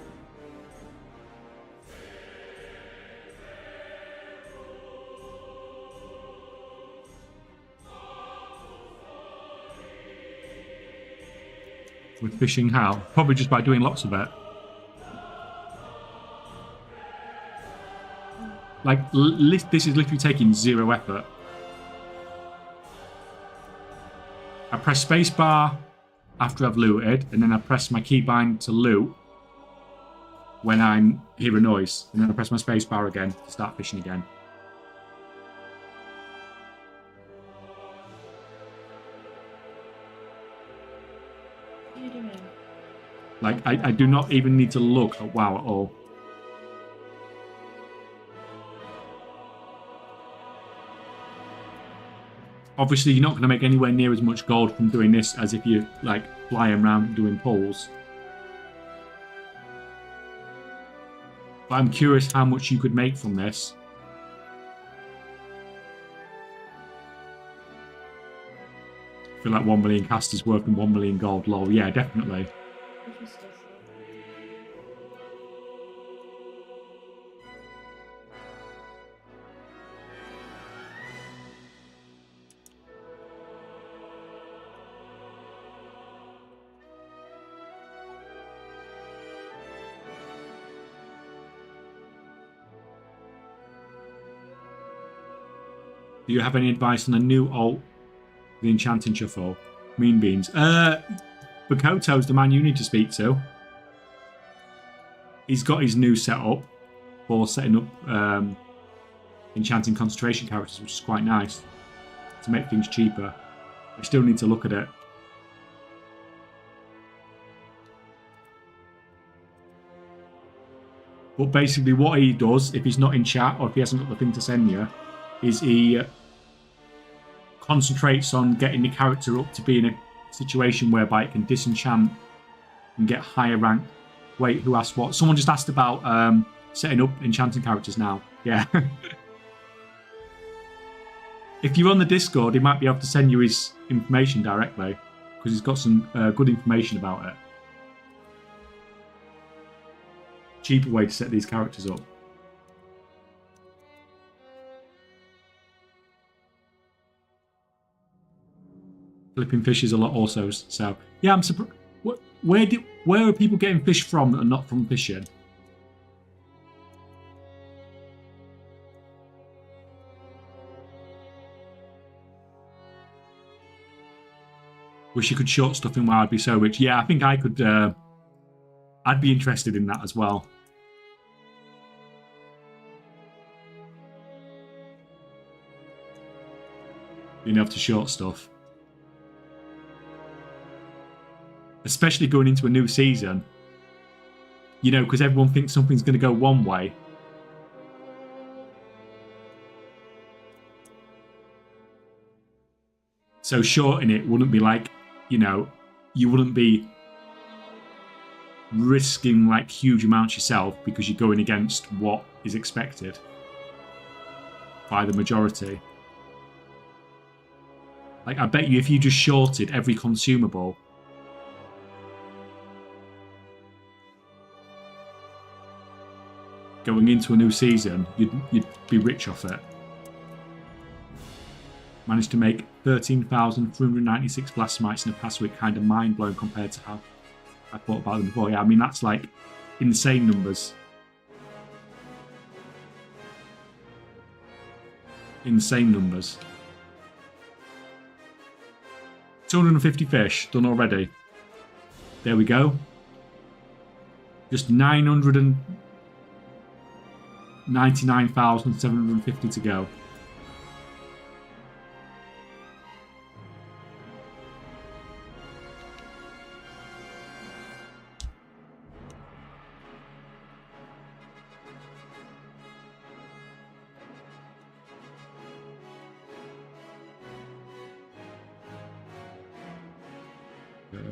With fishing how? Probably just by doing lots of it. Like, this is literally taking 0 effort. I press spacebar after I've looted, and then I press my keybind to loot when I hear a noise, and then I press my spacebar again to start fishing again. What are you doing? Like, I do not even need to look at WoW at all. Obviously, you're not going to make anywhere near as much gold from doing this as if you're, like, flying around doing pulls. But I'm curious how much you could make from this. I feel like 1 million casters worth and 1 million gold. Lol, yeah, definitely. Do you have any advice on a new alt, the Enchanting Shuffle? Mean beans. Bakoto's the man you need to speak to. He's got his new setup for setting up enchanting concentration characters, which is quite nice to make things cheaper. I still need to look at it. But basically what he does, if he's not in chat or if he hasn't got the thing to send you, is he concentrates on getting the character up to be in a situation whereby it can disenchant and get higher rank. Wait, who asked what? Someone just asked about setting up enchanting characters now. Yeah. If you're on the Discord, he might be able to send you his information directly, because he's got some good information about it. Cheaper way to set these characters up. Flipping fish is a lot also, so yeah, I'm surprised. Where are people getting fish from and not from fishing? Wish you could short stuff in WoW, I'd be so rich. Yeah, I think I could. I'd be interested in that as well. Being able to short stuff. Especially going into a new season. You know, because everyone thinks something's going to go one way. So shorting it wouldn't be like, you know, you wouldn't be risking like huge amounts yourself because you're going against what is expected by the majority. Like, I bet you if you just shorted every consumable, going into a new season, you'd be rich off it. Managed to make 13,396 blast smites in the past week, kind of mind-blowing compared to how I thought about them before. Yeah, I mean, that's like insane numbers. Insane numbers. 250 fish done already. There we go. Just 999,750 to go.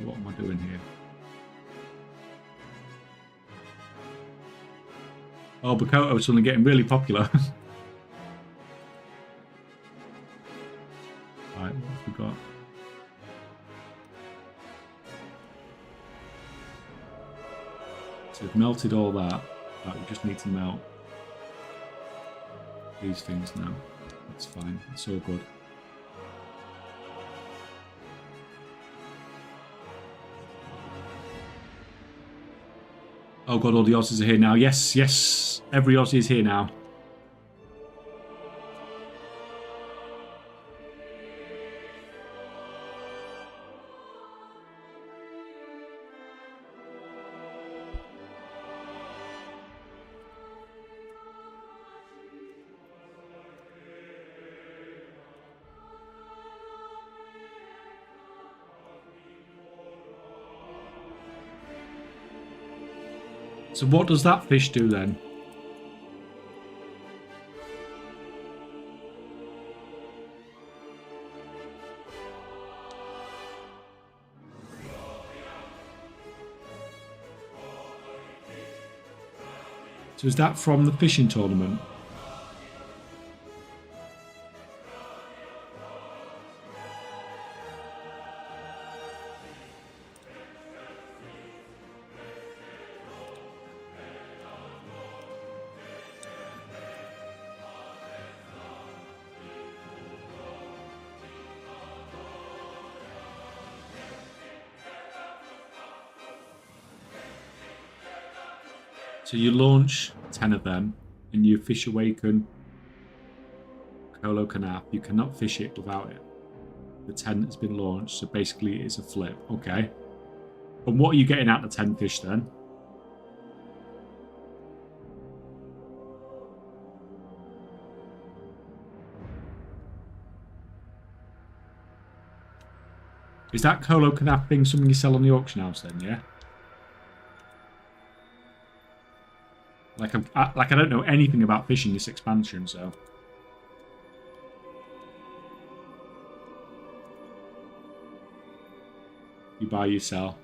What am I doing here? Oh, Bakoto's suddenly getting really popular. Right, what have we got? So we've melted all that. Right, we just need to melt these things now. That's fine. It's all good. Oh god, all the Aussies are here now. Yes, yes. Every Aussie is here now. So what does that fish do then? So is that from the fishing tournament? So you launch 10 of them, and you fish awaken Colo Canaf. You cannot fish it without it. The 10 has been launched, so basically it's a flip. Okay. And what are you getting out of the 10 fish then? Is that Colo Canaf thing something you sell on the auction house then, yeah? Like I don't know anything about fishing this expansion, so you buy, you sell.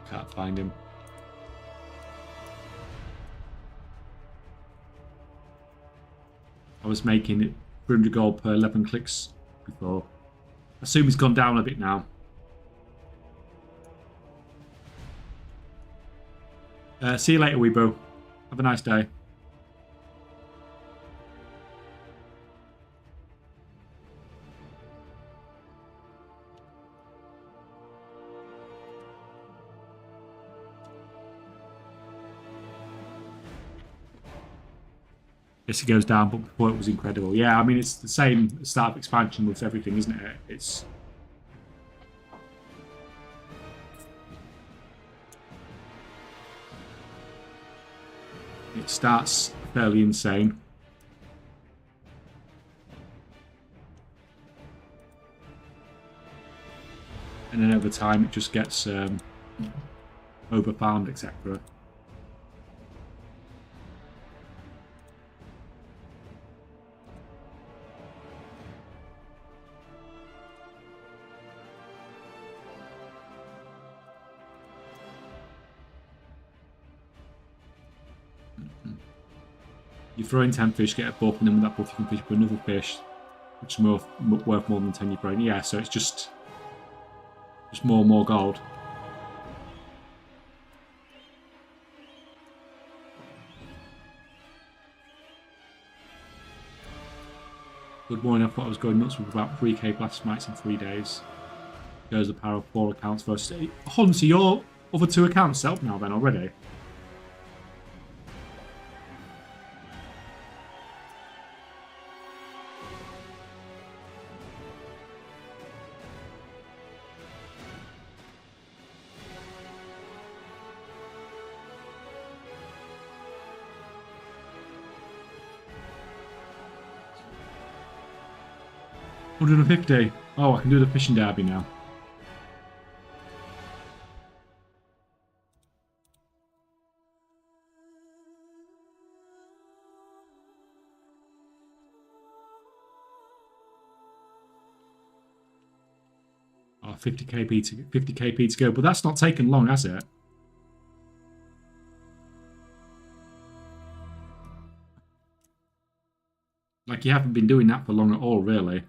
Can't find him. I was making it 300 gold per 11 clicks before. I assume he's gone down a bit now. See you later, Weebo. Have a nice day. Yes, it goes down, but before it was incredible. Yeah, I mean, it's the same start of expansion with everything, isn't it? It starts fairly insane. And then over time, it just gets over-farmed, etc. You throw in 10 fish, get a buff, and then with that buff you can fish for another fish, which is worth more than 10 you bring. Yeah, so it's just more and more gold. Good morning, I thought I was going nuts with about 3k blast smites in 3 days. There's the power of 4 accounts versus 8. Hunter, your other 2 accounts set up now then already? $150. Oh, I can do the fishing derby now. Oh, 50 kp to go, but that's not taken long, has it? Like, you haven't been doing that for long at all, really.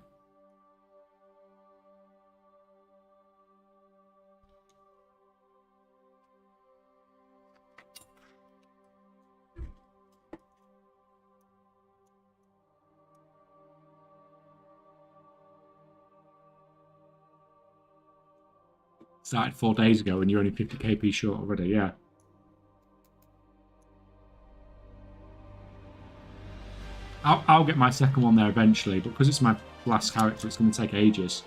Started 4 days ago and you're only 50 kp short already, yeah. I'll get my second one there eventually, but because it's my glass character, it's going to take ages.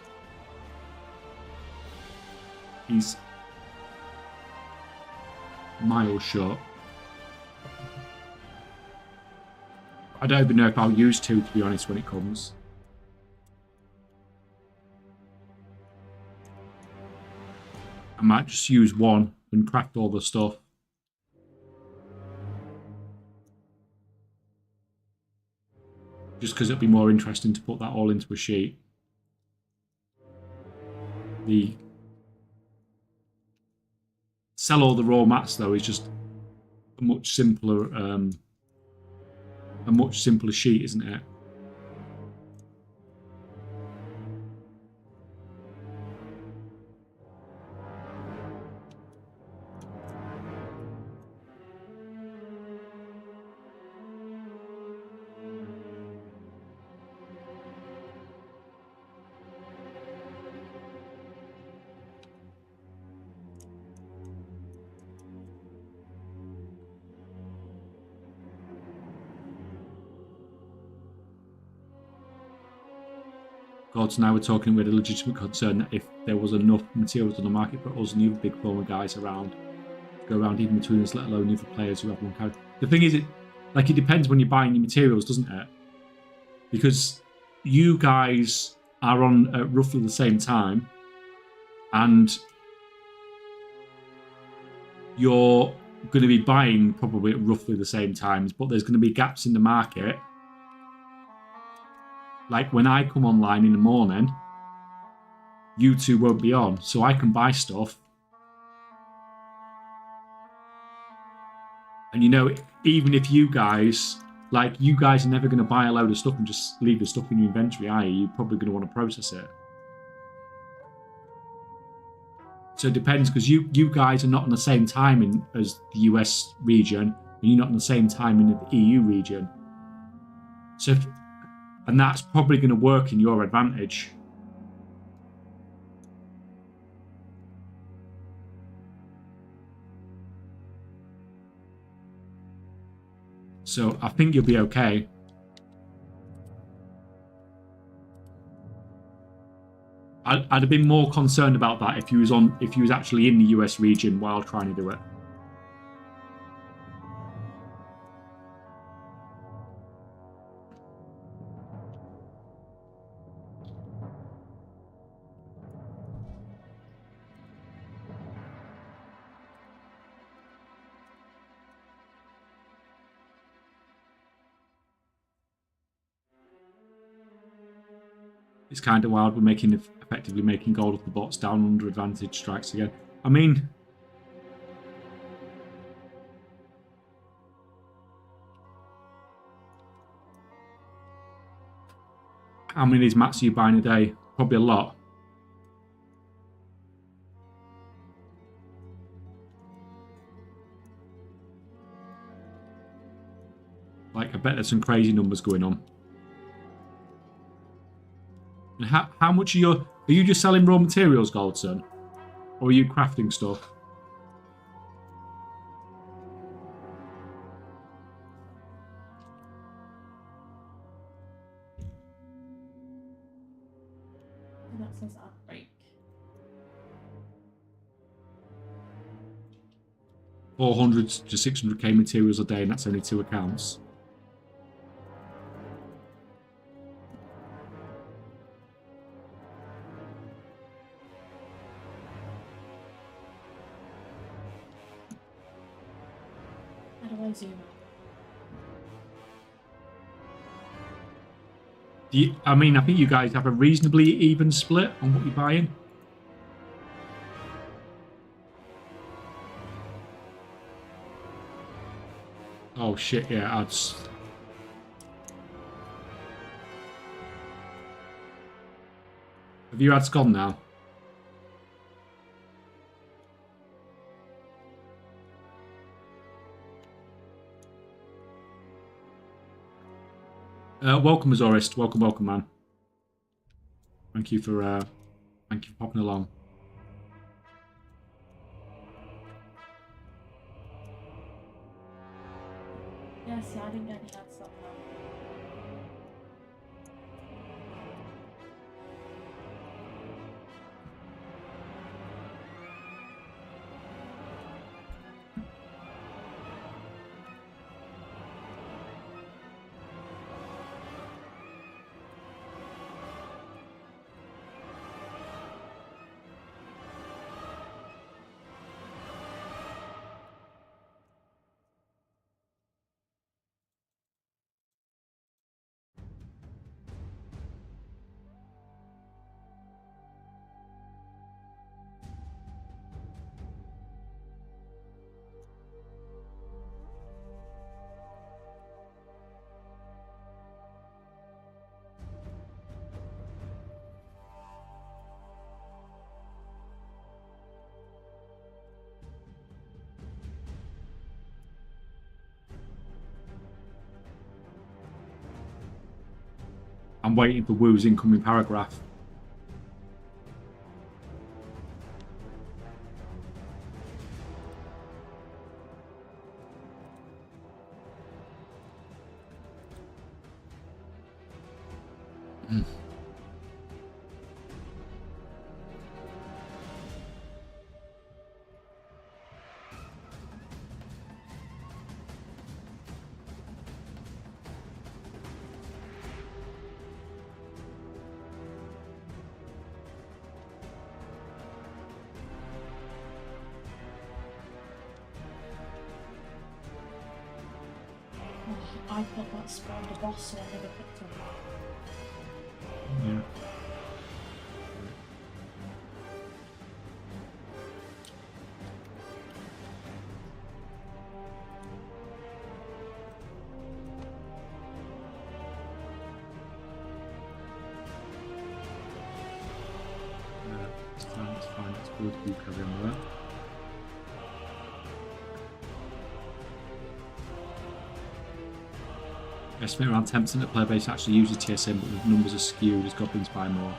He's miles short. I don't even know if I'll use 2, to be honest, when it comes. I might just use 1 and craft all the stuff. Just because it'd be more interesting to put that all into a sheet. The sell all the raw mats though is just a much simpler sheet, isn't it? Gods and I were talking with a legitimate concern that if there was enough materials on the market for us and the other big former guys around, to go around even between us, let alone the other players who have one character. The thing is, it depends when you're buying your materials, doesn't it? Because you guys are on at roughly the same time, and you're going to be buying probably at roughly the same times, but there's going to be gaps in the market. Like when I come online in the morning, you two won't be on, so I can buy stuff. And you know, even if you guys are never going to buy a load of stuff and just leave the stuff in your inventory, are you? You're probably going to want to process it. So it depends, because you guys are not on the same time as the US region, and you're not on the same time in the EU region. So and that's probably going to work in your advantage. So I think you'll be okay. I'd have been more concerned about that if you was actually in the US region while trying to do it. It's kind of wild. We're effectively making gold off the bots down under advantage strikes again. I mean, how many of these mats are you buying a day? Probably a lot. Like, I bet there's some crazy numbers going on. And how much are you just selling raw materials, Goldson? Or are you crafting stuff? That says outbreak. 400 to 600k materials a day, and that's only 2 accounts. Zoom. I mean, I think you guys have a reasonably even split on what you're buying. Oh shit, yeah, ads. Have your ads gone now? Welcome, Azorist. Welcome, man. Thank you for popping along. Yes, yeah, I didn't get any ads up now. I'm waiting for Woo's incoming paragraph. I thought that spawned a boss and I never picked him. Yeah. It's fine, it's good. You carry on with that. I estimate around 10% of the player base actually uses TSM, but the numbers are skewed as goblins buy more.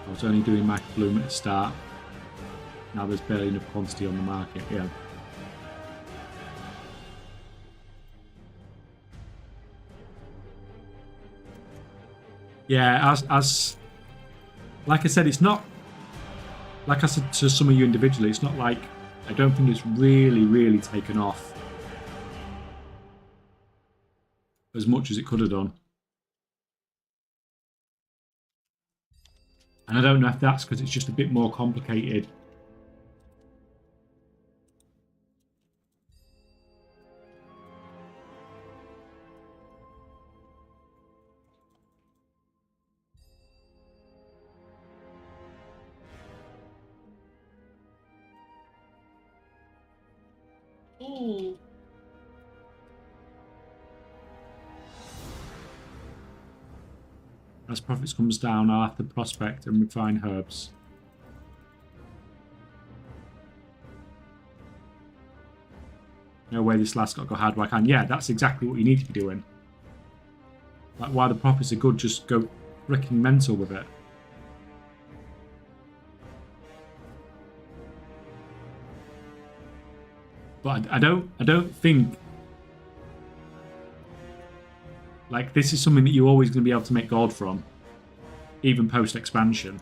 I was only doing Michael Bloom at the start. Now there's barely enough quantity on the market. Yeah. Yeah, as like I said, it's not like I said to some of you individually, it's not like I don't think it's really taken off as much as it could have done. And I don't know if that's because it's just a bit more complicated. Ooh. As profits comes down, I'll have to prospect and refine herbs. No way this last got to go hard where I can. Yeah, that's exactly what you need to be doing. Like, while the profits are good, just go freaking mental with it. But I don't think like this is something that you're always going to be able to make gold from, even post expansion.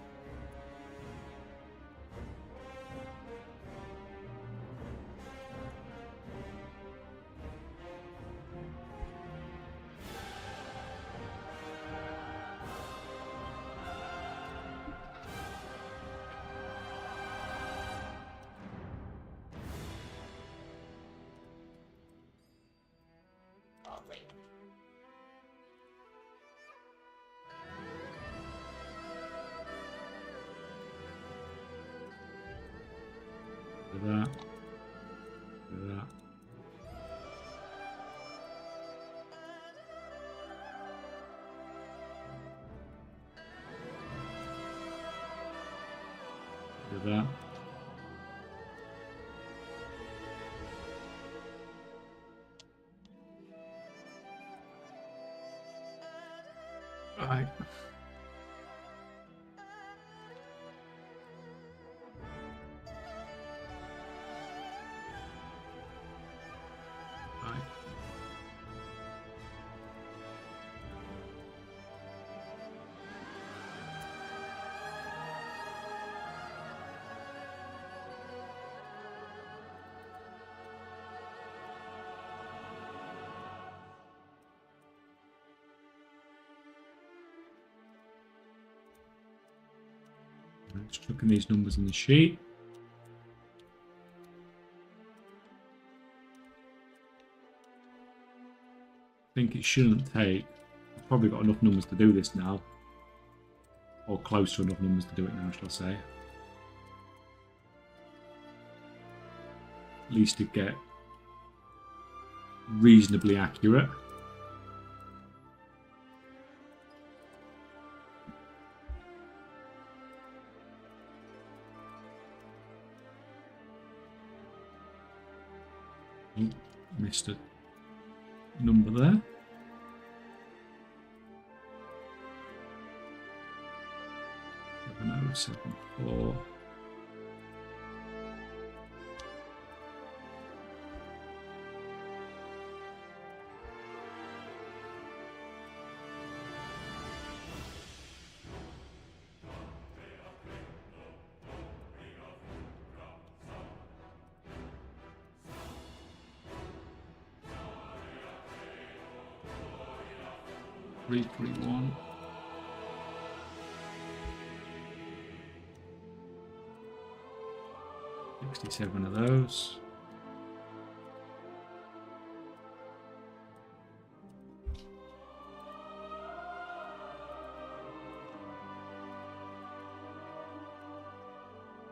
Do that. Do that. Do that. Right. Right. Just looking at these numbers on the sheet. I think it shouldn't take. I've probably got enough numbers to do this now. Or close to enough numbers to do it now, shall I say. At least to get reasonably accurate. Oh, missed a number there. No, 7-4. Three, 1. 67 of those.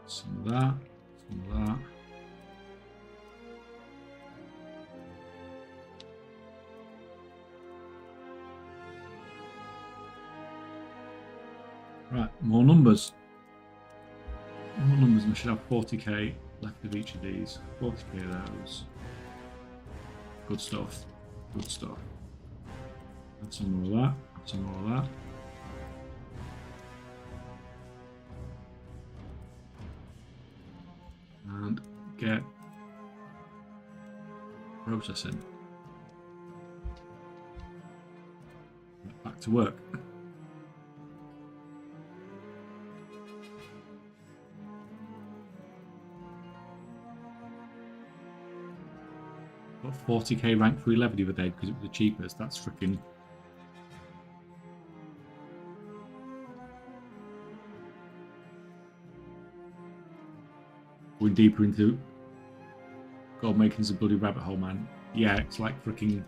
Some of that, some of that. Right, more numbers. More numbers, and I should have 40k left of each of these. 40k of those. Good stuff. Good stuff. Add some more of that. Add some more of that. And get processing. Back to work. Got 40k rank for 11 the other day because it was the cheapest. That's freaking. Going deeper into God making's a bloody rabbit hole, man. Yeah, it's like freaking.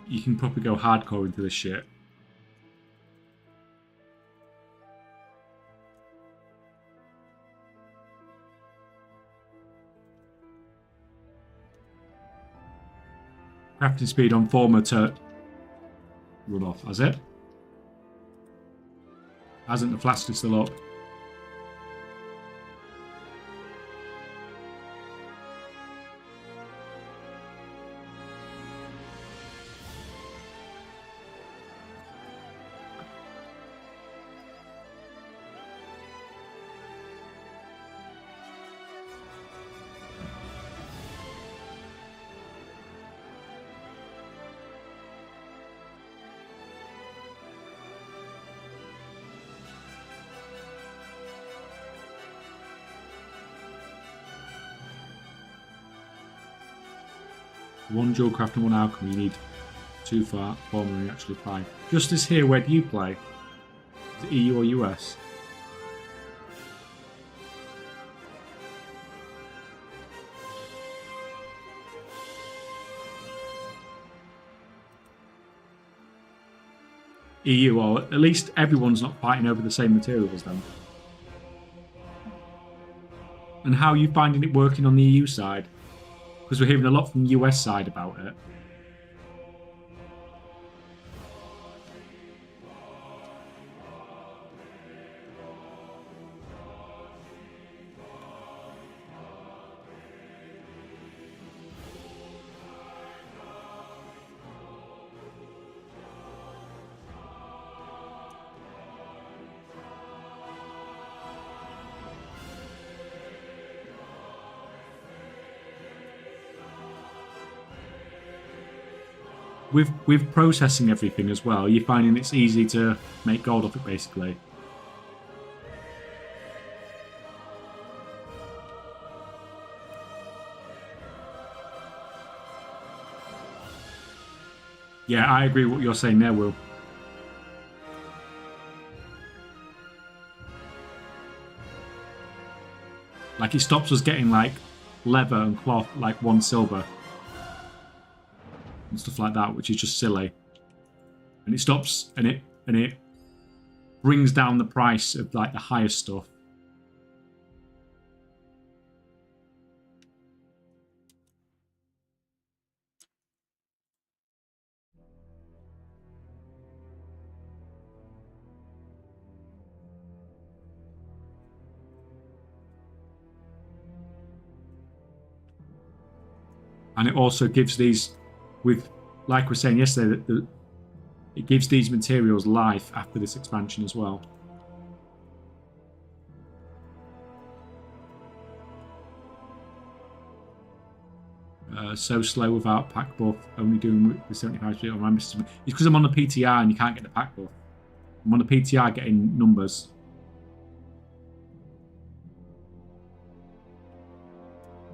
You can probably go hardcore into this shit. Crafting speed on former to run off, has it? Hasn't the flask is still up? One Geoguessr and one alchemy. You need 2 for formula you actually apply. Justice here, where do you play? Is it EU or US? EU, or at least everyone's not fighting over the same materials then. And how are you finding it working on the EU side? Because we're hearing a lot from the US side about it. With processing everything as well, you're finding it's easy to make gold off it, basically. Yeah, I agree with what you're saying there, Will. Like, it stops us getting, like, leather and cloth, like, 1 silver. And stuff like that, which is just silly. And it stops, and it brings down the price of, like, the higher stuff. And it also gives these, with like we were saying yesterday, that it gives these materials life after this expansion as well. So slow without pack buff, only doing with 75% on my system. It's because I'm on the PTR and you can't get the pack buff. I'm on the PTR getting numbers.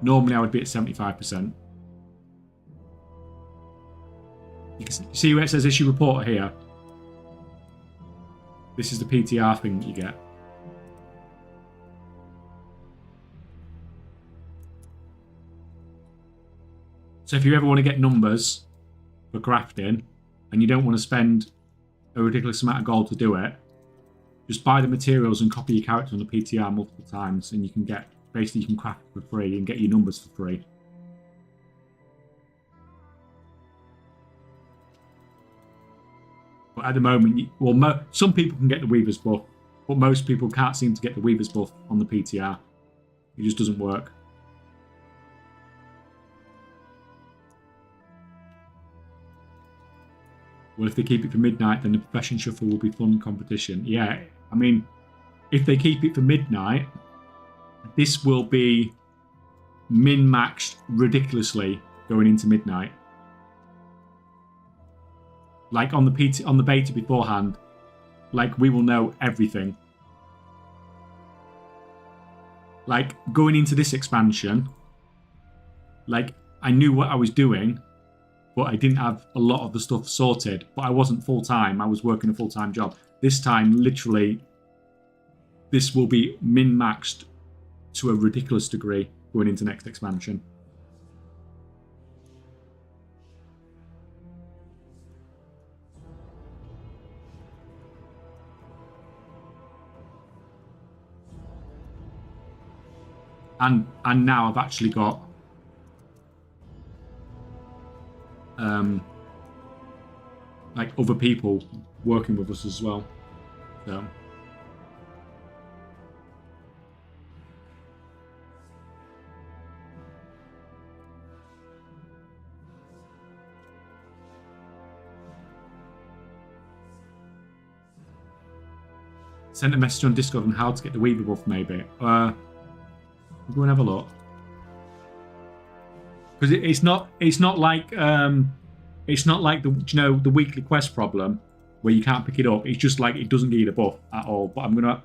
Normally I would be at 75%. You can see where it says issue report here. This is the PTR thing that you get. So if you ever want to get numbers for crafting and you don't want to spend a ridiculous amount of gold to do it, just buy the materials and copy your character on the PTR multiple times and you can get, basically you can craft for free and get your numbers for free. But at the moment, well, some people can get the Weaver's buff, but most people can't seem to get the Weaver's buff on the PTR. It just doesn't work. Well, if they keep it for midnight, then the Profession Shuffle will be fun competition. Yeah, I mean, if they keep it for midnight, this will be min-maxed ridiculously going into midnight. Like on the beta beforehand, like we will know everything. Like going into this expansion, like I knew what I was doing, but I didn't have a lot of the stuff sorted. But I wasn't full-time, I was working a full-time job. This time, literally, this will be min-maxed to a ridiculous degree going into next expansion. And now I've actually got like other people working with us as well. So sent a message on Discord on how to get the Weaver buff, maybe. Go and have a look. Because it's not like the weekly quest problem where you can't pick it up. It's just like it doesn't give you the buff at all. But I'm gonna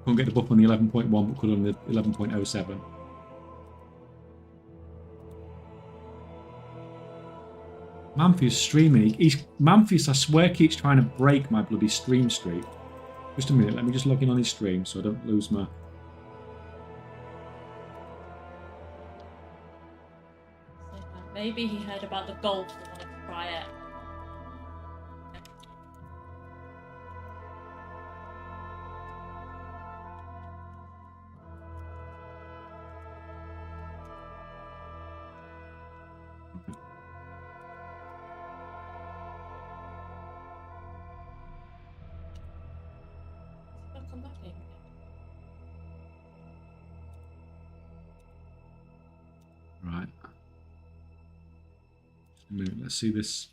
couldn't get the buff on the 11.1, but could on the 11.07. Manfius streaming. Manfius, I swear, keeps trying to break my bloody stream streak. Just a minute, let me just log in on his stream so I don't lose my... Maybe he heard about the gold and wanted to try it. Right. Just a minute, let's see this.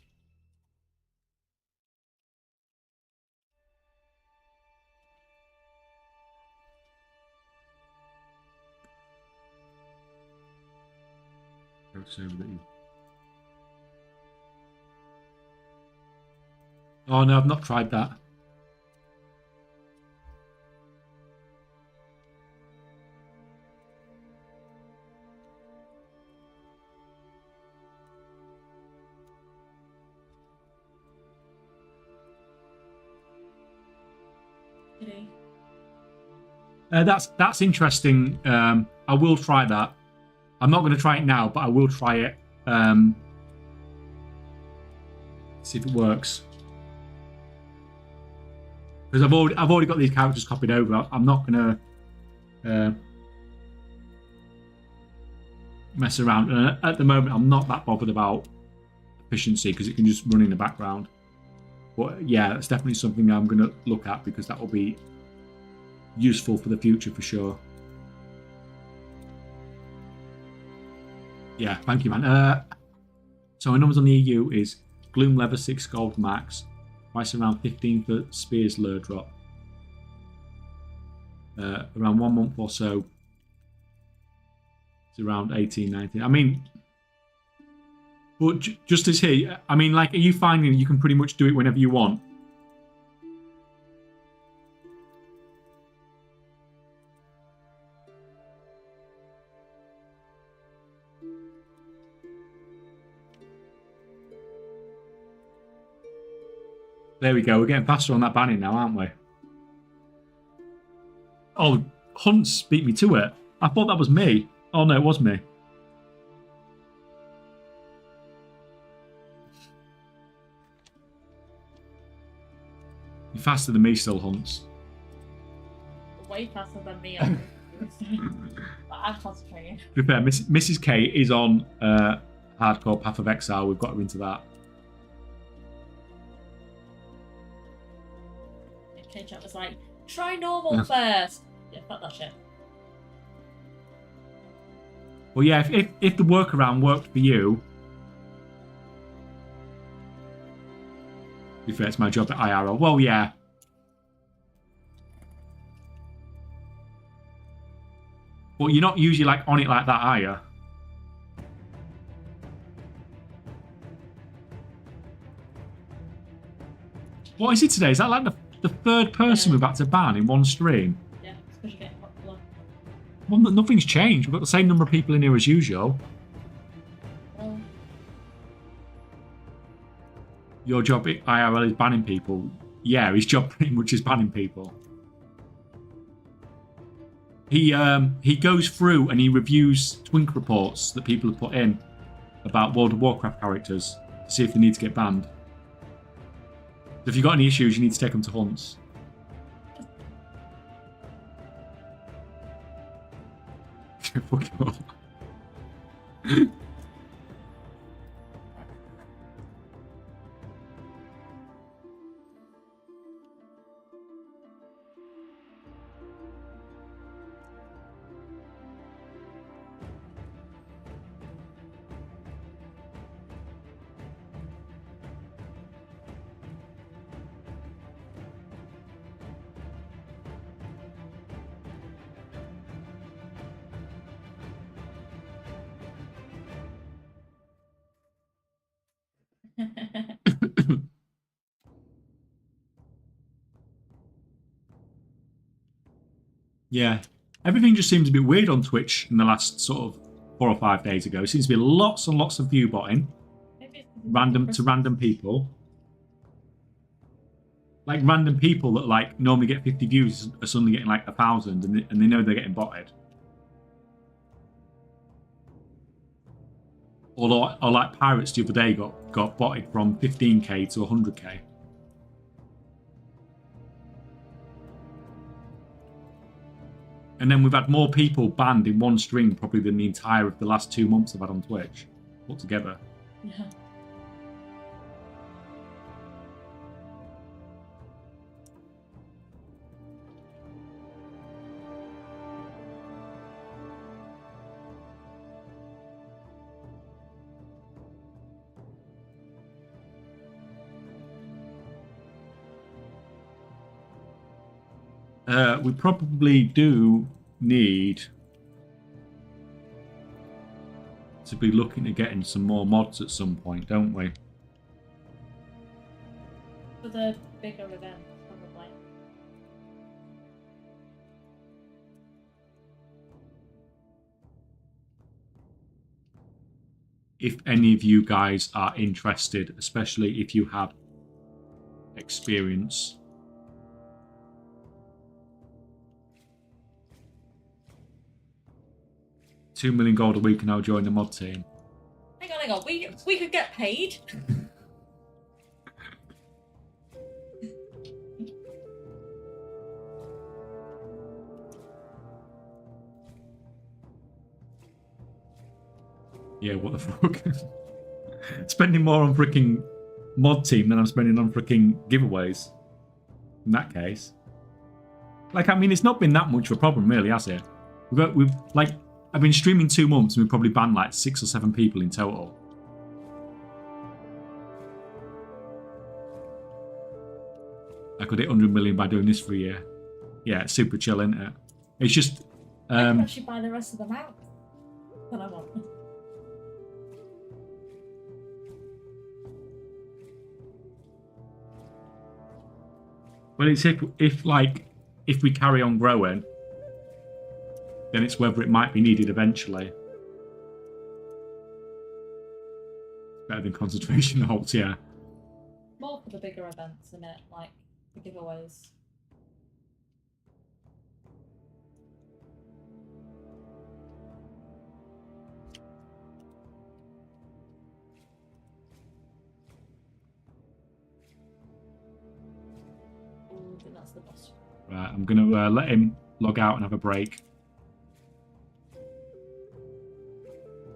Oh no, I've not tried that. That's interesting. I will try that. I'm not going to try it now, but I will try it. See if it works. Because I've already got these characters copied over. I'm not going to. mess around. And at the moment, I'm not that bothered about efficiency because it can just run in the background. But yeah, that's definitely something I'm going to look at because that will be useful for the future for sure. Yeah, thank you, man. So my numbers on the EU is Gloom Leather 6 Gold Max, price around 15 for Spears Lure Drop. Around 1 month or so, it's around 18, 19. I mean, but just as here, I mean, like, are you finding you can pretty much do it whenever you want? There we go. We're getting faster on that banning now, aren't we? Oh, Hunts beat me to it. I thought that was me. Oh, no, it was me. You're faster than me still, Hunts. Way faster than me. But I'm concentrating. To be fair, Mrs. K is on Hardcore Path of Exile. We've got her into that. K-Chat was like, try normal first. Yeah, fuck that shit. Well, yeah, if the workaround worked for you, to be fair, it's my job at IRL. Well, yeah. But you're not usually like on it like that, are you? What is it today? Is that like the third person we've had to ban in one stream? Yeah, it's because you're getting popular. Well, nothing's changed. We've got the same number of people in here as usual. Well, Your job at IRL is banning people. Yeah, his job pretty much is banning people. He goes through and he reviews Twink reports that people have put in about World of Warcraft characters to see if they need to get banned. So if you've got any issues, you need to take them to Hunts. Fuck you all. Yeah. Everything just seems a bit weird on Twitch in the last sort of 4 or 5 days ago. It seems to be lots and lots of view botting. Random people. Like random people that like normally get 50 views are suddenly getting like 1,000 and they know they're getting botted. Or like Pirates the other day got botted from 15k to 100k. And then we've had more people banned in one stream probably than the entire of the last 2 months I've had on Twitch altogether. Yeah. We probably do need to be looking at getting some more mods at some point, don't we? For the bigger events, probably. If any of you guys are interested, especially if you have experience. $2 million gold a week and I'll join the mod team. Hang on. We could get paid. Yeah, what the fuck? Spending more on freaking mod team than I'm spending on freaking giveaways. In that case. Like, I mean, it's not been that much of a problem, really, has it? We've like, I've been streaming 2 months and we've probably banned like 6 or 7 people in total. I could hit 100 million by doing this for a year. Yeah, it's super chill, isn't it? It's just... I can actually buy the rest of them out that I want. Well, it's if we carry on growing, then it's whether it might be needed eventually. Better than concentration holds, yeah. More for the bigger events, isn't it? Like the giveaways. Ooh, I think that's the boss. Right, I'm going to let him log out and have a break.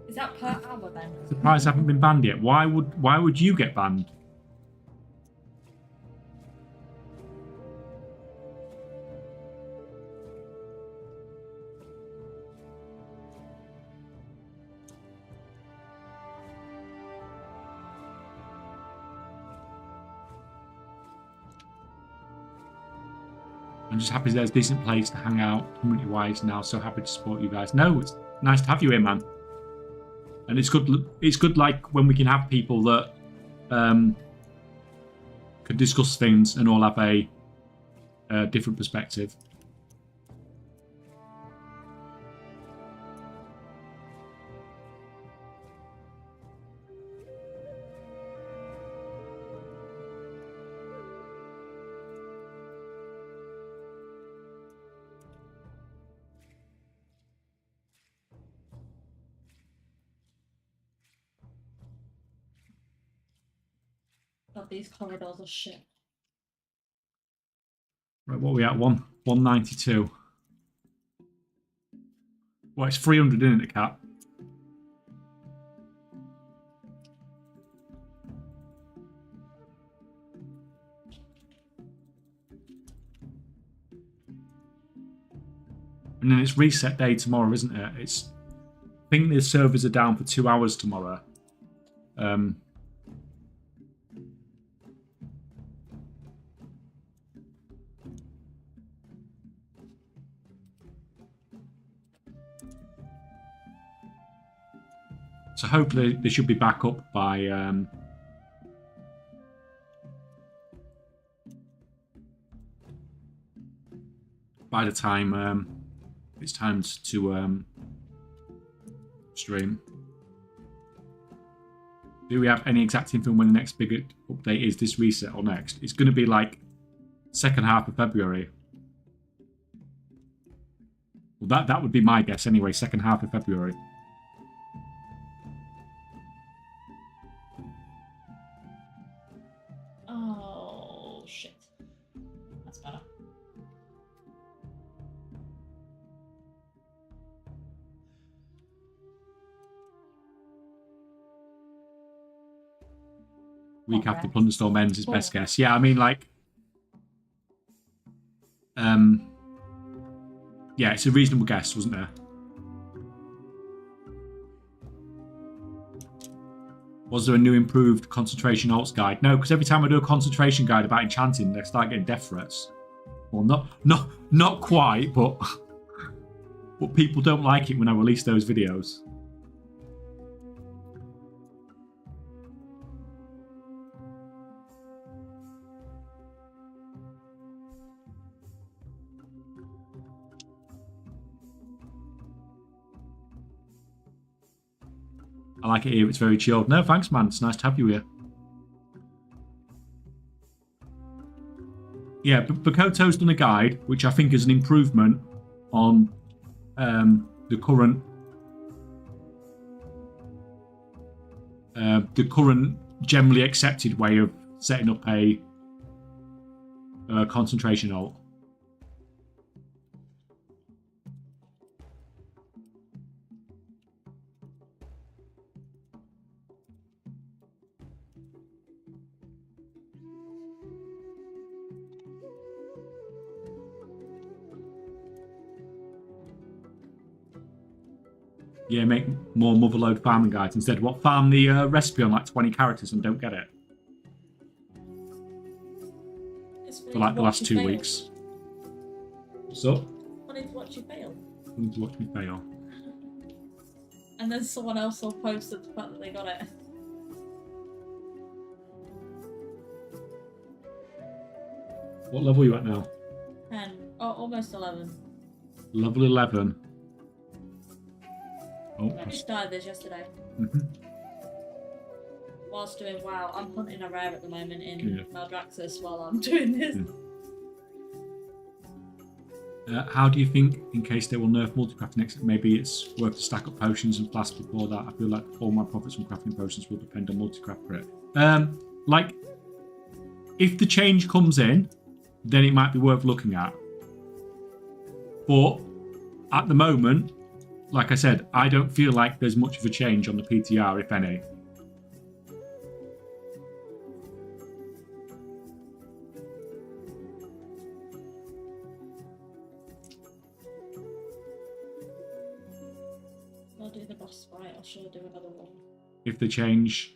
Is that per hour then? Surprised I haven't been banned yet. Why would you get banned? I'm just happy there's a decent place to hang out community-wise now. So happy to support you guys. No, it's nice to have you here, man. And it's good. It's good, like when we can have people that can discuss things and all have a different perspective. God, these corridors are shit. Right, what are we at? 192. Well, it's 300, isn't it, Cat? And then it's reset day tomorrow, isn't it? I think the servers are down for 2 hours tomorrow. So hopefully they should be back up by the time it's time to stream. Do we have any exact info when the next big update is, this reset or next? It's going to be like second half of February. Well, that would be my guess anyway, second half of February. Oh, shit. That's better. Week after Plunderstorm ends is best guess. Yeah, I mean, like... yeah, it's a reasonable guess, wasn't there? Was there a new improved concentration alts guide? No, because every time I do a concentration guide about enchanting, they start getting death threats. Well, not quite, but people don't like it when I release those videos. I like it here. It's very chilled. No, thanks, man. It's nice to have you here. Yeah, Bakoto's done a guide, which I think is an improvement on the current generally accepted way of setting up a concentration alt. Yeah, make more motherload farming guides instead. What, farm the recipe on like 20 characters and don't get it? For like the last 2 weeks. What's up? Wanted to watch you fail. Wanted to watch me fail. And then someone else will post the fact that they got it. What level are you at now? 10. Oh, almost 11. Level 11. Oh, I just started this yesterday. Whilst doing WoW, I'm hunting a rare at the moment in Meldraxxus while I'm doing this. How do you think, in case they will nerf multicraft next, maybe it's worth to stack up potions and flasks before that? I feel like all my profits from crafting potions will depend on multicraft for it. Like, if the change comes in, then it might be worth looking at. But at the moment, like I said, I don't feel like there's much of a change on the PTR, if any. I'll do the boss fight, I'll sure do another one. If they change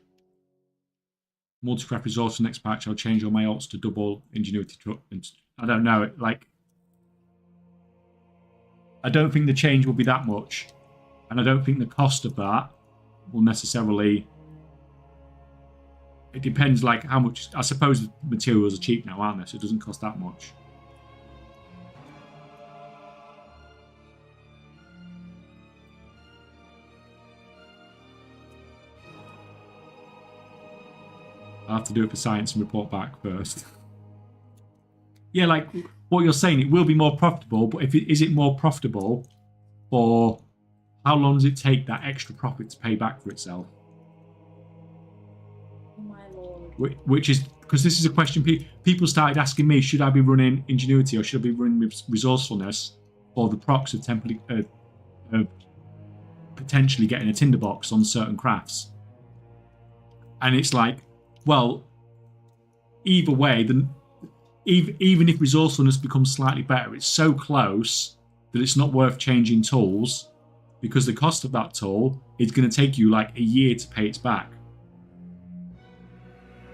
multicraft resource for next patch, I'll change all my alts to double Ingenuity. I don't know, like, I don't think the change will be that much, and I don't think the cost of that will necessarily. It depends, like, how much. I suppose the materials are cheap now, aren't they? So it doesn't cost that much. I'll have to do it for science and report back first. Yeah, like what you're saying, it will be more profitable, but is it more profitable for how long does it take that extra profit to pay back for itself? Oh my lord. Which is, because this is a question people started asking me, should I be running Ingenuity or should I be running Resourcefulness for the procs of potentially getting a tinderbox on certain crafts? And it's like, well, either way, even if Resourcefulness becomes slightly better, it's so close that it's not worth changing tools, because the cost of that tool is going to take you like a year to pay it back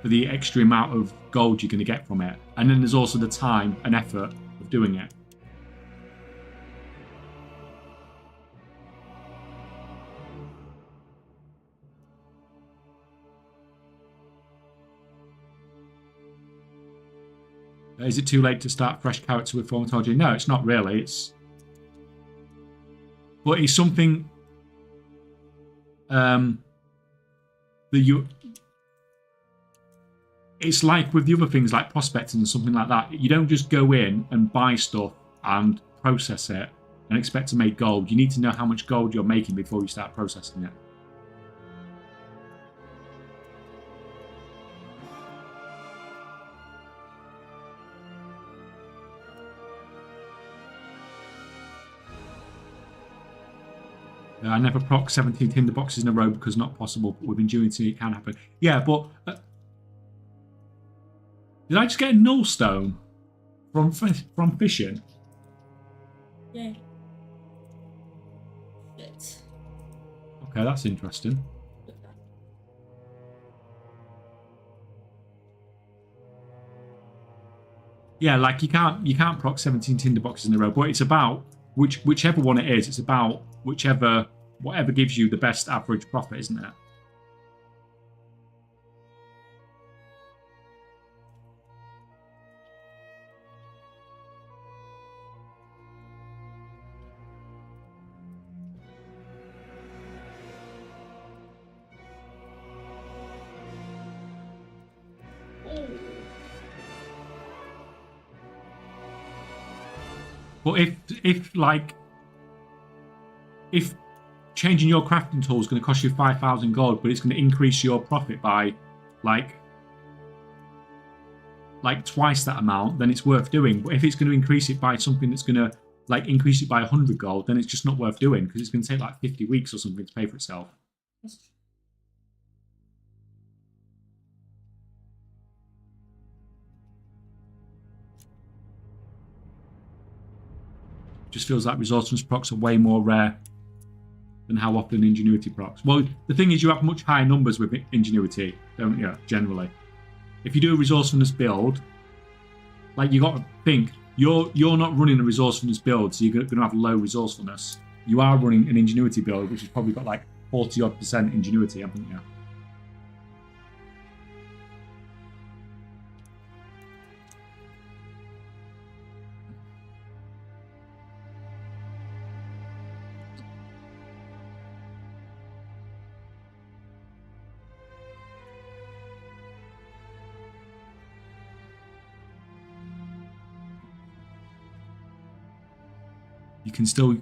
for the extra amount of gold you're going to get from it. And then there's also the time and effort of doing it. Is it too late to start fresh character with Thaumaturgy? No, it's not really. But it's something that it's like with the other things like prospecting and something like that. You don't just go in and buy stuff and process it and expect to make gold. You need to know how much gold you're making before you start processing it. I never proc 17 tinder boxes in a row because not possible, but with Ingenuity it can happen. Yeah, but did I just get a null stone from fishing? Yeah. Shit. Okay, that's interesting. Yeah, like you can't proc 17 tinder boxes in a row, but it's about whichever one it is. It's about whatever gives you the best average profit, isn't it? But if changing your crafting tool is going to cost you 5,000 gold, but it's going to increase your profit by like twice that amount, then it's worth doing. But if it's going to increase it by something that's going to like increase it by 100 gold, then it's just not worth doing because it's going to take like 50 weeks or something to pay for itself. Just feels like resourcefulness procs are way more rare than how often Ingenuity procs. Well, the thing is, you have much higher numbers with Ingenuity, don't you, generally? If you do a resourcefulness build, like, you got to think, you're not running a resourcefulness build, so you're going to have low resourcefulness. You are running an Ingenuity build, which has probably got like 40-odd% Ingenuity, haven't you? You can still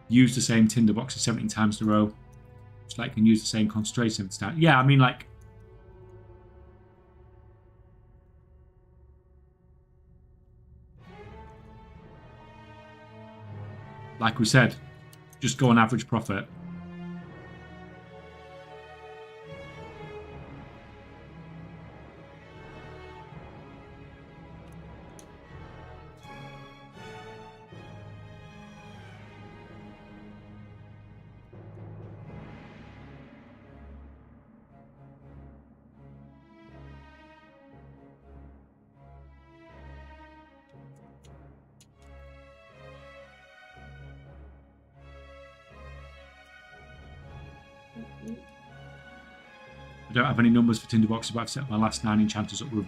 use the same tinderboxes 17 times in a row. Just like you can use the same concentration 17 times. Yeah, I mean, like, we said, just go on average profit. I don't have any numbers for tinderboxes, but I've set my last 9 enchanters up with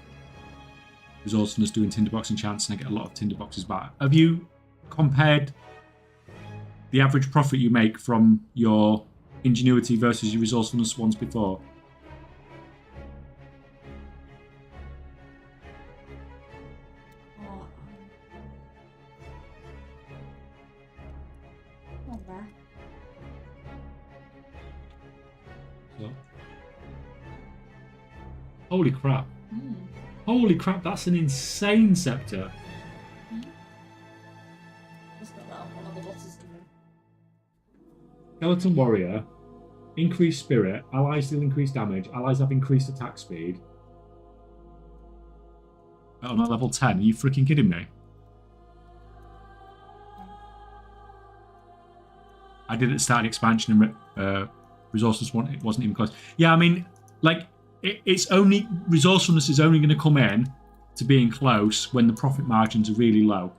resourcefulness doing tinderbox enchants, and I get a lot of tinderboxes back. Have you compared the average profit you make from your Ingenuity versus your resourcefulness ones before? Holy crap. Holy crap, that's an insane scepter. Skeleton Warrior, increased spirit, allies deal increased damage, allies have increased attack speed. On a level 10, are you freaking kidding me? I did it at the start of the expansion and resources it wasn't even close. Yeah, I mean, like, it's only, resourcefulness is only going to come in to being close when the profit margins are really low.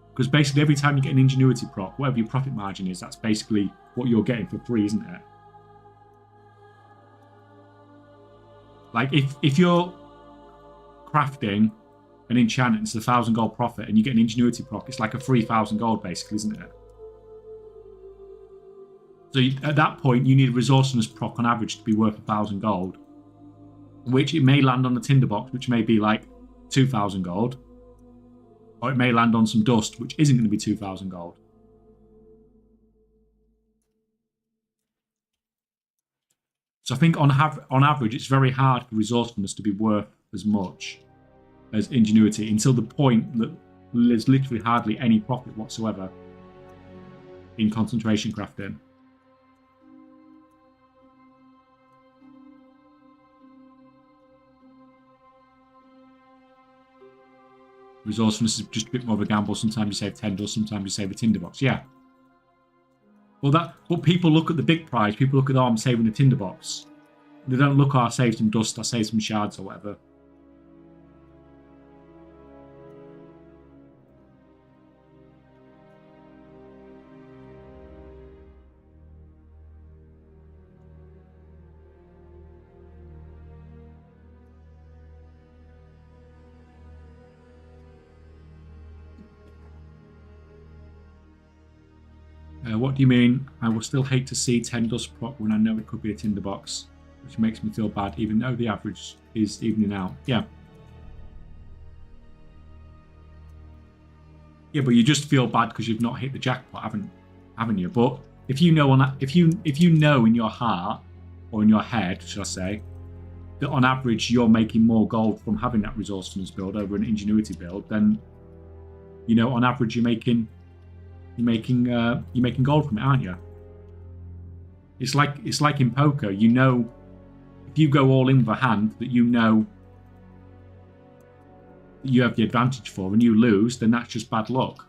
Because basically every time you get an Ingenuity proc, whatever your profit margin is, that's basically what you're getting for free, isn't it? Like, if you're crafting an enchantment, it's 1,000 gold profit, and you get an Ingenuity proc, it's like a 3,000 gold basically, isn't it? So at that point, you need a resourcefulness proc on average to be worth 1,000 gold. Which it may land on the tinderbox, which may be like 2,000 gold. Or it may land on some dust, which isn't going to be 2,000 gold. So I think on average, it's very hard for resourcefulness to be worth as much as Ingenuity until the point that there's literally hardly any profit whatsoever in concentration crafting. Resourcefulness is just a bit more of a gamble. Sometimes you save 10 dust, sometimes you save a tinderbox. Yeah. Well, but people look at the big prize. People look at, oh, I'm saving a tinderbox. They don't look, oh, I saved some dust, I saved some shards or whatever. What do you mean? I will still hate to see 10 dust proc when I know it could be a tinderbox, which makes me feel bad, even though the average is evening out. Yeah. Yeah, but you just feel bad because you've not hit the jackpot, haven't you? But if you know if you know in your heart or in your head, should I say, that on average you're making more gold from having that resourcefulness build over an Ingenuity build, then you know on average you're making gold from it, aren't you? It's like in poker. You know, if you go all in with a hand that you know that you have the advantage for, and you lose, then that's just bad luck.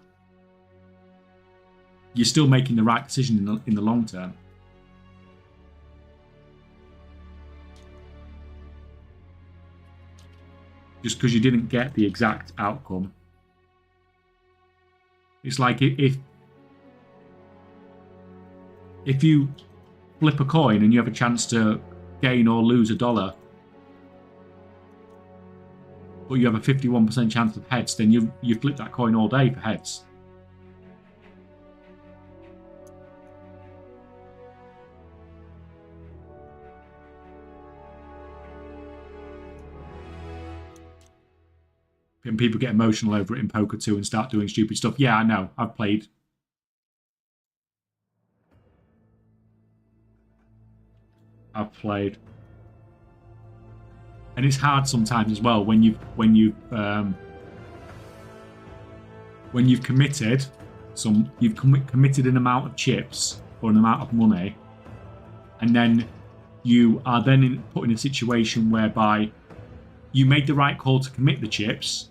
You're still making the right decision in the long term. just because you didn't get the exact outcome. It's like if you flip a coin and you have a chance to gain or lose $1, but you have a 51% chance of heads, then you flip that coin all day for heads. And people get emotional over it in poker too and start doing stupid stuff. Yeah, I know. I've played. And it's hard sometimes as well when you've committed committed an amount of chips or an amount of money, and then you are then put in a situation whereby you made the right call to commit the chips,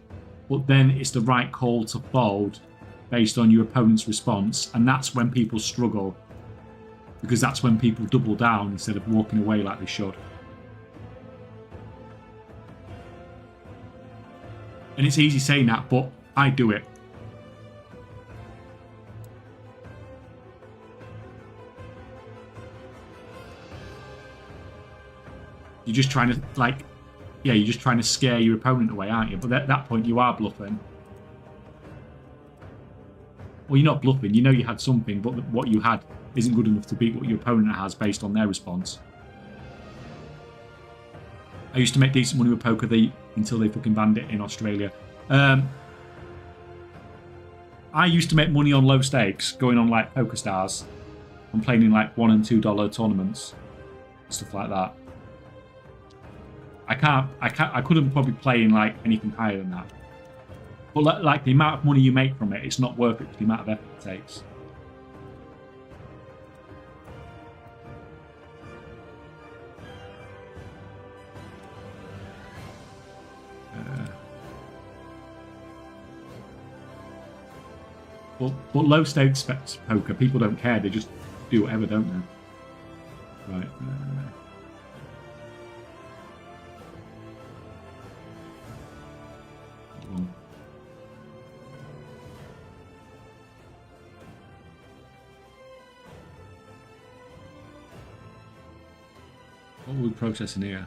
but then it's the right call to fold based on your opponent's response, and that's when people struggle, because that's when people double down instead of walking away like they should. And it's easy saying that, but I do it. You're just trying to, like, yeah, you're just trying to scare your opponent away, aren't you? But at that point, you are bluffing. Well, you're not bluffing. You know you had something, but what you had isn't good enough to beat what your opponent has based on their response. I used to make decent money with poker until they fucking banned it in Australia. I used to make money on low stakes, going on like Poker Stars and playing in like $1 and $2 tournaments, stuff like that. I couldn't probably play in like anything higher than that. But like the amount of money you make from it, it's not worth it for the amount of effort it takes. But low stakes poker, people don't care. They just do whatever, don't they? Right. What are we processing here?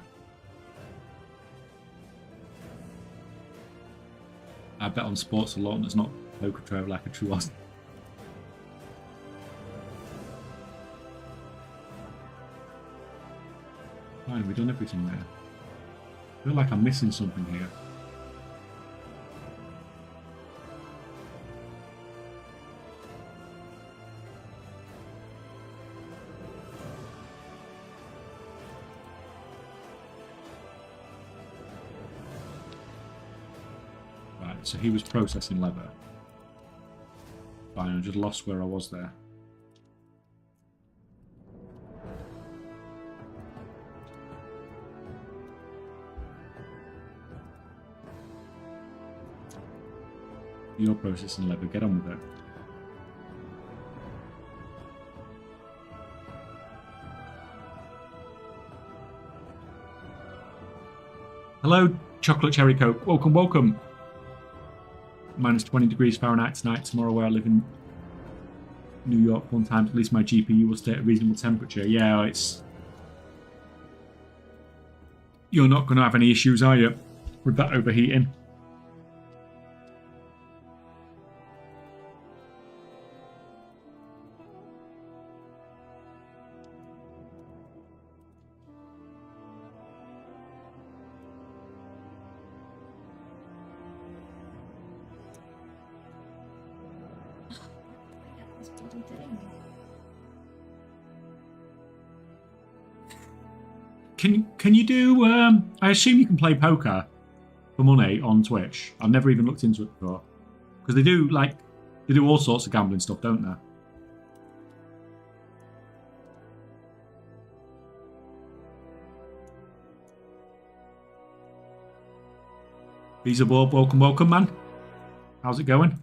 I bet on sports a lot and it's not poker trail like a true Aussie. Fine, we've done everything there. I feel like I'm missing something here. So he was processing leather. Fine, I just lost where I was there. You're processing leather, get on with it. Hello, Chocolate Cherry Coke. Welcome, welcome. Minus 20 degrees Fahrenheit tonight. Tomorrow, where I live in New York, one time at least my GPU will stay at a reasonable temperature. Yeah, it's... You're not going to have any issues, are you, with that overheating? Can you do? I assume you can play poker for money on Twitch. I've never even looked into it before, because they do all sorts of gambling stuff, don't they? Visa Bob, welcome, man. How's it going?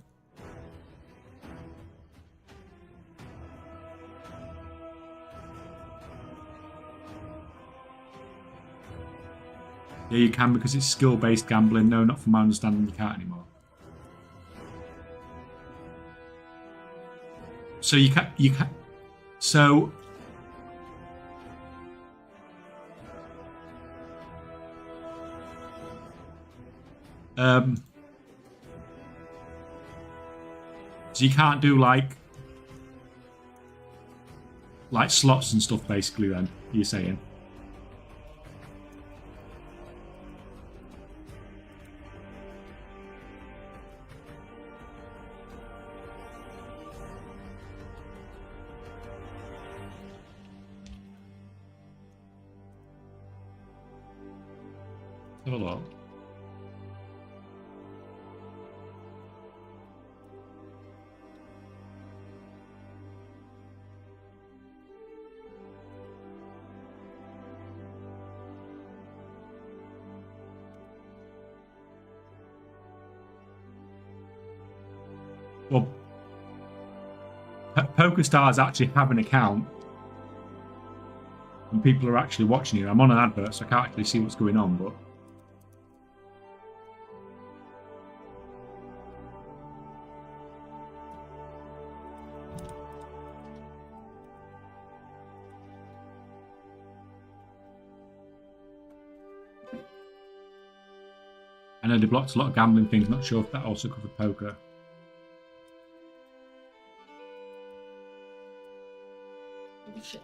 Yeah, you can because it's skill-based gambling. No, not from my understanding, you can't anymore. So you can. So. So you can't do like slots and stuff, basically. Then you're saying. Have a look. Well, PokerStars actually have an account, and people are actually watching it. I'm on an advert, so I can't actually see what's going on, but. I know they blocked a lot of gambling things, not sure if that also covered poker. Oh shit.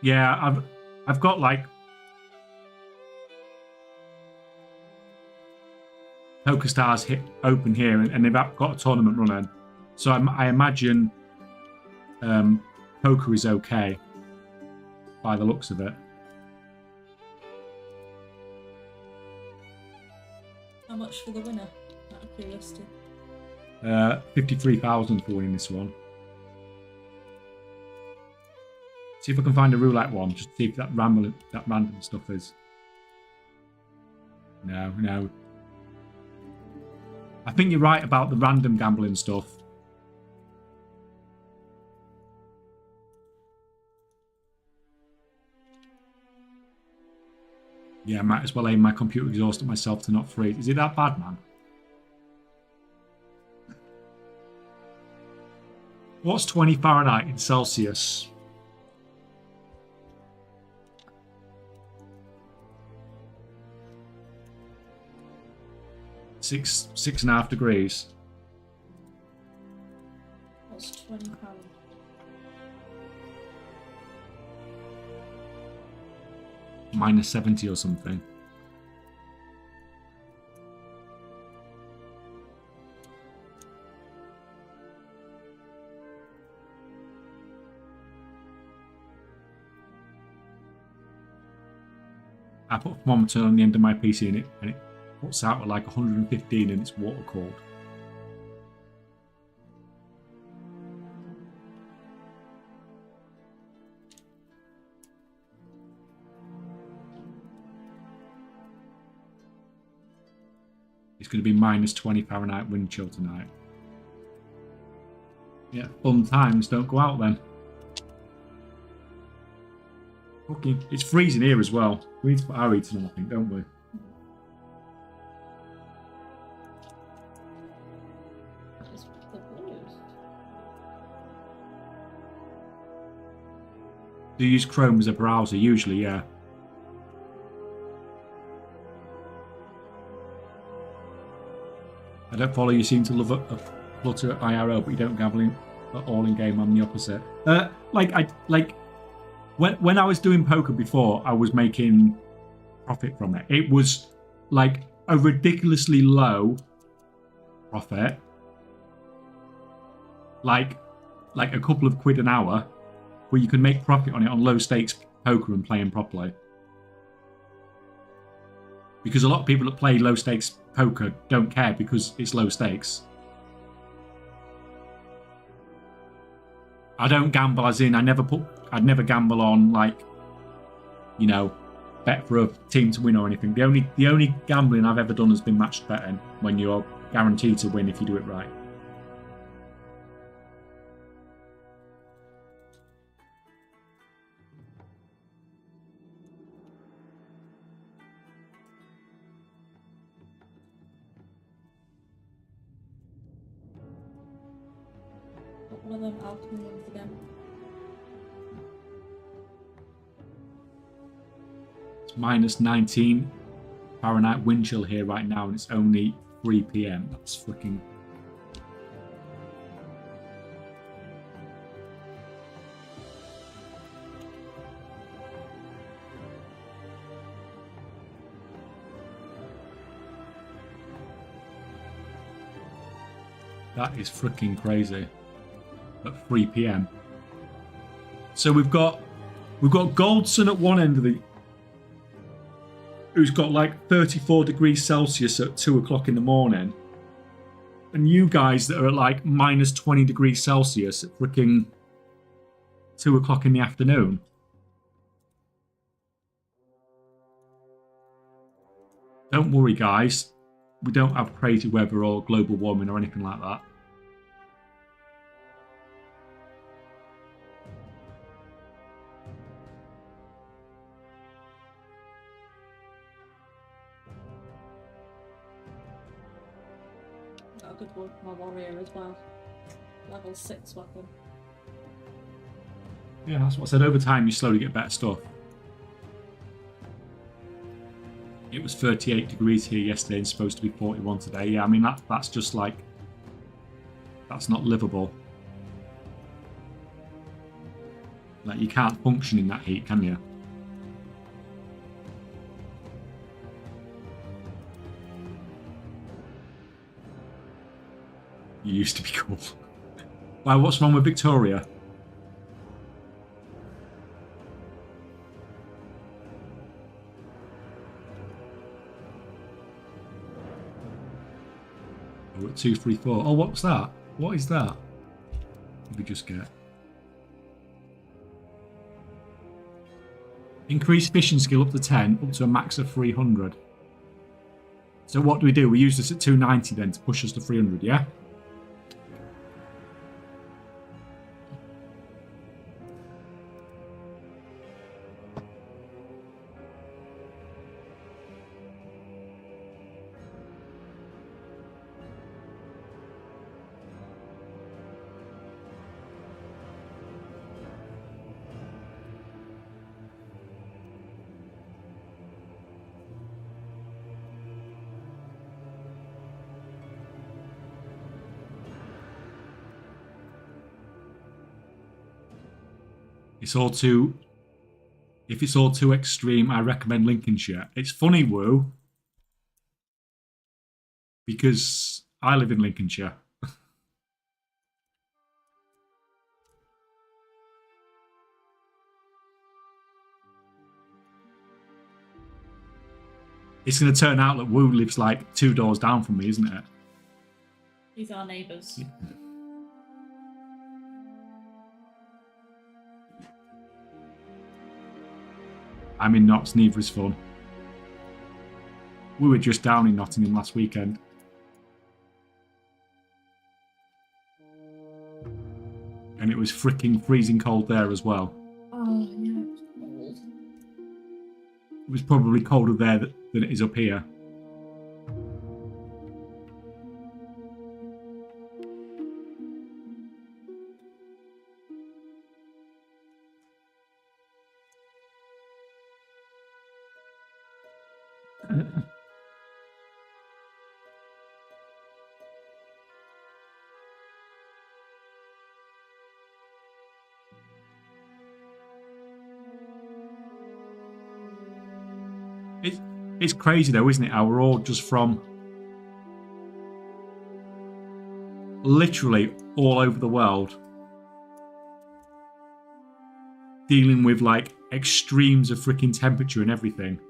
Yeah, I've got like PokerStars hit open here, and they've got a tournament running. So I imagine poker is okay by the looks of it. How much for the winner? Out of curiosity. 53,000 for winning this one. See if I can find a roulette one. Just see if that random stuff is. No. I think you're right about the random gambling stuff. Yeah, I might as well aim my computer exhaust at myself to not freeze. Is it that bad, man? What's 20 Fahrenheit in Celsius? Six and a half degrees. What's 20 pounds? Minus 70 or something. I put a thermometer on the end of my PC and it puts out at like 115 and it's water cold. It's going to be minus 20 Fahrenheit wind chill tonight. Yeah, fun times. Don't go out then. Okay, it's freezing here as well. We need to put our heating on, I think, don't we? Do you use Chrome as a browser? Usually, yeah. I don't follow you. Seem to love a flutter at IRL, but you don't gamble at all in game. I'm the opposite. When I was doing poker before, I was making profit from it. It was like a ridiculously low profit, like a couple of quid an hour, where you can make profit on it on low stakes poker and playing properly. Because a lot of people that play low stakes poker don't care because it's low stakes. I don't gamble as in I'd never gamble on like, you know, bet for a team to win or anything. The only gambling I've ever done has been match betting when you're guaranteed to win if you do it right. One of them alchemy ones again. It's minus 19 Fahrenheit wind chill here right now, and it's only 3 PM. That's freaking. That is freaking crazy. At 3 PM. So we've got Goldson at one end of the, who's got like 34 degrees Celsius at 2 o'clock in the morning, and you guys that are at like minus 20 degrees Celsius at freaking 2 o'clock in the afternoon. Don't worry, guys. We don't have crazy weather or global warming or anything like that. Got a good one for my warrior as well. Level 6 weapon. Yeah, that's what I said. Over time, you slowly get better stuff. It was 38 degrees here yesterday and supposed to be 41 today. Yeah, I mean, that's just like... That's not livable. Like, you can't function in that heat, can you? You used to be cool. Why, what's wrong with Victoria? Oh, at 234. Oh, what's that? What is that? What did we just get? Increase fishing skill up to 10, up to a max of 300. So what do? We use this at 290 then to push us to 300, yeah? It's all too... If it's all too extreme, I recommend Lincolnshire. It's funny, Woo, because I live in Lincolnshire. It's going to turn out that Woo lives like 2 doors down from me, isn't it? These are neighbours. Yeah. I'm in Notts, neither is fun. We were just down in Nottingham last weekend. And it was freaking freezing cold there as well. Oh, yeah, it's cold. It was probably colder there than it is up here. It's crazy though, isn't it? How we're all just from literally all over the world dealing with like extremes of freaking temperature and everything.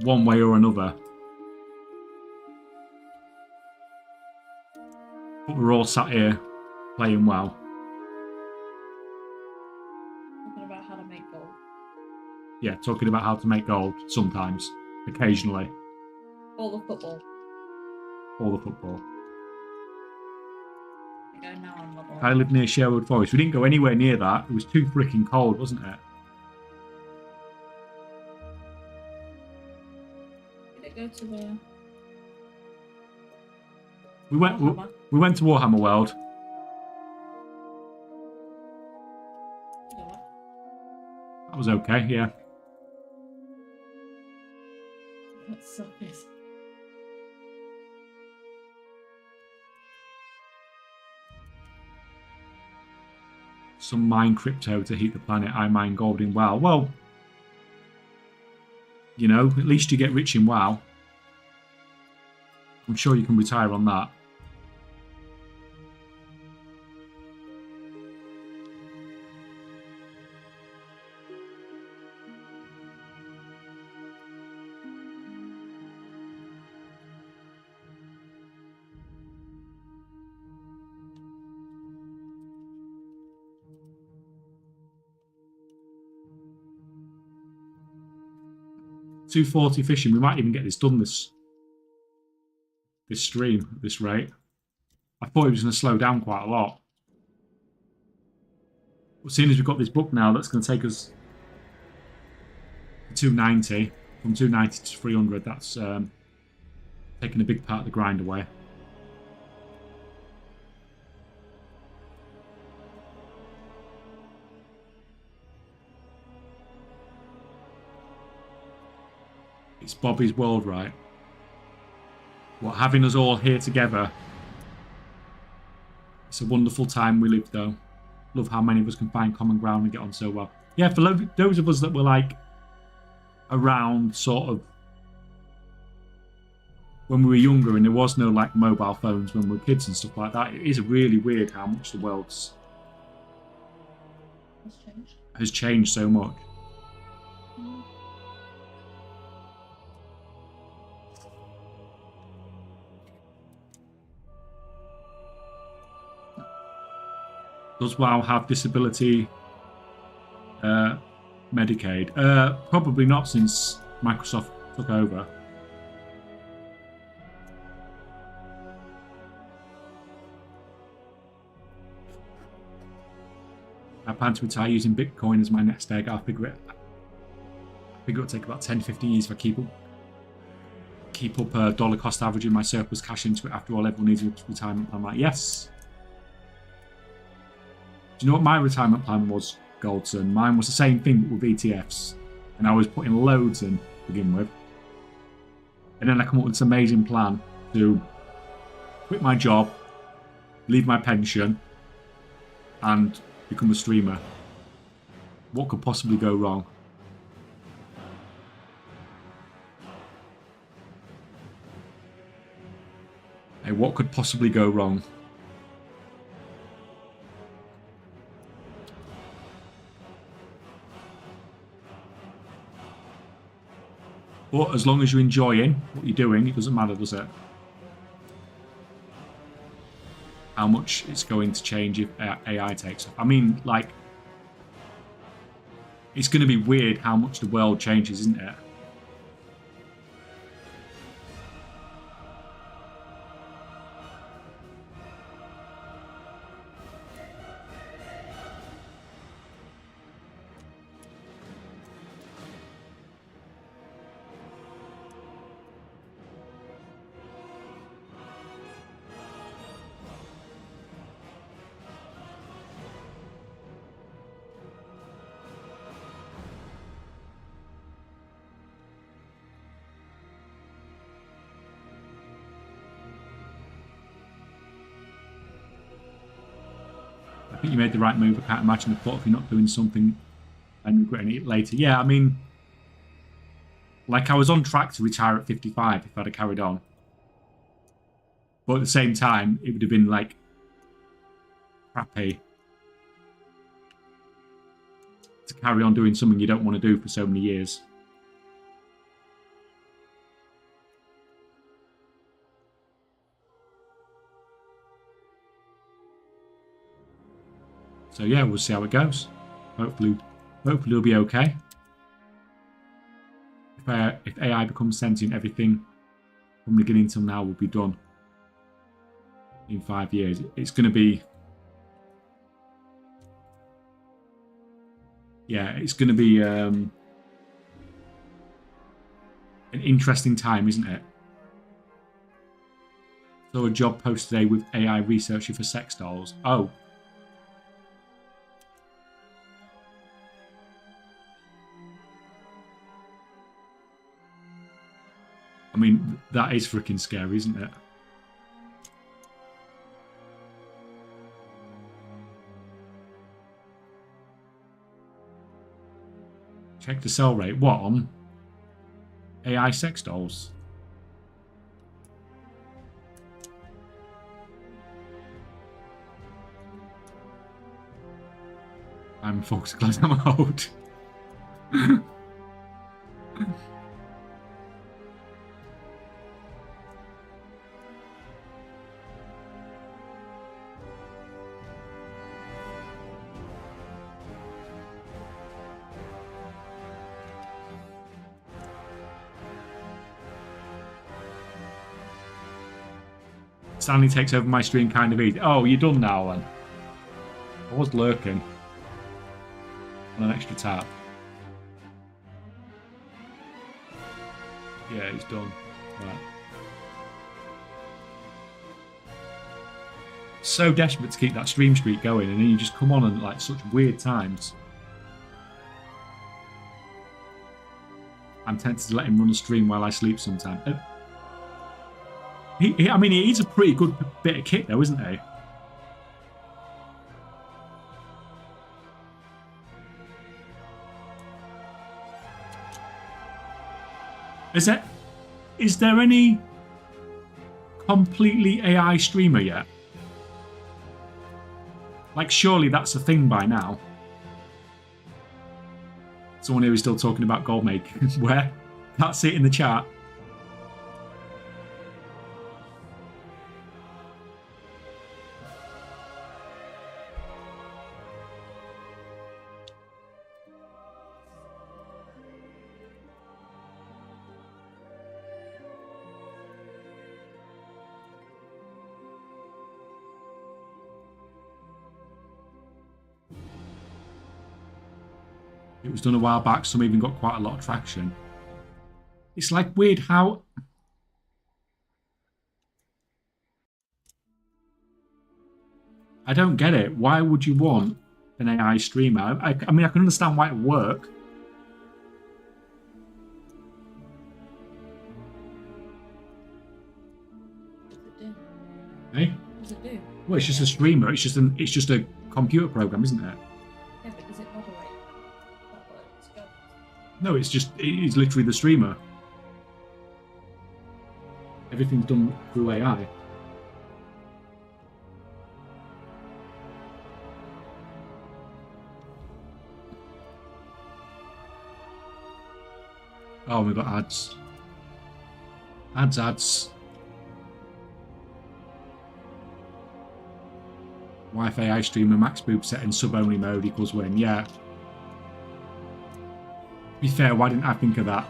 One way or another. But we're all sat here playing well. Talking about how to make gold. Yeah, talking about how to make gold sometimes, occasionally. All the football. All the football. Go now on level. I live near Sherwood Forest. We didn't go anywhere near that. It was too freaking cold, wasn't it? Did it go to the... We went Warhammer. we went to Warhammer World. Yeah. That was okay, yeah. That's so good. Some mine crypto to heat the planet. I mine gold in WoW. Well, you know, at least you get rich in WoW. I'm sure you can retire on that. $240 fishing. We might even get this done this stream at this rate. I thought it was going to slow down quite a lot. As soon as we've got this book now, that's going to take us to 290. From 290 to 300, that's taking a big part of the grind away. It's Bobby's world, right? What, having us all here together. It's a wonderful time we live, though. Love how many of us can find common ground and get on so well. Yeah, for those of us that were like around sort of when we were younger and there was no like mobile phones when we were kids and stuff like that, it is really weird how much the world's has changed so much. Does WoW have disability Medicaid? Probably not since Microsoft took over. I plan to retire using Bitcoin as my next egg. I'll figure it. I figure it'll take about 10-15 years if I keep up dollar cost averaging my surplus cash into it. After all, everyone needs a retirement plan. Like, yes. Do you know what my retirement plan was, Goldson? Mine was the same thing with ETFs. And I was putting loads in to begin with. And then I come up with this amazing plan to quit my job, leave my pension, and become a streamer. What could possibly go wrong? Hey, what could possibly go wrong? But as long as you're enjoying what you're doing, it doesn't matter, does it? How much it's going to change if AI takes off. I mean, like, it's going to be weird how much the world changes, isn't it? I think you made the right move. I can't imagine the thought of you not doing something and regretting it later. Yeah, I mean, like I was on track to retire at 55 if I'd have carried on. But at the same time, it would have been like crappy to carry on doing something you don't want to do for so many years. So yeah, we'll see how it goes. Hopefully it'll be okay. If AI becomes sentient, everything from the beginning till now will be done in 5 years. It's going to be, yeah, it's going to be an interesting time, isn't it? So a job post today with AI researcher for sex dolls. Oh. I mean, that is freaking scary, isn't it? Check the sell rate. What on? AI sex dolls. I'm focused class mode. Stanley takes over my stream kind of easy. Oh, you're done now then. I was lurking on an extra tab. Yeah, he's done. Right. So desperate to keep that stream streak going, and then you just come on at like such weird times. I'm tempted to let him run a stream while I sleep sometimes. I mean, he's a pretty good bit of kit, though, isn't he? Is there any completely AI streamer yet? Like, surely that's a thing by now. Someone here is still talking about gold making. Where? Can't see it in the chat. It was done a while back, some even got quite a lot of traction. It's like weird how... I don't get it. Why would you want an AI streamer? I mean, I can understand why it would work. What does it do? Eh? What does it do? Well, it's just a streamer. It's just a computer program, isn't it? Yeah, but does it moderate? No, it's literally the streamer. Everything's done through AI. Oh, we've got ads. Ads. Wi-Fi AI streamer max boob set in sub-only mode equals win. Yeah. To be fair, why didn't I think of that?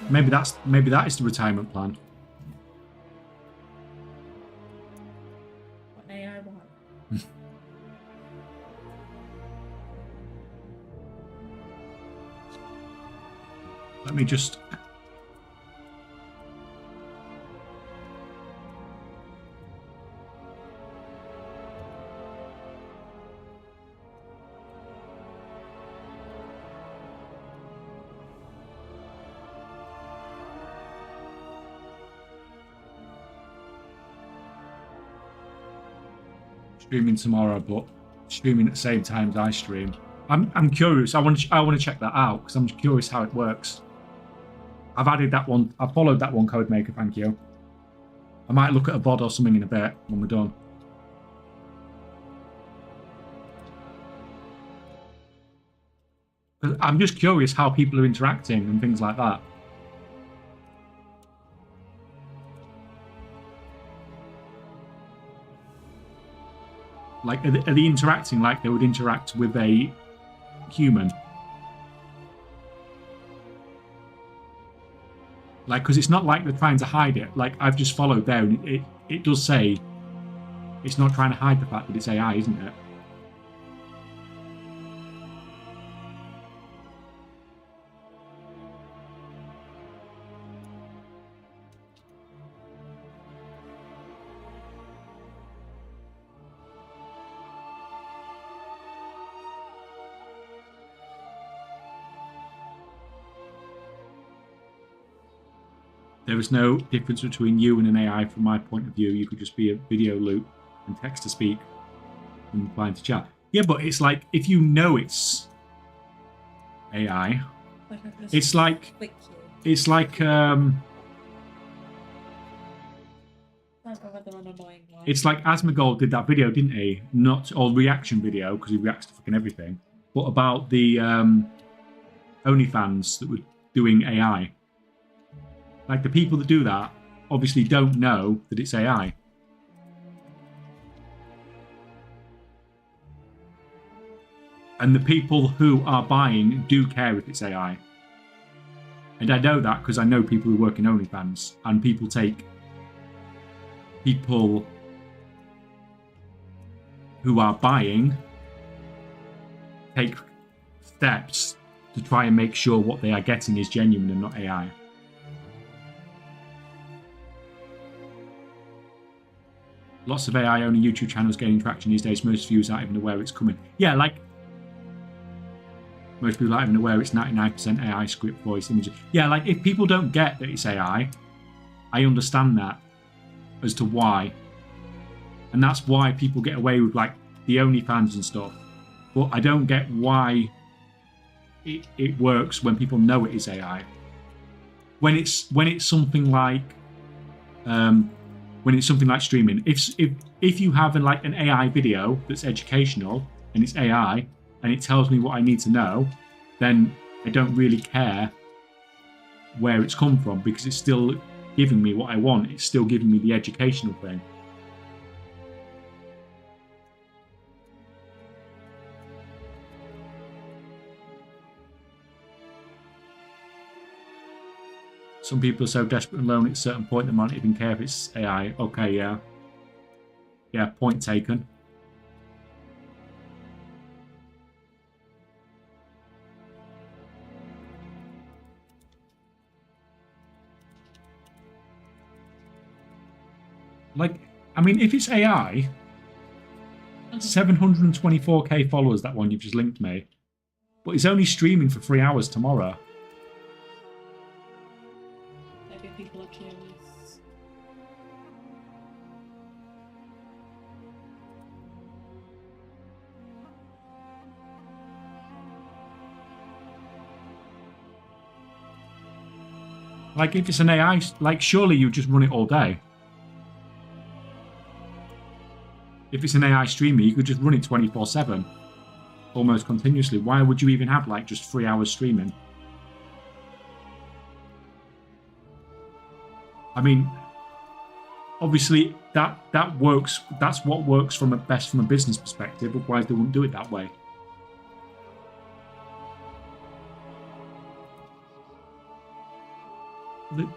Maybe that is the retirement plan. What AI want? Let me just... streaming tomorrow, but streaming at the same time as I stream. I'm curious. I want to check that out because I'm curious how it works. I've added that one. I've followed that one, Codemaker. Thank you. I might look at a VOD or something in a bit when we're done. I'm just curious how people are interacting and things like that. Like, are they interacting like they would interact with a human? Like, because it's not like they're trying to hide it. Like, I've just followed there, and it does say It's not trying to hide the fact that it's AI, isn't it? There is no difference between you and an AI from my point of view. You could just be a video loop and text to speak and reply to chat. Yeah, but it's like, if you know it's AI, it's like it's like Asmongold did that video, didn't he? Not all reaction video, because he reacts to fucking everything, but about the OnlyFans that were doing AI. Like, the people that do that obviously don't know that it's AI. And the people who are buying do care if it's AI. And I know that because I know people who work in OnlyFans, and people who are buying take steps to try and make sure what they are getting is genuine and not AI. Lots of AI-only YouTube channels gaining traction these days. Most viewers aren't even aware it's coming. Yeah, like, most people aren't even aware it's 99% AI, script, voice, images. Yeah, like, if people don't get that it's AI, I understand that as to why. And that's why people get away with, like, the OnlyFans and stuff. But I don't get why it works when people know it is AI. When it's something like streaming, if you have an AI video that's educational and it's AI and it tells me what I need to know, then I don't really care where it's come from, because it's still giving me what I want. It's still giving me the educational thing. Some people are so desperate and lonely at a certain point they might not even care if it's AI. Okay, yeah. Yeah, point taken. Like, I mean, if it's AI, 724k followers, that one you've just linked me. But it's only streaming for 3 hours tomorrow. Maybe people are curious. Like, if it's an AI, like, surely you just run it all day. If it's an AI streamer, you could just run it 24/7, almost continuously. Why would you even have, like, just 3 hours streaming? I mean, obviously that works. That's what works best from a business perspective. Otherwise, they wouldn't do it that way.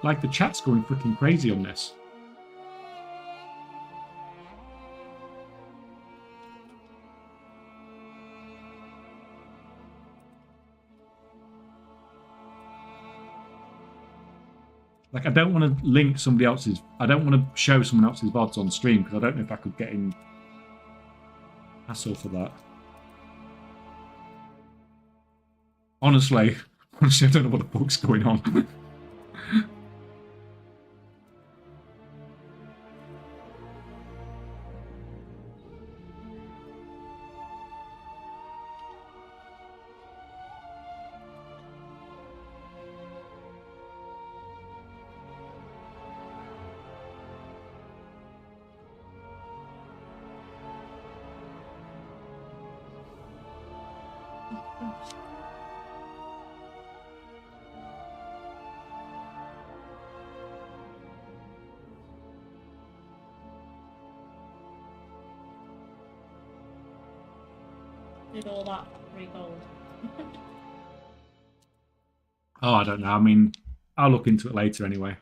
Like, the chat's going freaking crazy on this. Like, I don't want to link somebody else's... I don't want to show someone else's VODs on stream, because I don't know if I could get in hassle for that. Honestly, I don't know what the fuck's going on. Did all that free gold. Oh, I don't know. I mean, I'll look into it later anyway.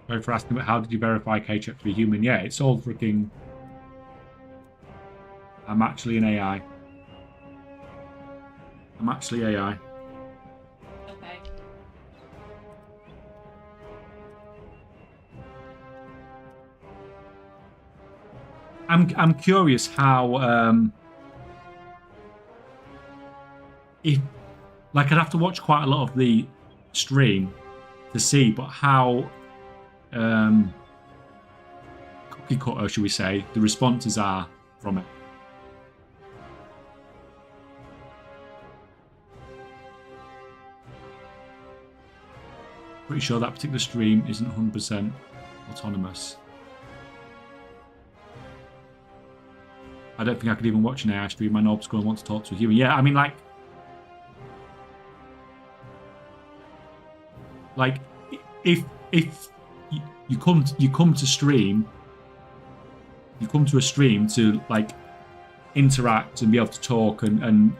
Sorry for asking, but how did you verify K-Check to be human? Yeah, it's all freaking... I'm actually an AI. I'm actually AI. Okay. I'm curious how if like I'd have to watch quite a lot of the stream to see, but how cookie cutter, should we say, the responses are from it. Pretty sure that particular stream isn't 100% autonomous. I don't think I could even watch an AI stream. My knob's going to want to talk to a human. Yeah, I mean, like if you come to stream, you come to a stream to like interact and be able to talk and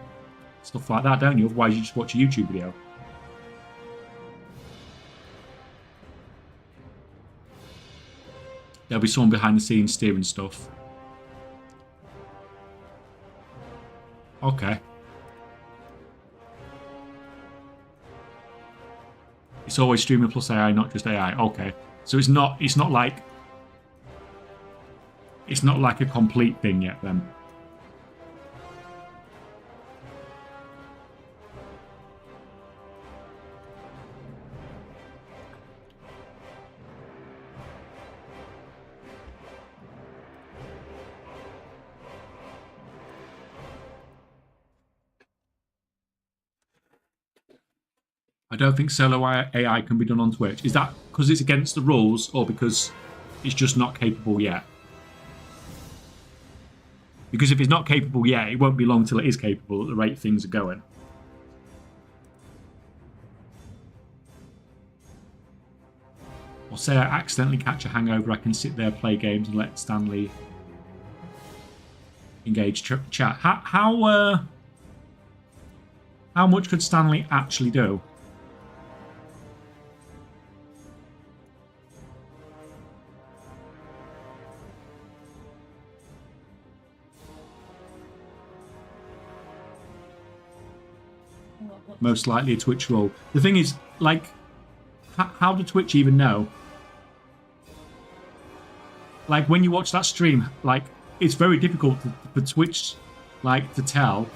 stuff like that, don't you? Otherwise, you just watch a YouTube video. There'll be someone behind the scenes steering stuff. Okay. It's always streamer plus AI, not just AI. Okay. So it's not like a complete thing yet then. I don't think solo AI can be done on Twitch. Is that because it's against the rules or because it's just not capable yet? Because if it's not capable yet, it won't be long till it is capable at the rate things are going. Or say I accidentally catch a hangover, I can sit there, play games, and let Stanley engage chat. How much could Stanley actually do? Most likely a Twitch role. The thing is, like, how do Twitch even know? Like, when you watch that stream, like, it's very difficult for Twitch, like, to tell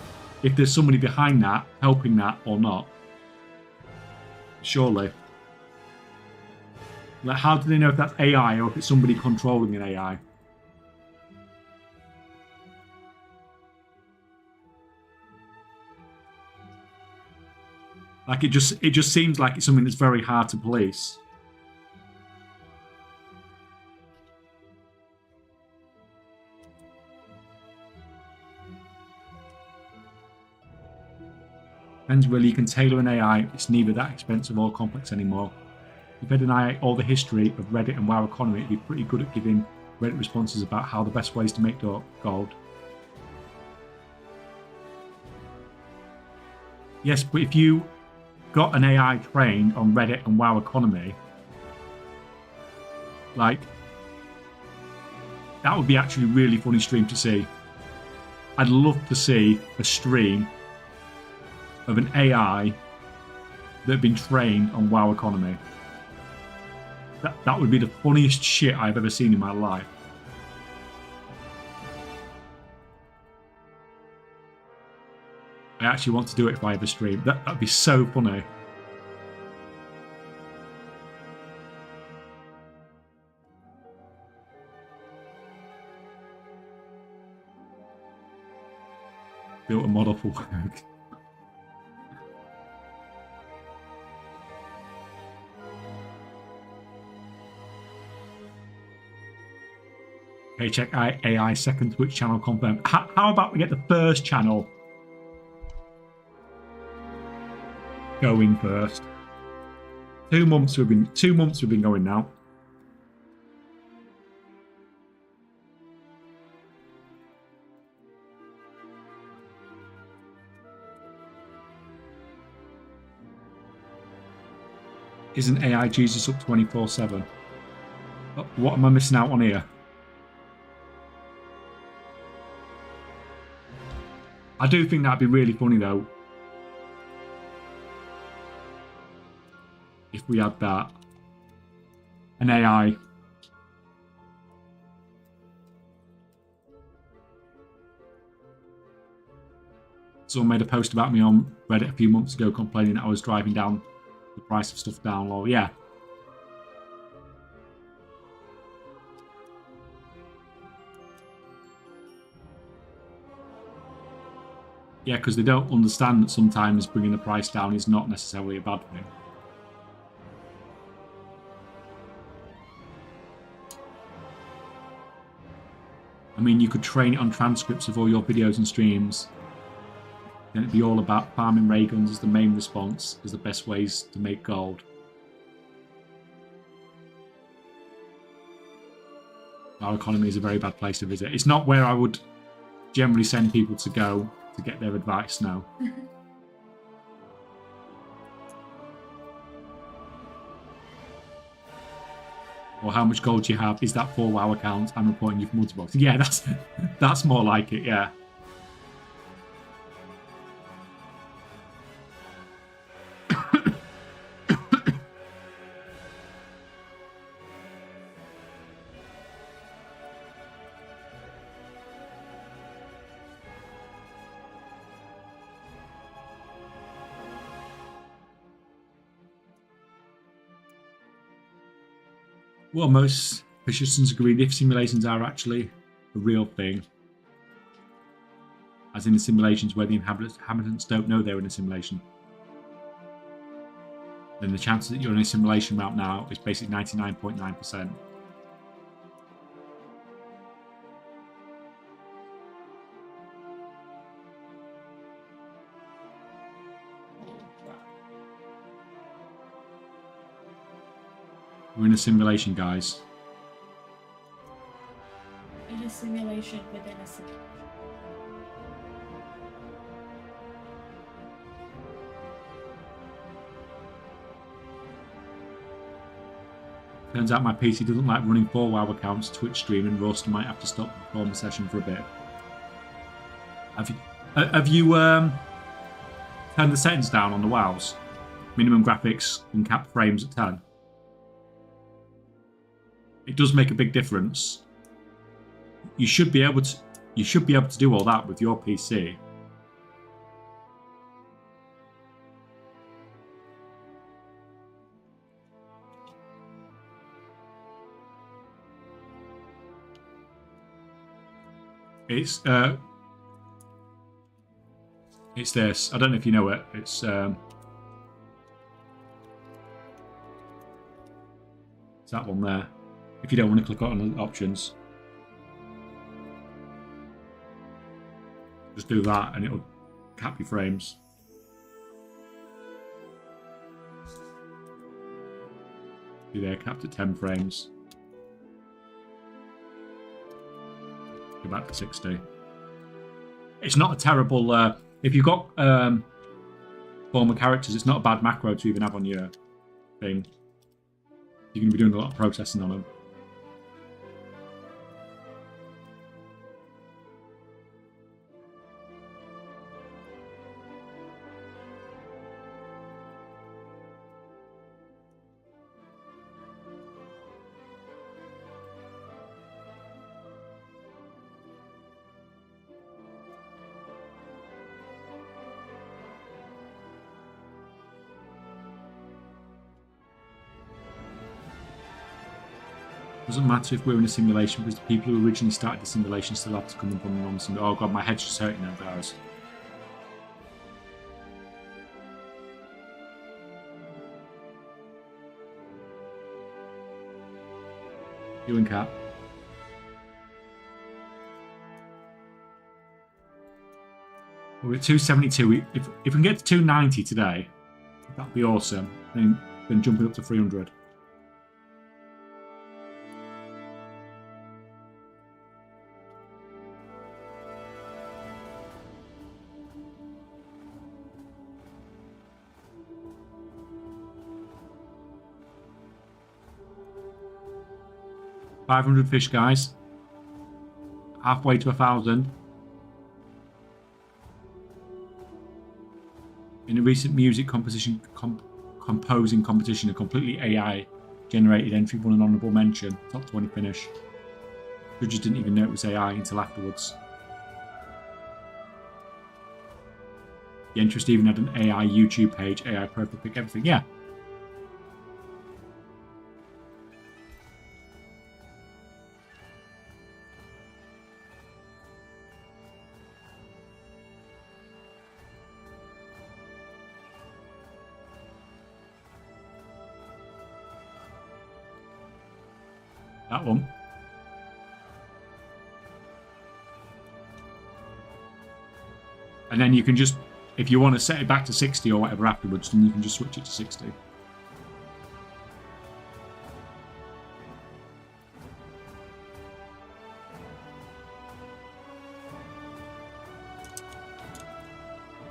if there's somebody behind that, helping that, or not. Surely. Like, how do they know if that's AI or if it's somebody controlling an AI? Like, it just seems like it's something that's very hard to police. Depends really, you can tailor an AI, it's neither that expensive or complex anymore. If you had an AI all the history of Reddit and WoW economy, it'd be pretty good at giving Reddit responses about how the best ways to make gold. Yes, but if you got an AI trained on Reddit and WoW economy, like, that would be actually a really funny stream to see. I'd love to see a stream of an AI that had been trained on WoW economy. That would be the funniest shit I've ever seen in my life. I actually want to do it if I ever stream. That'd be so funny. Built a model for work. Okay, check AI second Twitch channel confirmed. How about we get the first channel going first? 2 months we've been going now. Isn't AI Jesus up 24/7? What am I missing out on here? I do think that'd be really funny though. If we had that. An AI. Someone made a post about me on Reddit a few months ago complaining that I was driving down the price of stuff down low. Yeah. Yeah, because they don't understand that sometimes bringing the price down is not necessarily a bad thing. I mean, you could train it on transcripts of all your videos and streams. Then it'd be all about farming ray guns as the main response, as the best ways to make gold. Our economy is a very bad place to visit. It's not where I would generally send people to go to get their advice now. Or how much gold you have? Is that 4 WoW accounts? I'm reporting you for Multiboxing. Yeah, that's more like it, yeah. Well, most physicians agree if simulations are actually a real thing, as in the simulations where the inhabitants don't know they're in a simulation, then the chances that you're in a simulation map now is basically 99.9%. We're in a simulation, guys. In a simulation within a simulation. Turns out my PC doesn't like running 4 WoW accounts, Twitch stream, and Roaster might have to stop the performance session for a bit. Have you turned the settings down on the WoWs? Minimum graphics and cap frames at 10. It does make a big difference. You should be able to do all that with your PC. It's this. I don't know if you know it. It's that one there. If you don't want to click on the options, just do that and it'll cap your frames. See there, capped at 10 frames. Go back to 60. It's not a terrible... if you've got former characters, it's not a bad macro to even have on your thing. You're going to be doing a lot of processing on them. Doesn't matter if we're in a simulation because the people who originally started the simulation still have to come up on the nonsense. Oh god, my head's just hurting now, guys. You and Cat. We're at 272. If we can get to 290 today, that'd be awesome. Then jumping up to 300. 500 fish, guys. Halfway to 1,000. In a recent music composition composing competition, a completely AI generated entry won an honourable mention. Top 20 finish. Judges didn't even know it was AI until afterwards. The interest even had an AI YouTube page, AI profile pic, everything. Yeah. That one. And then you can just, if you want to set it back to 60 or whatever afterwards, then you can just switch it to 60.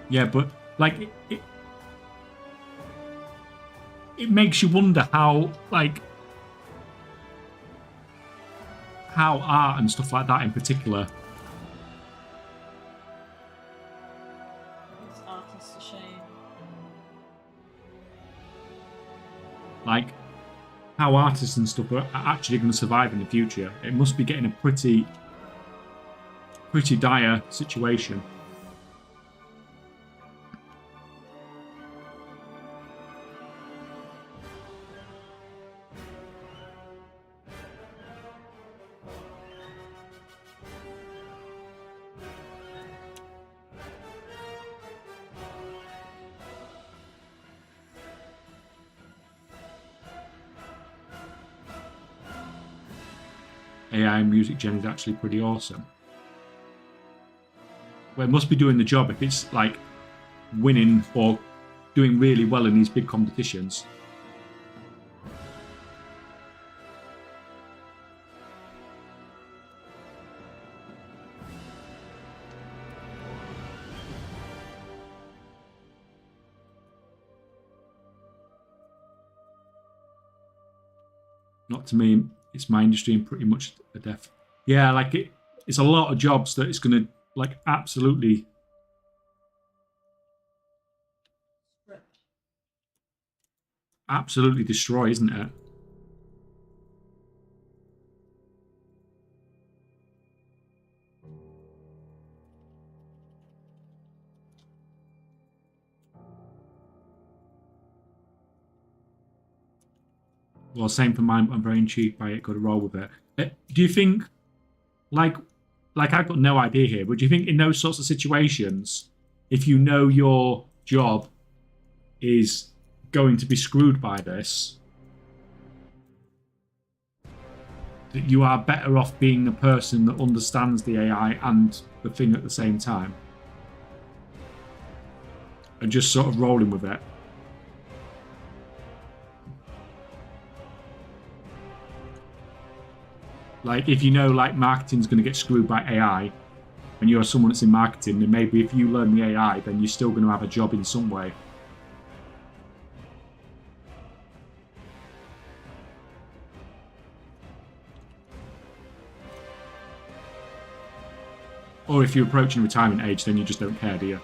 Yeah, but like it makes you wonder how art and stuff like that in particular. It's artists a shame. Like how artists and stuff are actually going to survive in the future. It must be getting a pretty dire situation. AI music gen is actually pretty awesome. Well, it must be doing the job if it's like winning or doing really well in these big competitions. Not to me. It's my industry and pretty much a death. Yeah, like it's a lot of jobs that it's going to like absolutely destroy, isn't it? Well, same for mine. I'm very intrigued by it. Got to roll with it. Do you think, like I've got no idea here, but do you think in those sorts of situations, if you know your job is going to be screwed by this, that you are better off being a person that understands the AI and the thing at the same time, and just sort of rolling with it? Like, if you know, like, marketing's going to get screwed by AI, and you're someone that's in marketing, then maybe if you learn the AI, then you're still going to have a job in some way. Or if you're approaching retirement age, then you just don't care, do you?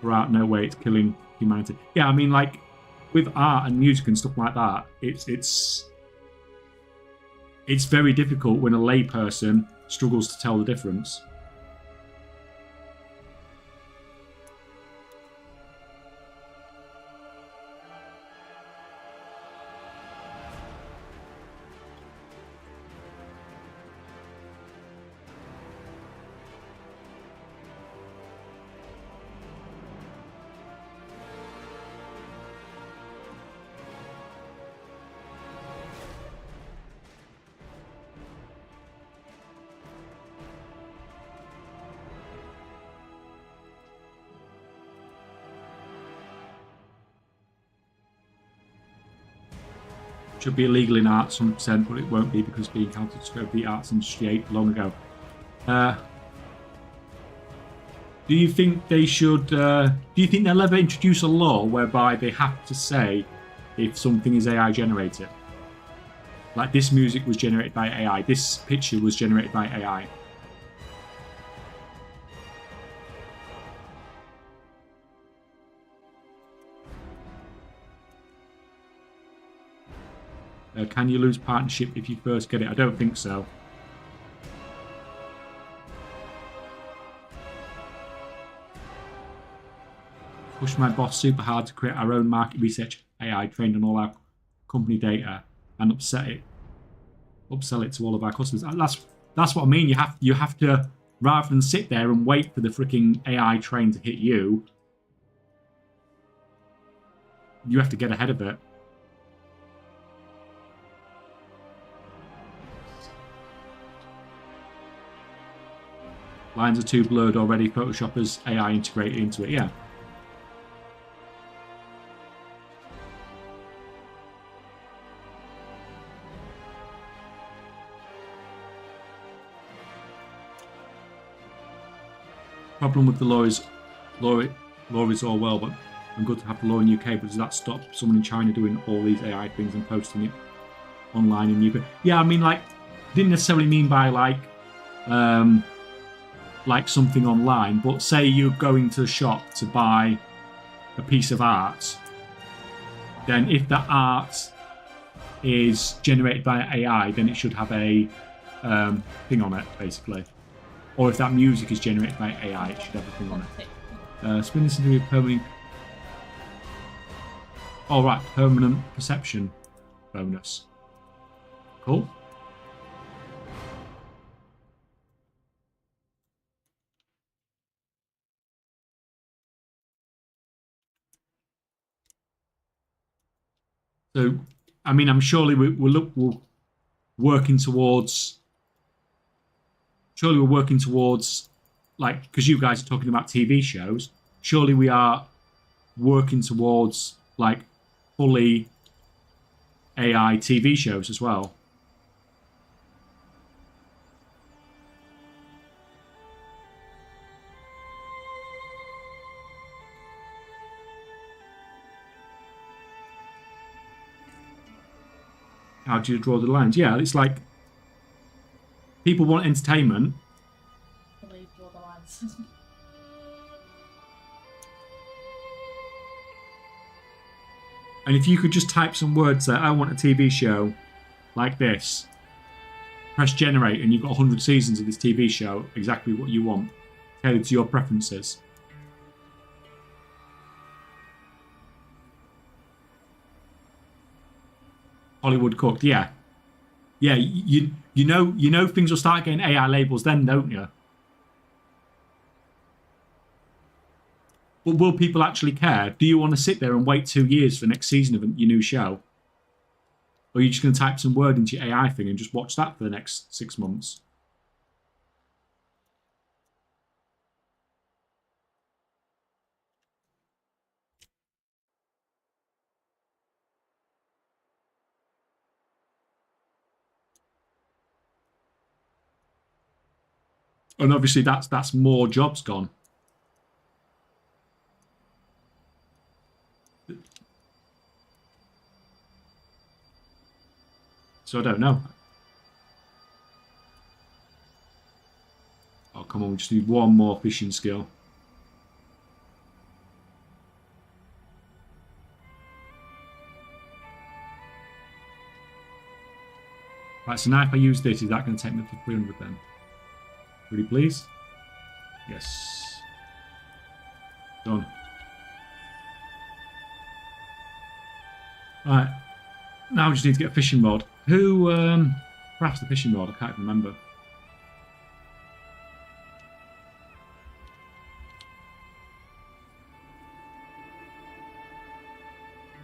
Art, no way, it's killing humanity. Yeah, I mean, like with art and music and stuff like that, it's very difficult when a layperson struggles to tell the difference. Should be illegal in art, some %, but it won't be because being counted to the arts industry 8 long ago. Do you think they should? Do you think they'll ever introduce a law whereby they have to say if something is AI generated? Like this music was generated by AI, this picture was generated by AI. Can you lose partnership if you first get it? I don't think so. Push my boss super hard to create our own market research AI trained on all our company data and upsell it to all of our customers. That's what I mean. You have to, rather than sit there and wait for the freaking AI train to hit you, you have to get ahead of it. Lines are too blurred already. Photoshop has AI integrated into it. Yeah. Problem with the law is all well, but I'm good to have the law in UK, but does that stop someone in China doing all these AI things and posting it online in UK? Yeah, I mean, like, didn't necessarily mean by like something online, but say you're going to the shop to buy a piece of art, then if that art is generated by AI, then it should have a thing on it, basically. Or if that music is generated by AI, it should have a thing on it. Spin this into a permanent... Oh, right, permanent perception bonus. Cool. So, I mean, I'm surely we're working towards... Surely we're working towards, like, because you guys are talking about TV shows, surely we are working towards, like, fully AI TV shows as well. How do you draw the lines? Yeah, it's like people want entertainment. Draw the lines. And if you could just type some words there, I want a TV show like this, press generate, and you've got 100 seasons of this TV show, exactly what you want, tailored to your preferences. Hollywood cooked, yeah. Yeah, you know things will start getting AI labels then, don't you? But will people actually care? Do you want to sit there and wait 2 years for the next season of your new show? Or are you just going to type some word into your AI thing and just watch that for the next 6 months? And obviously that's more jobs gone. So I don't know. Oh, come on, we just need one more fishing skill. Right, so now if I use this, is that going to take me up to 300 then? Pretty please? Yes. Done. Right. Now we just need to get a fishing rod. Who crafts the fishing rod? I can't remember.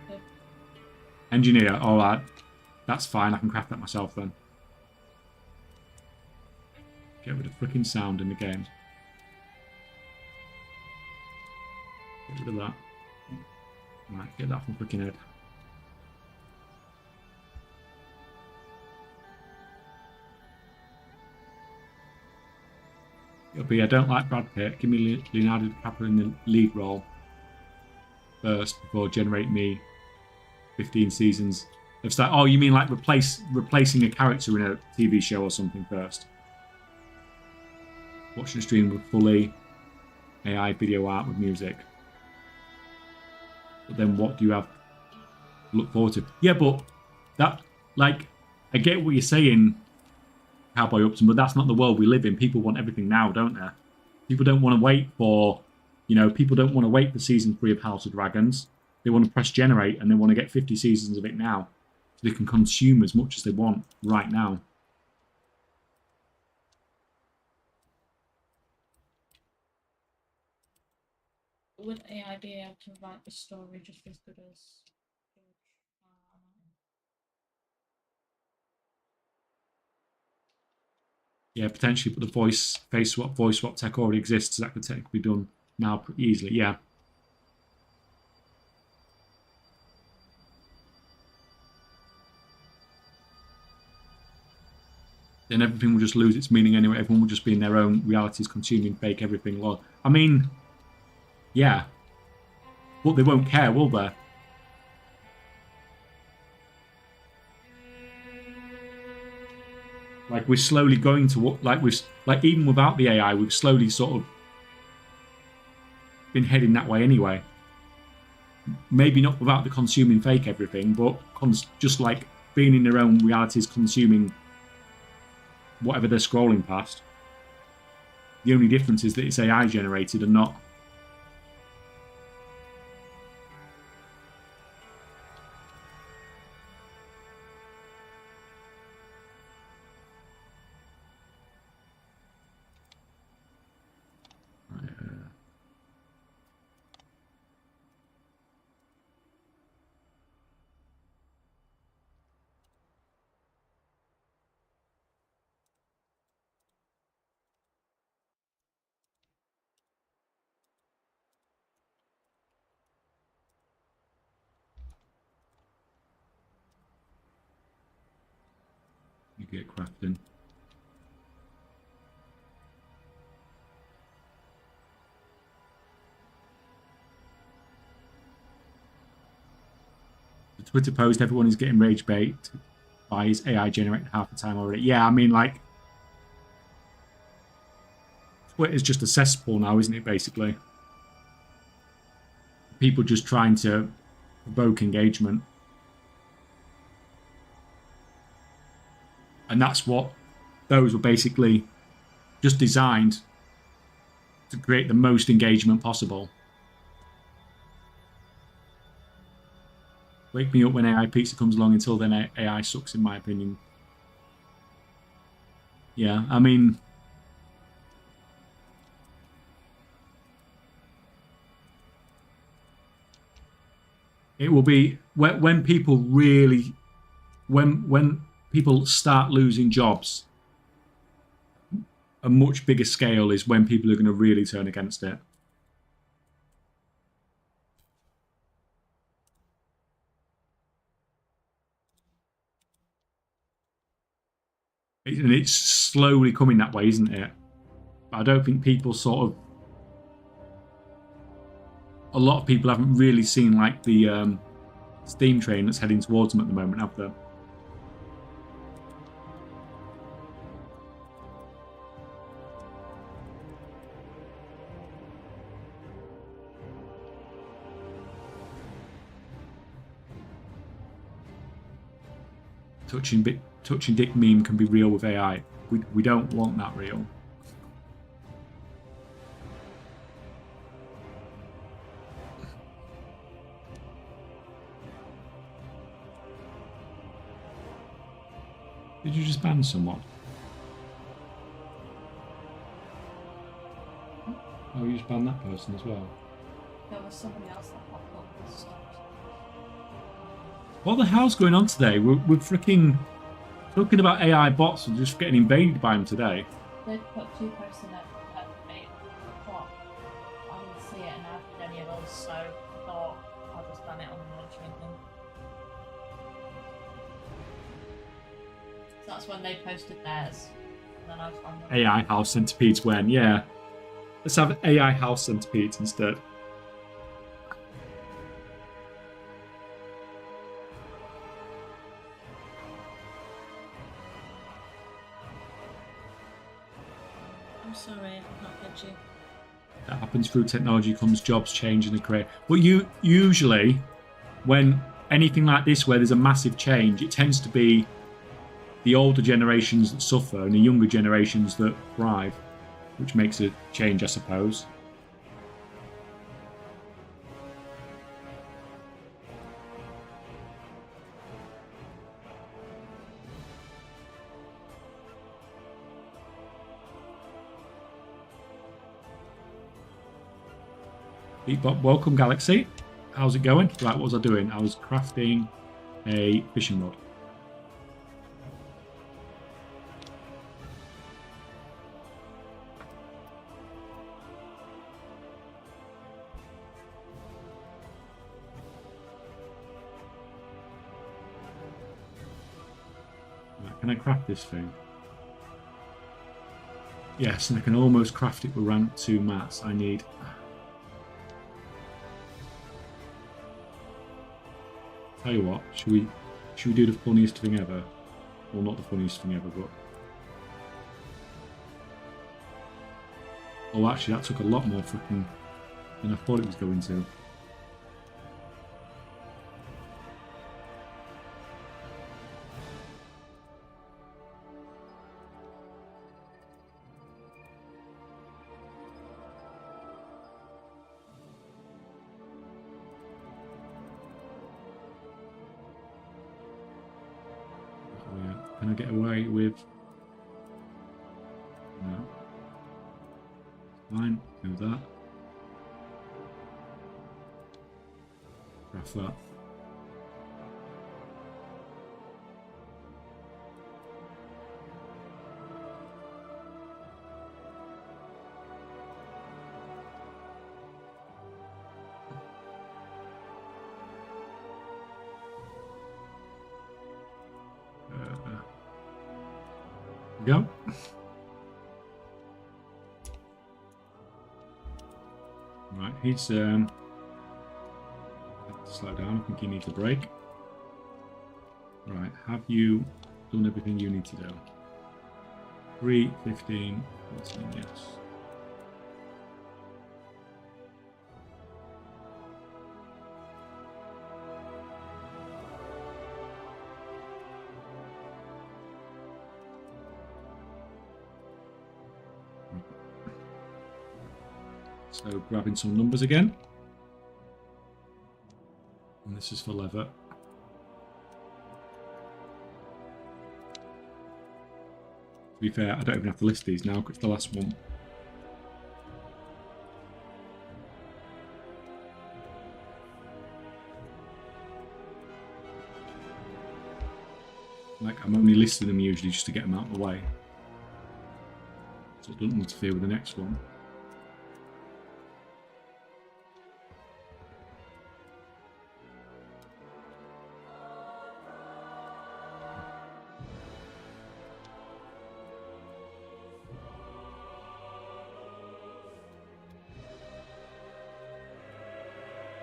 Okay. Engineer. Alright. That's fine. I can craft that myself then. Get rid of freaking sound in the game. Get rid of that. Right, get that from freaking head. But yeah, I don't like Brad Pitt. Give me Leonardo DiCaprio in the lead role first before generating me 15 seasons of stuff. Oh, you mean like replacing a character in a TV show or something first? Watching a stream with fully AI video art with music. But then what do you have to look forward to? Yeah, but that, like, I get what you're saying, Cowboy Upton, but that's not the world we live in. People want everything now, don't they? People don't want to wait for, people don't want to wait for season 3 of House of Dragons. They want to press generate and they want to get 50 seasons of it now. So they can consume as much as they want right now. Would AI be able to write the story just as good as George? Yeah, potentially, but the face swap tech already exists. So that could technically be done now pretty easily. Yeah. Then everything will just lose its meaning anyway. Everyone will just be in their own realities, consuming fake everything. I mean, yeah. But they won't care, will they? Like, we're slowly going to even without the AI, we've slowly sort of been heading that way anyway. Maybe not without the consuming fake everything, but just like being in their own realities, consuming whatever they're scrolling past. The only difference is that it's AI generated and not. You get crafting. The Twitter post, everyone is getting rage bait by his AI generated half the time already. Yeah, I mean, like, Twitter's just a cesspool now, isn't it, basically? People just trying to provoke engagement. And that's what those were basically just designed to create the most engagement possible. Wake me up when AI pizza comes along. Until then, AI sucks, in my opinion. Yeah, I mean, it will be when people really, when people start losing jobs, a much bigger scale is when people are going to really turn against it. And it's slowly coming that way, isn't it? But I don't think people sort of. A lot of people haven't really seen like the steam train that's heading towards them at the moment, have they? Touching dick meme can be real with AI. We don't want that real. Did you just ban someone? Oh, you just banned that person as well. There was somebody else that popped up and stopped. What the hell's going on today? We're freaking talking about AI bots and just getting invaded by them today. They put 2 posts in at 8 o'clock. I didn't see it and I haven't done any of those, so I thought I'll just ban it on the launching thing. So that's when they posted theirs. and then I found them. AI house centipedes when, yeah. Let's have AI house centipedes instead. I'm sorry, I've not heard you. That happens through technology comes jobs change in the career. But you usually, when anything like this where there's a massive change, it tends to be the older generations that suffer and the younger generations that thrive, which makes a change, I suppose. Welcome, Galaxy. How's it going? Right, what was I doing? I was crafting a fishing rod. Right, can I craft this thing? Yes, and I can almost craft it with rank 2 mats. I need... Tell you what, should we do the funniest thing ever? Well, not the funniest thing ever, but... Oh, actually, that took a lot more freaking than I thought it was going to. Can I get away with... No. Fine, do that. Craft that. Go. Right, he's slow down. I think he needs a break. Right, have you done everything you need to do? 3, 15, 14, yes. So grabbing some numbers again. And this is for leather. To be fair, I don't even have to list these now because it's the last one. Like, I'm only listing them usually just to get them out of the way. So it doesn't interfere with the next one.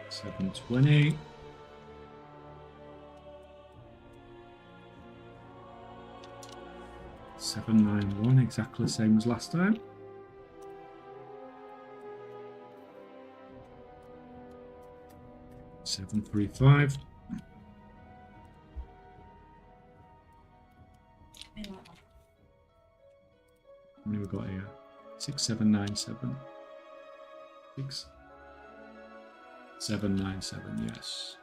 $720. $791, exactly the same as last time. $735. How many we got here? 6797. 6797, yes.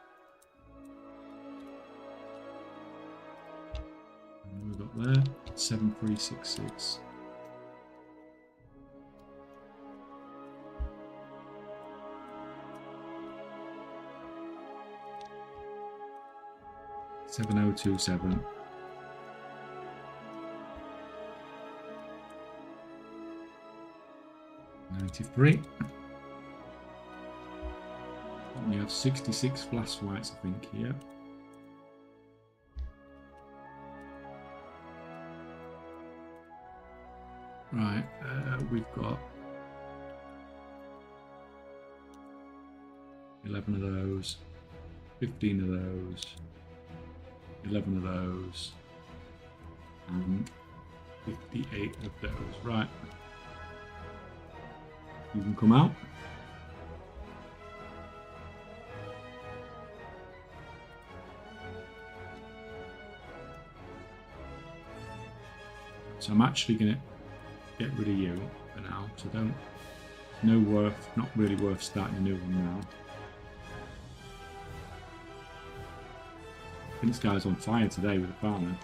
And we got there 7366. $7027. $93. We have 66 flash lights, I think, here. Right, we've got 11 of those, 15 of those, 11 of those, and 58 of those. Right. You can come out. So I'm actually going to get rid of you for now. So not really worth starting a new one now. I think this guy's on fire today with the farmer.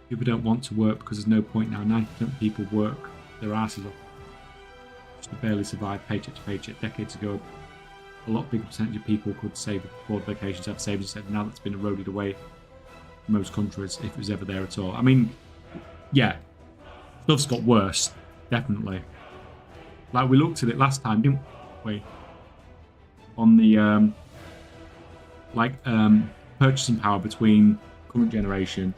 People don't want to work because there's no point now. 90% of people work their asses off just to barely survive paycheck to paycheck. Decades ago, a lot bigger percentage of people could save afford vacations, have savings. Now that's been eroded away in most countries, if it was ever there at all. I mean, yeah, stuff's got worse, definitely. Like we looked at it last time, didn't we? On the purchasing power between current generation,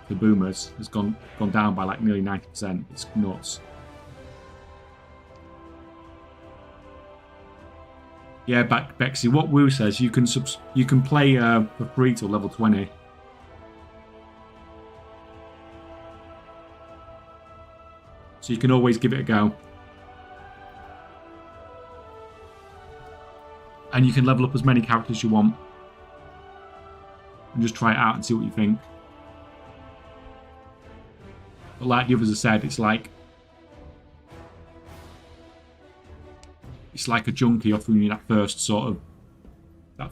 the boomers, has gone down by like nearly 90%. It's nuts. Yeah, Bexy, what Woo says, you can play for free till level 20. So you can always give it a go. And you can level up as many characters as you want. And just try it out and see what you think. But like the others have said, it's like a junkie offering you that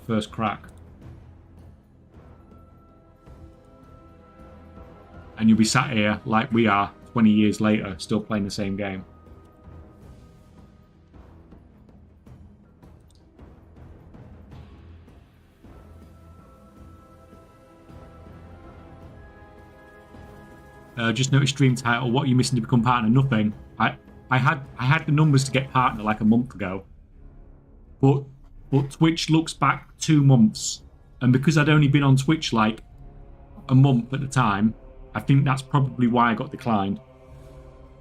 first crack. And you'll be sat here like we are 20 years later, still playing the same game. Just noticed stream title. What are you missing to become partner? Nothing. I had the numbers to get partner like a month ago, but Twitch looks back 2 months, and because I'd only been on Twitch like a month at the time, I think that's probably why I got declined.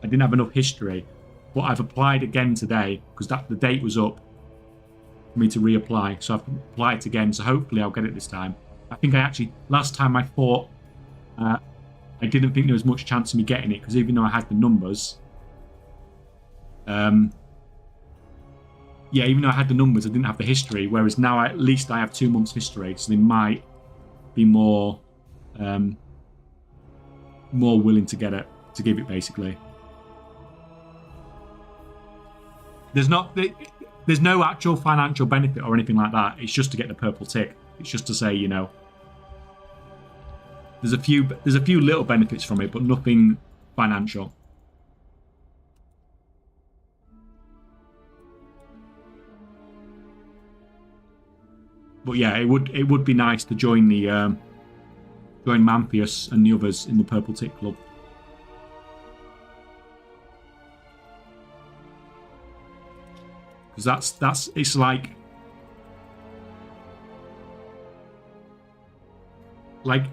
I didn't have enough history, but I've applied again today because the date was up for me to reapply, so I've applied it again. So hopefully I'll get it this time. I think last time I thought. I didn't think there was much chance of me getting it because even though I had the numbers, even though I had the numbers, I didn't have the history. Whereas now, at least I have 2 months history, so they might be more willing to give it. Basically, there's no actual financial benefit or anything like that. It's just to get the purple tick. It's just to say, there's a few little benefits from it, but nothing financial. But yeah, it would be nice to join join Mampheus and the others in the Purple Tick Club. Because it's like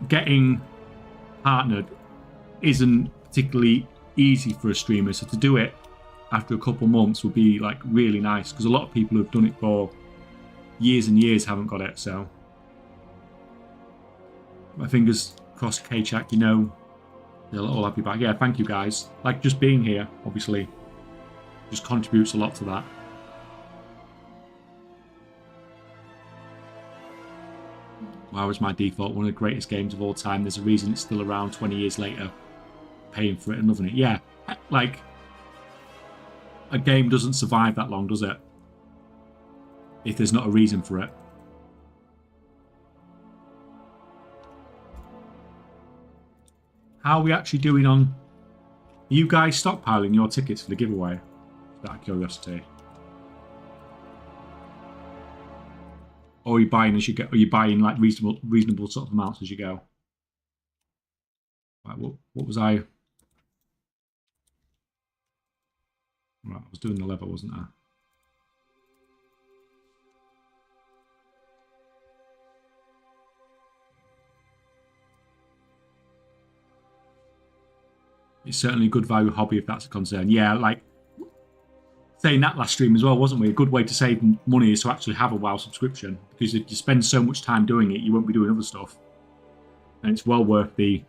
getting partnered isn't particularly easy for a streamer, so to do it after a couple months would be like really nice, because a lot of people who've done it for years and years haven't got it. So my fingers crossed, K-Chak, they'll all have you back. Yeah, thank you guys. Like, just being here obviously just contributes a lot to that. WoW is my default, one of the greatest games of all time. There's a reason it's still around 20 years later, paying for it and loving it. Yeah, like, a game doesn't survive that long, does it? If there's not a reason for it. How are we actually doing on... Are you guys stockpiling your tickets for the giveaway? Out of curiosity. Or are you buying as you go? Are you buying like reasonable sort of amounts as you go? Right, what was I? Right, I was doing the level, wasn't I? It's certainly a good value hobby if that's a concern. Yeah, like saying that last stream as well, wasn't we? A good way to save money is to actually have a WoW subscription, because if you spend so much time doing it, you won't be doing other stuff, and it's well worth the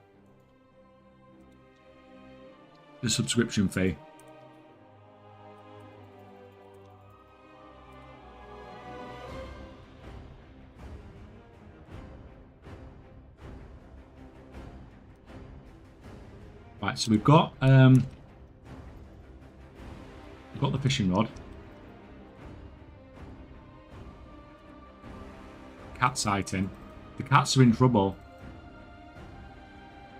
subscription fee. Right, so we've got the fishing rod. Cat sighting. The cats are in trouble.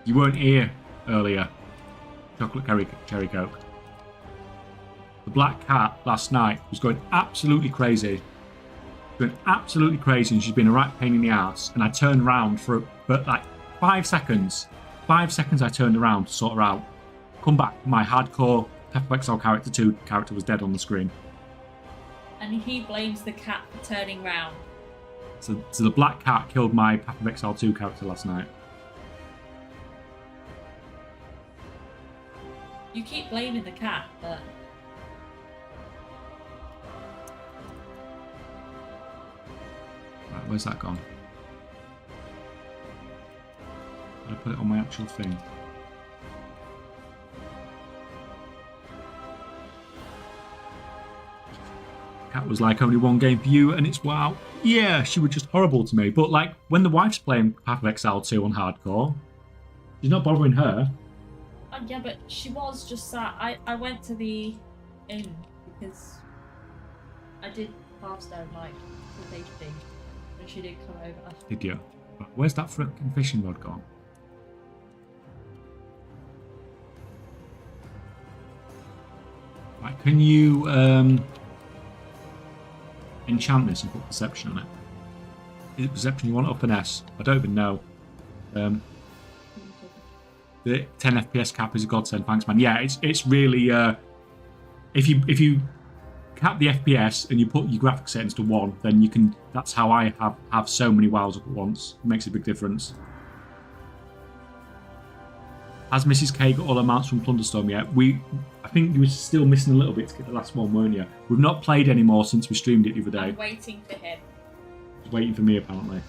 You weren't here earlier. Chocolate cherry coke. The black cat last night was going absolutely crazy. Going absolutely crazy, and she's been a right pain in the ass. And I turned around for like 5 seconds. 5 seconds I turned around to sort her out. Come back, my hardcore PepperXL character 2 character was dead on the screen. And he blames the cat for turning round. So the black cat killed my PepperXL 2 character last night. You keep blaming the cat, but... Right, where's that gone? Did I put it on my actual thing? Cat was like, only one game for you, and it's WoW. Yeah, she was just horrible to me. But like, when the wife's playing PepperXL 2 on hardcore, she's not bothering her. Yeah, but she was just sat. I went to the inn because I did Hearthstone like with HP, and she did come over. Did you? Where's that frickin' fishing rod gone? Right, can you enchant this and put perception on it? Is it perception you want up an S? I don't even know. The 10 FPS cap is a godsend, thanks man. Yeah, it's really if you cap the FPS and you put your graphics settings to 1, then you can. That's how I have so many WoWs up at once. It makes a big difference. Has Mrs. K got all her mounts from Thunderstorm yet? I think you were still missing a little bit to get the last one, weren't you? We've not played anymore since we streamed it the other day. I'm waiting for him. He's waiting for me apparently.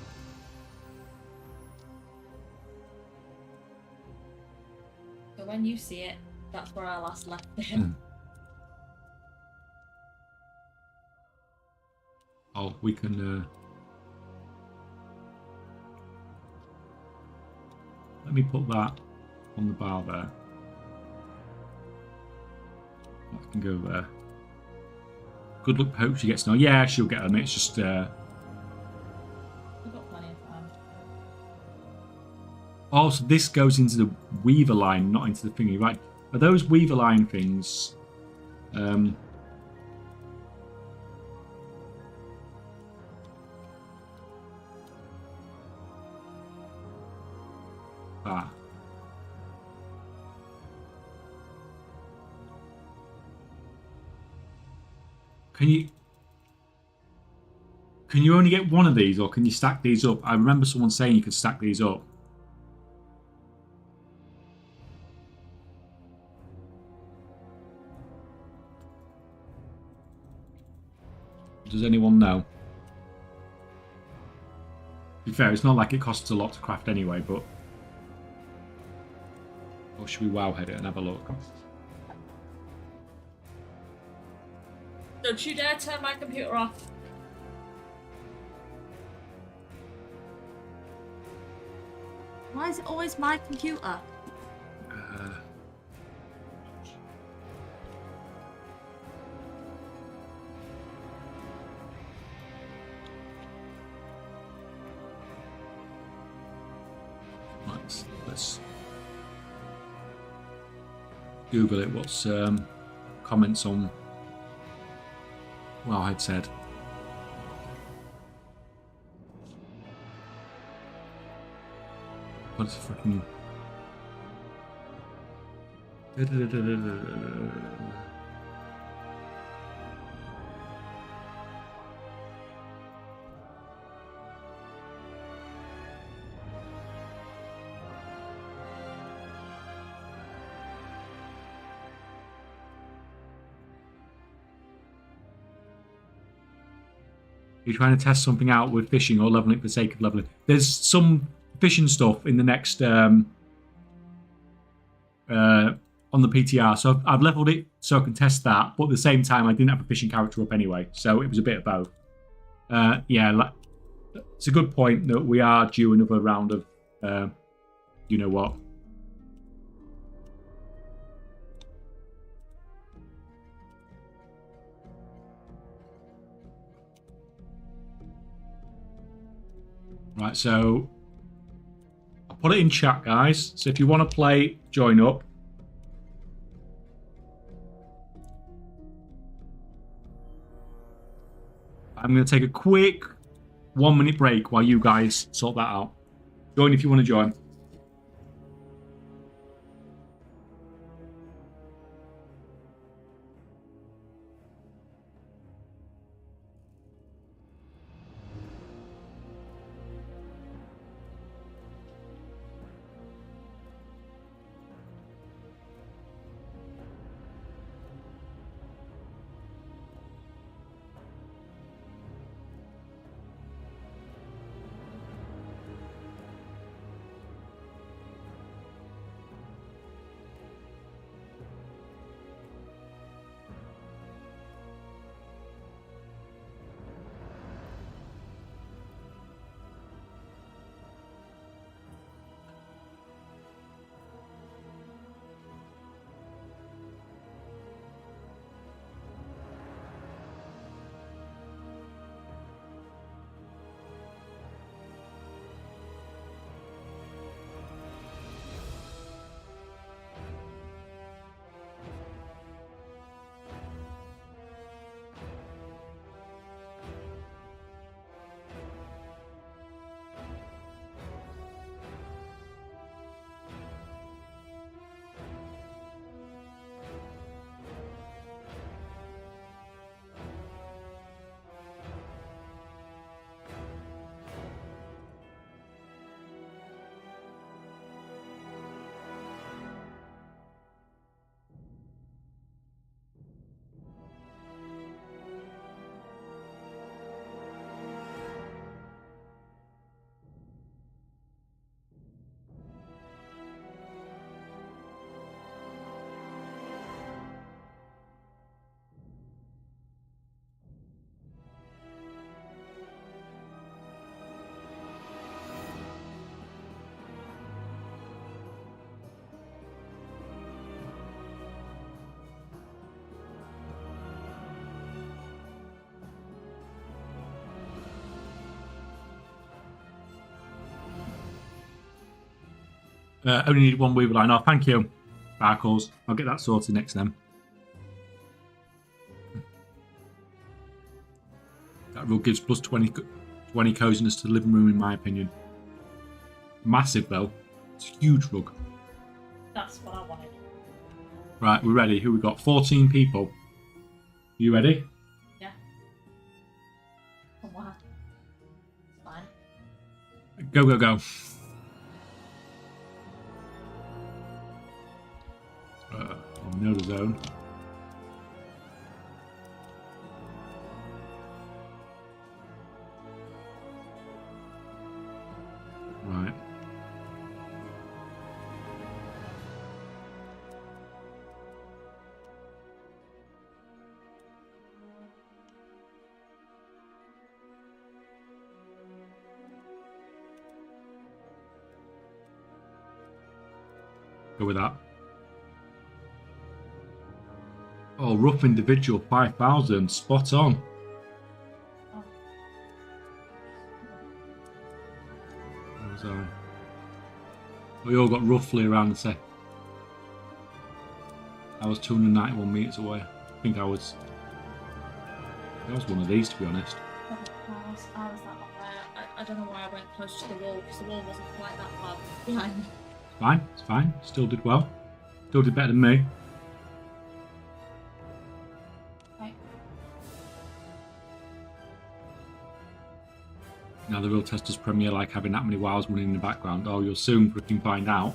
So when you see it, that's where I last left him. Oh, we can... Let me put that on the bar there. That can go there. Good luck, hope she gets no. Yeah, she'll get them. It's just... We've got plenty of time. Oh, so this goes into the Weaver line, not into the thingy, right? Are those Weaver line things... Can you only get one of these, or can you stack these up? I remember someone saying you could stack these up. Does anyone know? To be fair, it's not like it costs a lot to craft anyway, but... Or should we wowhead it and have a look? Don't you dare turn my computer off. Why is it always my computer? Let's Google it. What's comments on what I'd said? What's freaking You're trying to test something out with fishing or leveling for the sake of leveling. There's some fishing stuff in the next on the PTR, so I've leveled it so I can test that. But at the same time, I didn't have a fishing character up anyway, so it was a bit of both. Yeah, it's a good point that we are due another round of you know what. Right, so I'll put it in chat, guys. So if you want to play, join up. I'm going to take a quick 1 minute break while you guys sort that out. Join if you want to join. Only need one weaver line. Oh, thank you, Barcles. I'll get that sorted next then. That rug gives plus 20 coziness to the living room, in my opinion. Massive, though. It's a huge rug. That's what I wanted. Right, we're ready. Who we got? 14 people. You ready? Yeah. Oh, wow. It's fine. Go, go, go. Know the zone. Right. Go with that. Oh, rough individual, 5,000. Spot on. Oh. So, we all got roughly around the same. I was 291 metres away. I think I was one of these, to be honest. I was that long there. I don't know why I went close to the wall, because the wall wasn't quite that far behind me. It's fine, it's fine. Still did well. Still did better than me. Right. Now the real test does Premiere like having that many wows running in the background. Oh, you'll soon freaking find out.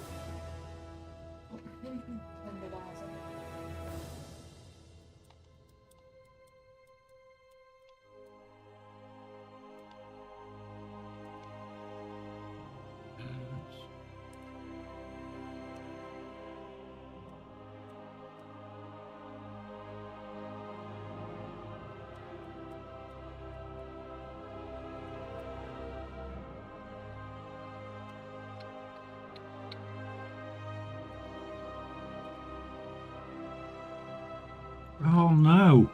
Oh no!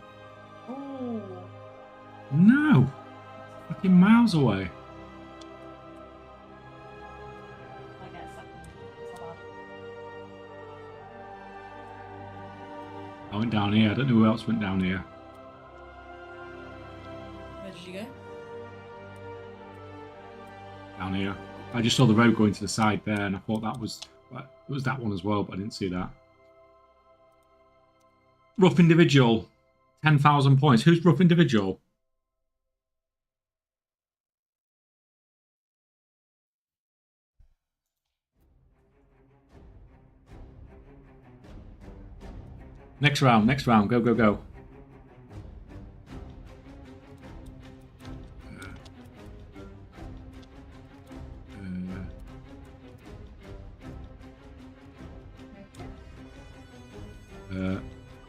Oh. No! Fucking miles away. I get a second. It's not bad. I went down here. I don't know who else went down here. Where did you go? Down here. I just saw the road going to the side there, and I thought that was that one as well, but I didn't see that. Rough individual, 10,000 points. Who's rough individual? Next round, go, go, go.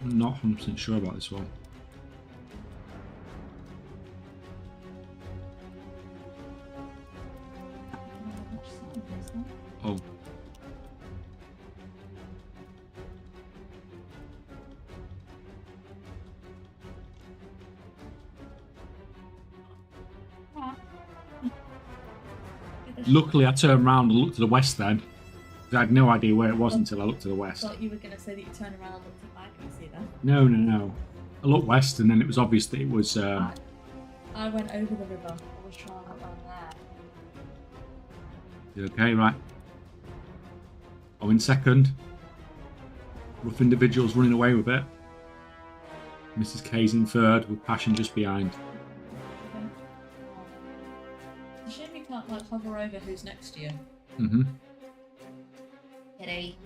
I'm not 100% sure about this one. Oh. Luckily, I turned around and looked to the west then. I had no idea where it was until I looked to the west. I thought you were going to say that you turned around and looked at my can you see that? No, no, no. I looked west and then it was obvious that it was... I went over the river. I was trying to look down there. You okay, right. I'm in second. Rough individuals running away with it. Mrs. K's in third with Passion just behind. Okay. It's a shame you can't like hover over who's next to you. Mm-hmm. Kitty.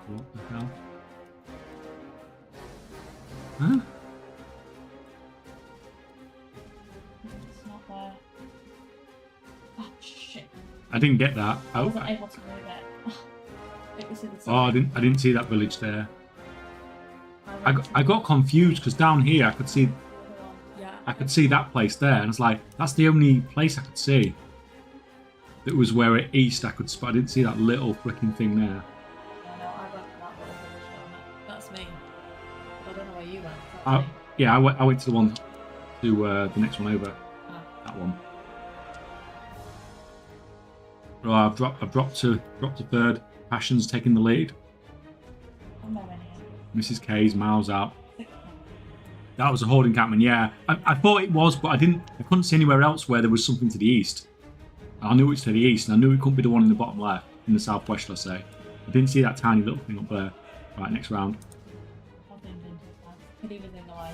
What the hell? Huh? It's not there. Oh shit! I didn't get that. I wasn't able to move it. It was in the I didn't see that village there. I got confused because down here I could see that place there, and I was like, that's the only place I could see. That was where at east I could spot. I didn't see that little freaking thing there. That's me. I don't know where you went. Yeah, I went to the one to the next one over. That one. Right, I've dropped to third. Passion's taking the lead. I'm not in here. Mrs. K's miles out. That was a hoarding encampment, yeah. I thought it was, but I couldn't see anywhere else where there was something to the east. I knew it was to the east, and I knew it couldn't be the one in the bottom left, in the southwest, let's say. I didn't see that tiny little thing up there. Right, next round. Kitty was in the way.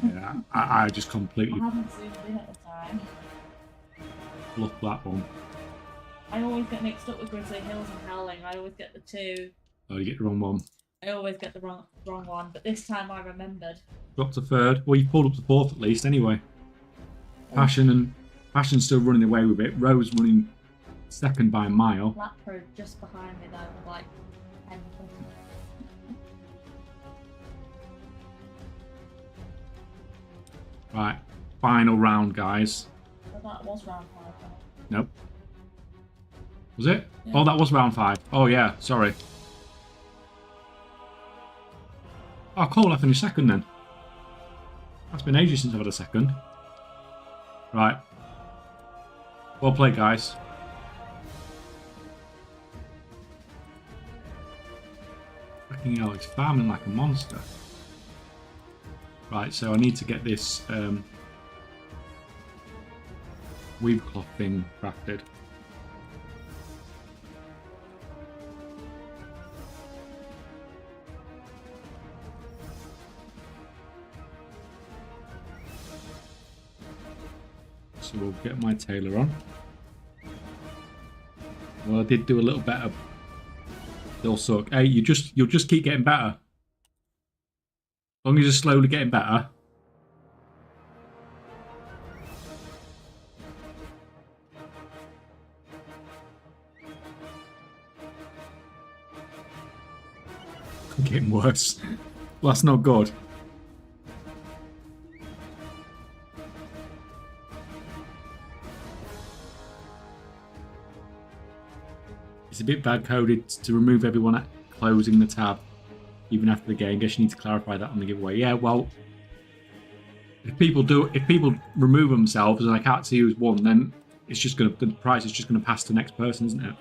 Yeah, I just completely I haven't zoomed in at the time. fluffed that one. I always get mixed up with Grizzly Hills and Howling. I always get the two. Oh, you get the wrong one. I always get the wrong one, but this time I remembered. Dropped a third. Well, you've pulled up to fourth at least, anyway. Passion's still running away with it. Rose running second by a mile. Lapro just behind me though, with like 10 points. Right, final round, guys. But that was round 5. Nope. Was it? Yeah. Oh, that was round 5. Oh, yeah, sorry. Oh, Cole, I finished second then. That's been ages since I've had a second. Right. Well played, guys. Fucking hell, it's farming like a monster. Right, so I need to get this weave cloth thing crafted. So we'll get my tailor on. Well, I did do a little better. Still suck. Hey, you'll just keep getting better. As long as you're slowly getting better. Getting worse. Well, that's not good. It's a bit bad coded to remove everyone at closing the tab even after the game. Guess you need to clarify that on the giveaway. Yeah, well, if people remove themselves and I can't see who's won, then it's just the prize is just gonna pass to the next person, isn't it?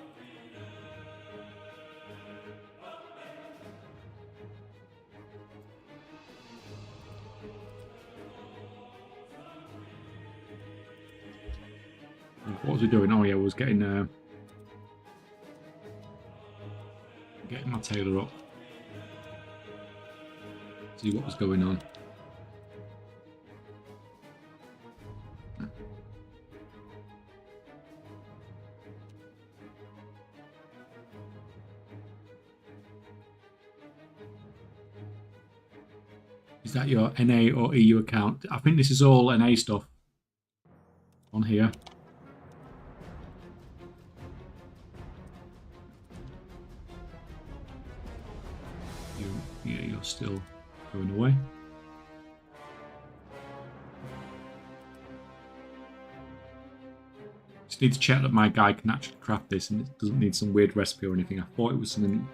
What was we doing? Oh yeah, I was getting my tailor up. See what was going on. Is that your NA or EU account? I think this is all NA stuff on here. Yeah, you're still going away. Just need to check that my guy can actually craft this and it doesn't need some weird recipe or anything. I thought it was something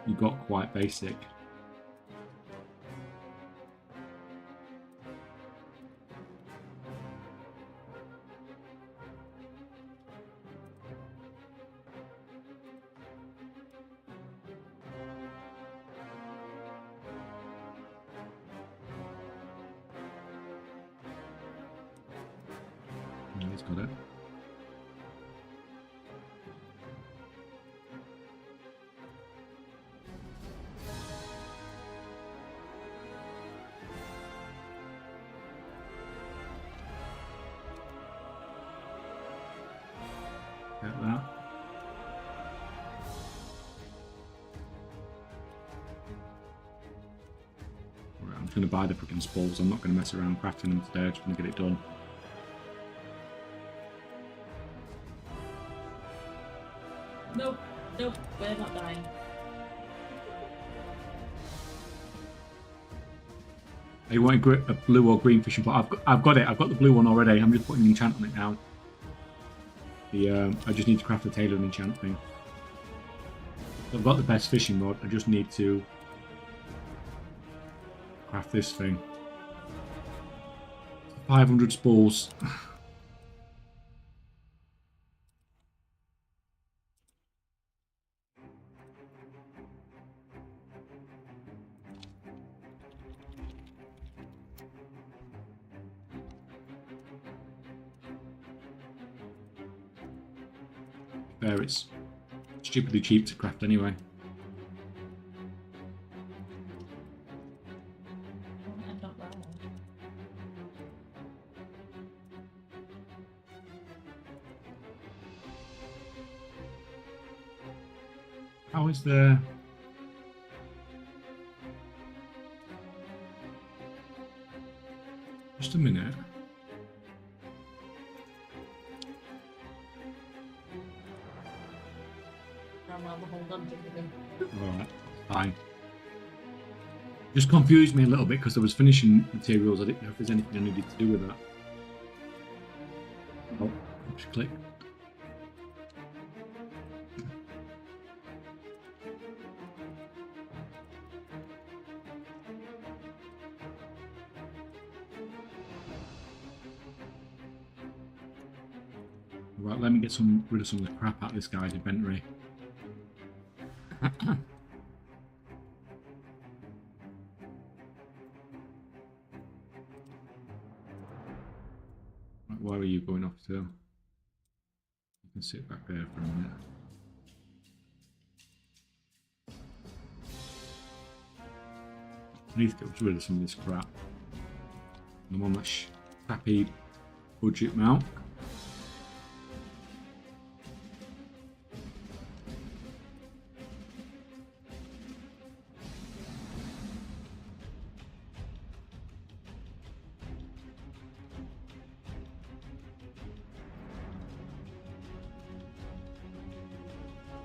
you got quite basic. He's got it. Get that. Right, I'm just going to buy the freaking spools. I'm not going to mess around crafting them today. I'm just going to get it done. Nope, nope, we're not dying. Are you wanting a blue or green fishing pot? I've got it. I've got the blue one already. I'm just putting an enchant on it now. I just need to craft the tailor and enchant thing. I've got the best fishing rod. I just need to craft this thing. 500 spools. Fair, it's stupidly cheap to craft anyway. I'm not wrong. How is the... Just a minute. Ran around the whole dungeon with him. Alright, fine. Just confused me a little bit because there was finishing materials. I didn't know if there's anything I needed to do with that. Oh, just click. Right, let me get rid of some of the crap out of this guy's inventory. Right, where are you going off to? You can sit back there for a minute. I need to get rid of some of this crap. I'm on that crappy budget mount.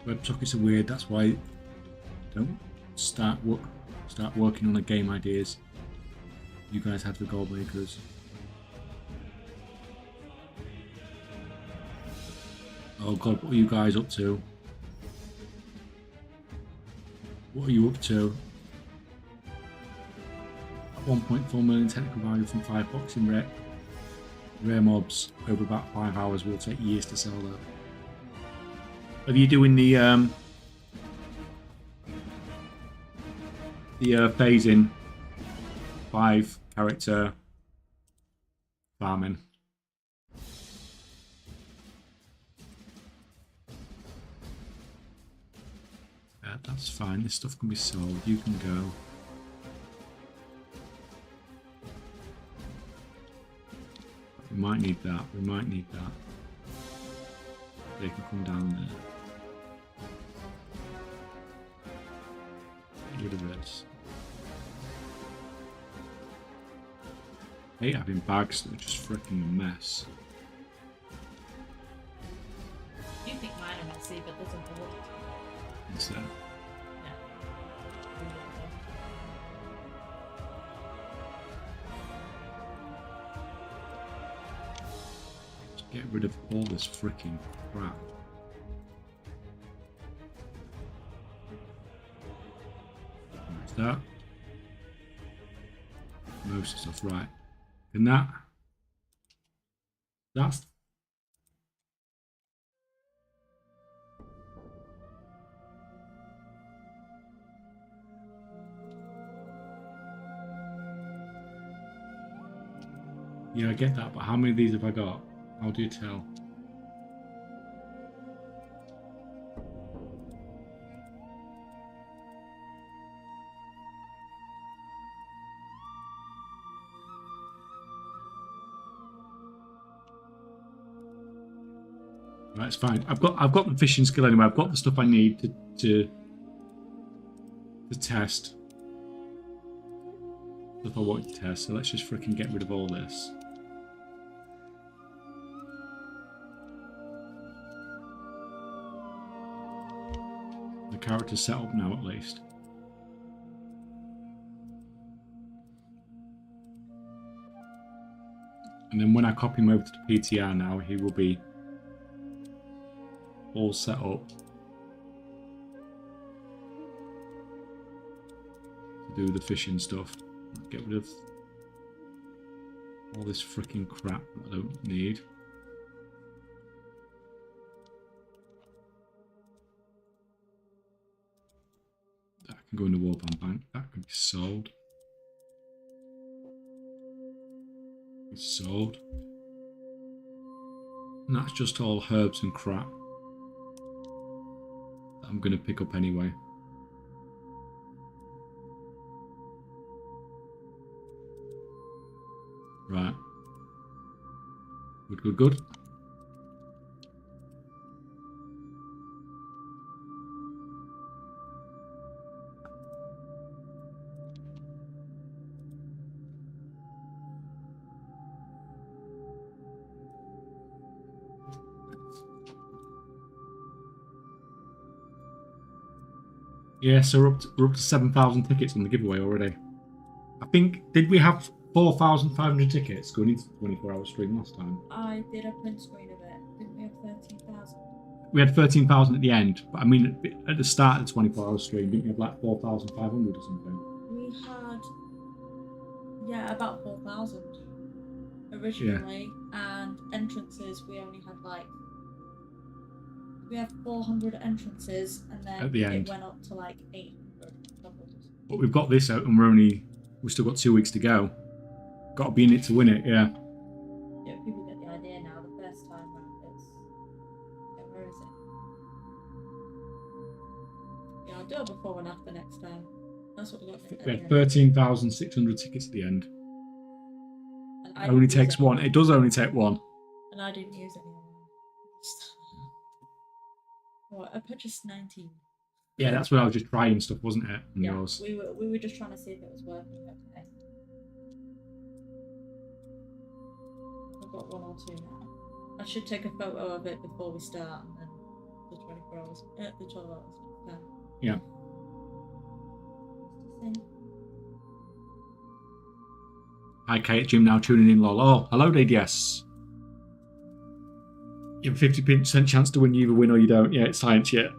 WebSockets are weird. That's why I don't start working on the game ideas you guys had for Gold Makers. Oh god, what are you guys up to? What are you up to? 1.4 million technical value from 5 boxing rare mobs over about 5 hours. Will take years to sell that. Are you doing the phasing 5 character farming? Yeah, that's fine. This stuff can be sold. You can go. We might need that. We might need that. They can come down there. Get rid of this. I hate having bags that are just freaking a mess. You think mine are messy, but there's a board. What's that? Just get rid of all this freaking crap. What's that? Most stuff, right. And that's yeah, I get that, but how many of these have I got? How do you tell? Right, it's fine. I've got the fishing skill anyway. I've got the stuff I need to test. Stuff I wanted to test. So let's just freaking get rid of all this. The character's set up now, at least. And then when I copy him over to the PTR now, he will be all set up to do the fishing stuff. Get rid of all this freaking crap that I don't need. That can go in the Warband Bank. That can be sold. It's sold. And that's just all herbs and crap that I'm going to pick up anyway. Right. Good, good, good. Yeah, so we're up to 7,000 tickets on the giveaway already. I think, did we have 4,500 tickets going into the 24-hour stream last time? I did a print screen of it. Didn't we have 13,000? We had 13,000 at the end, but I mean, at the start of the 24-hour stream, didn't we have like 4,500 or something? We had, yeah, about 4,000 originally, and entrances we only had like, we had 400 entrances, and then at the end it went up to like 800 doubles. But we've got this out, and we've still got 2 weeks to go. Got to be in it to win it, yeah. Yeah, people get the idea now. The first time round is, yeah, where is it? Yeah, I'll do it before and after next time. That's what we got. We had 13,600 tickets at the end. And It only takes one. It does only take one. And I didn't use any. Well, I purchased 19. Yeah, that's when I was just trying stuff, wasn't it? And Yeah, yours. we were just trying to see if it was working. Okay. I've got 1 or 2 now. I should take a photo of it before we start, and then the 24 hours, the 12 hours. Yeah. Hi, Kate, Jim now tuning in, lol. Oh, hello, DDS. You have a 50% chance to win. You either win or you don't. Yeah, it's science yet.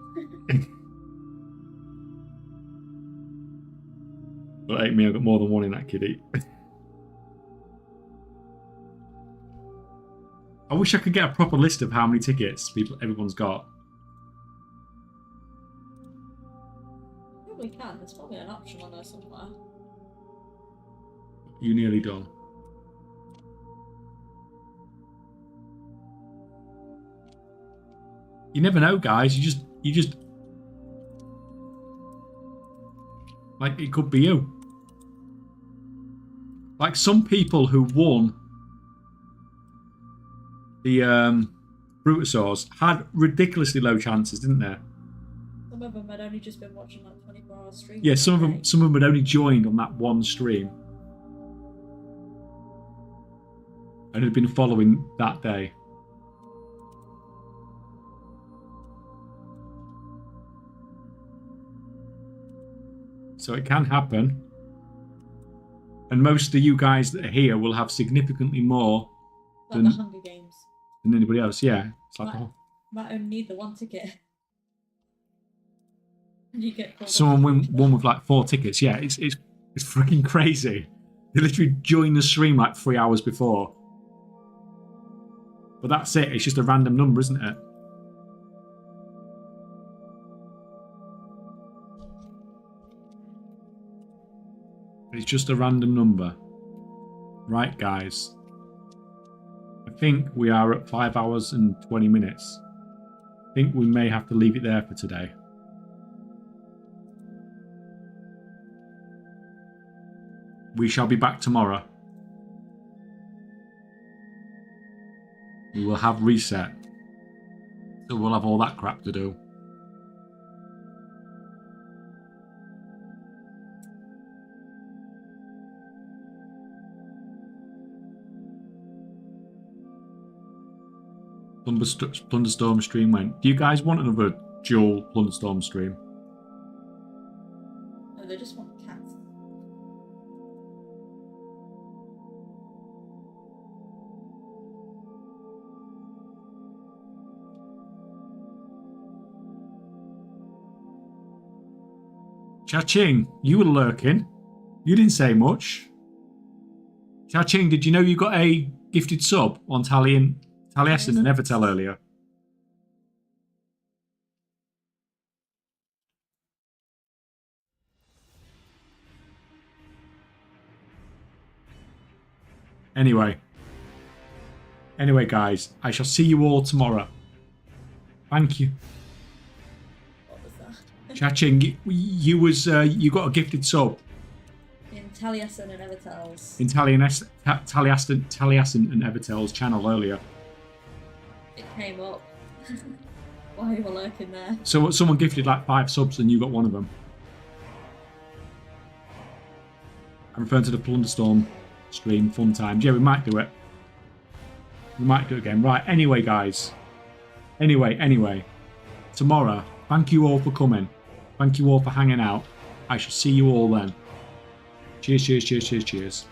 But ain't me, I've got more than one in that kitty. I wish I could get a proper list of how many tickets everyone's got. Probably can. There's probably an option on there somewhere. You nearly done. You never know, guys. You just like, it could be you. Like some people who won the Brutasaurs had ridiculously low chances, didn't they? Some of them had only just been watching like 24-hour streams. Yeah, some of them had only joined on that one stream and had been following that day. So it can happen. And most of you guys that are here will have significantly more like the Hunger Games than anybody else. Yeah. It's like might only need the 1 ticket. And you get someone won with like 4 tickets. Yeah, it's freaking crazy. They literally joined the stream like 3 hours before. But that's it. It's just a random number, isn't it? It's just a random number. Right, guys. I think we are at 5 hours and 20 minutes. I think we may have to leave it there for today. We shall be back tomorrow. We will have reset. So we'll have all that crap to do. Plunderstorm stream went. Do you guys want another dual Plunderstorm stream? No, they just want cats. Cha-Ching, you were lurking. You didn't say much. Cha-Ching, did you know you got a gifted sub on Taliesin and Evertel earlier? Anyway, guys, I shall see you all tomorrow. Thank you. What was that? Cha-Ching, you got a gifted sub In Taliesin and Evertel's. in Taliesin and Evertel's channel earlier. It came up while you were lurking there. So someone gifted like 5 subs and you got one of them. I'm referring to the Plunderstorm stream, fun times. Yeah, we might do it. We might do it again. Right, anyway, guys. Anyway. Tomorrow, thank you all for coming. Thank you all for hanging out. I shall see you all then. Cheers, cheers, cheers, cheers, cheers.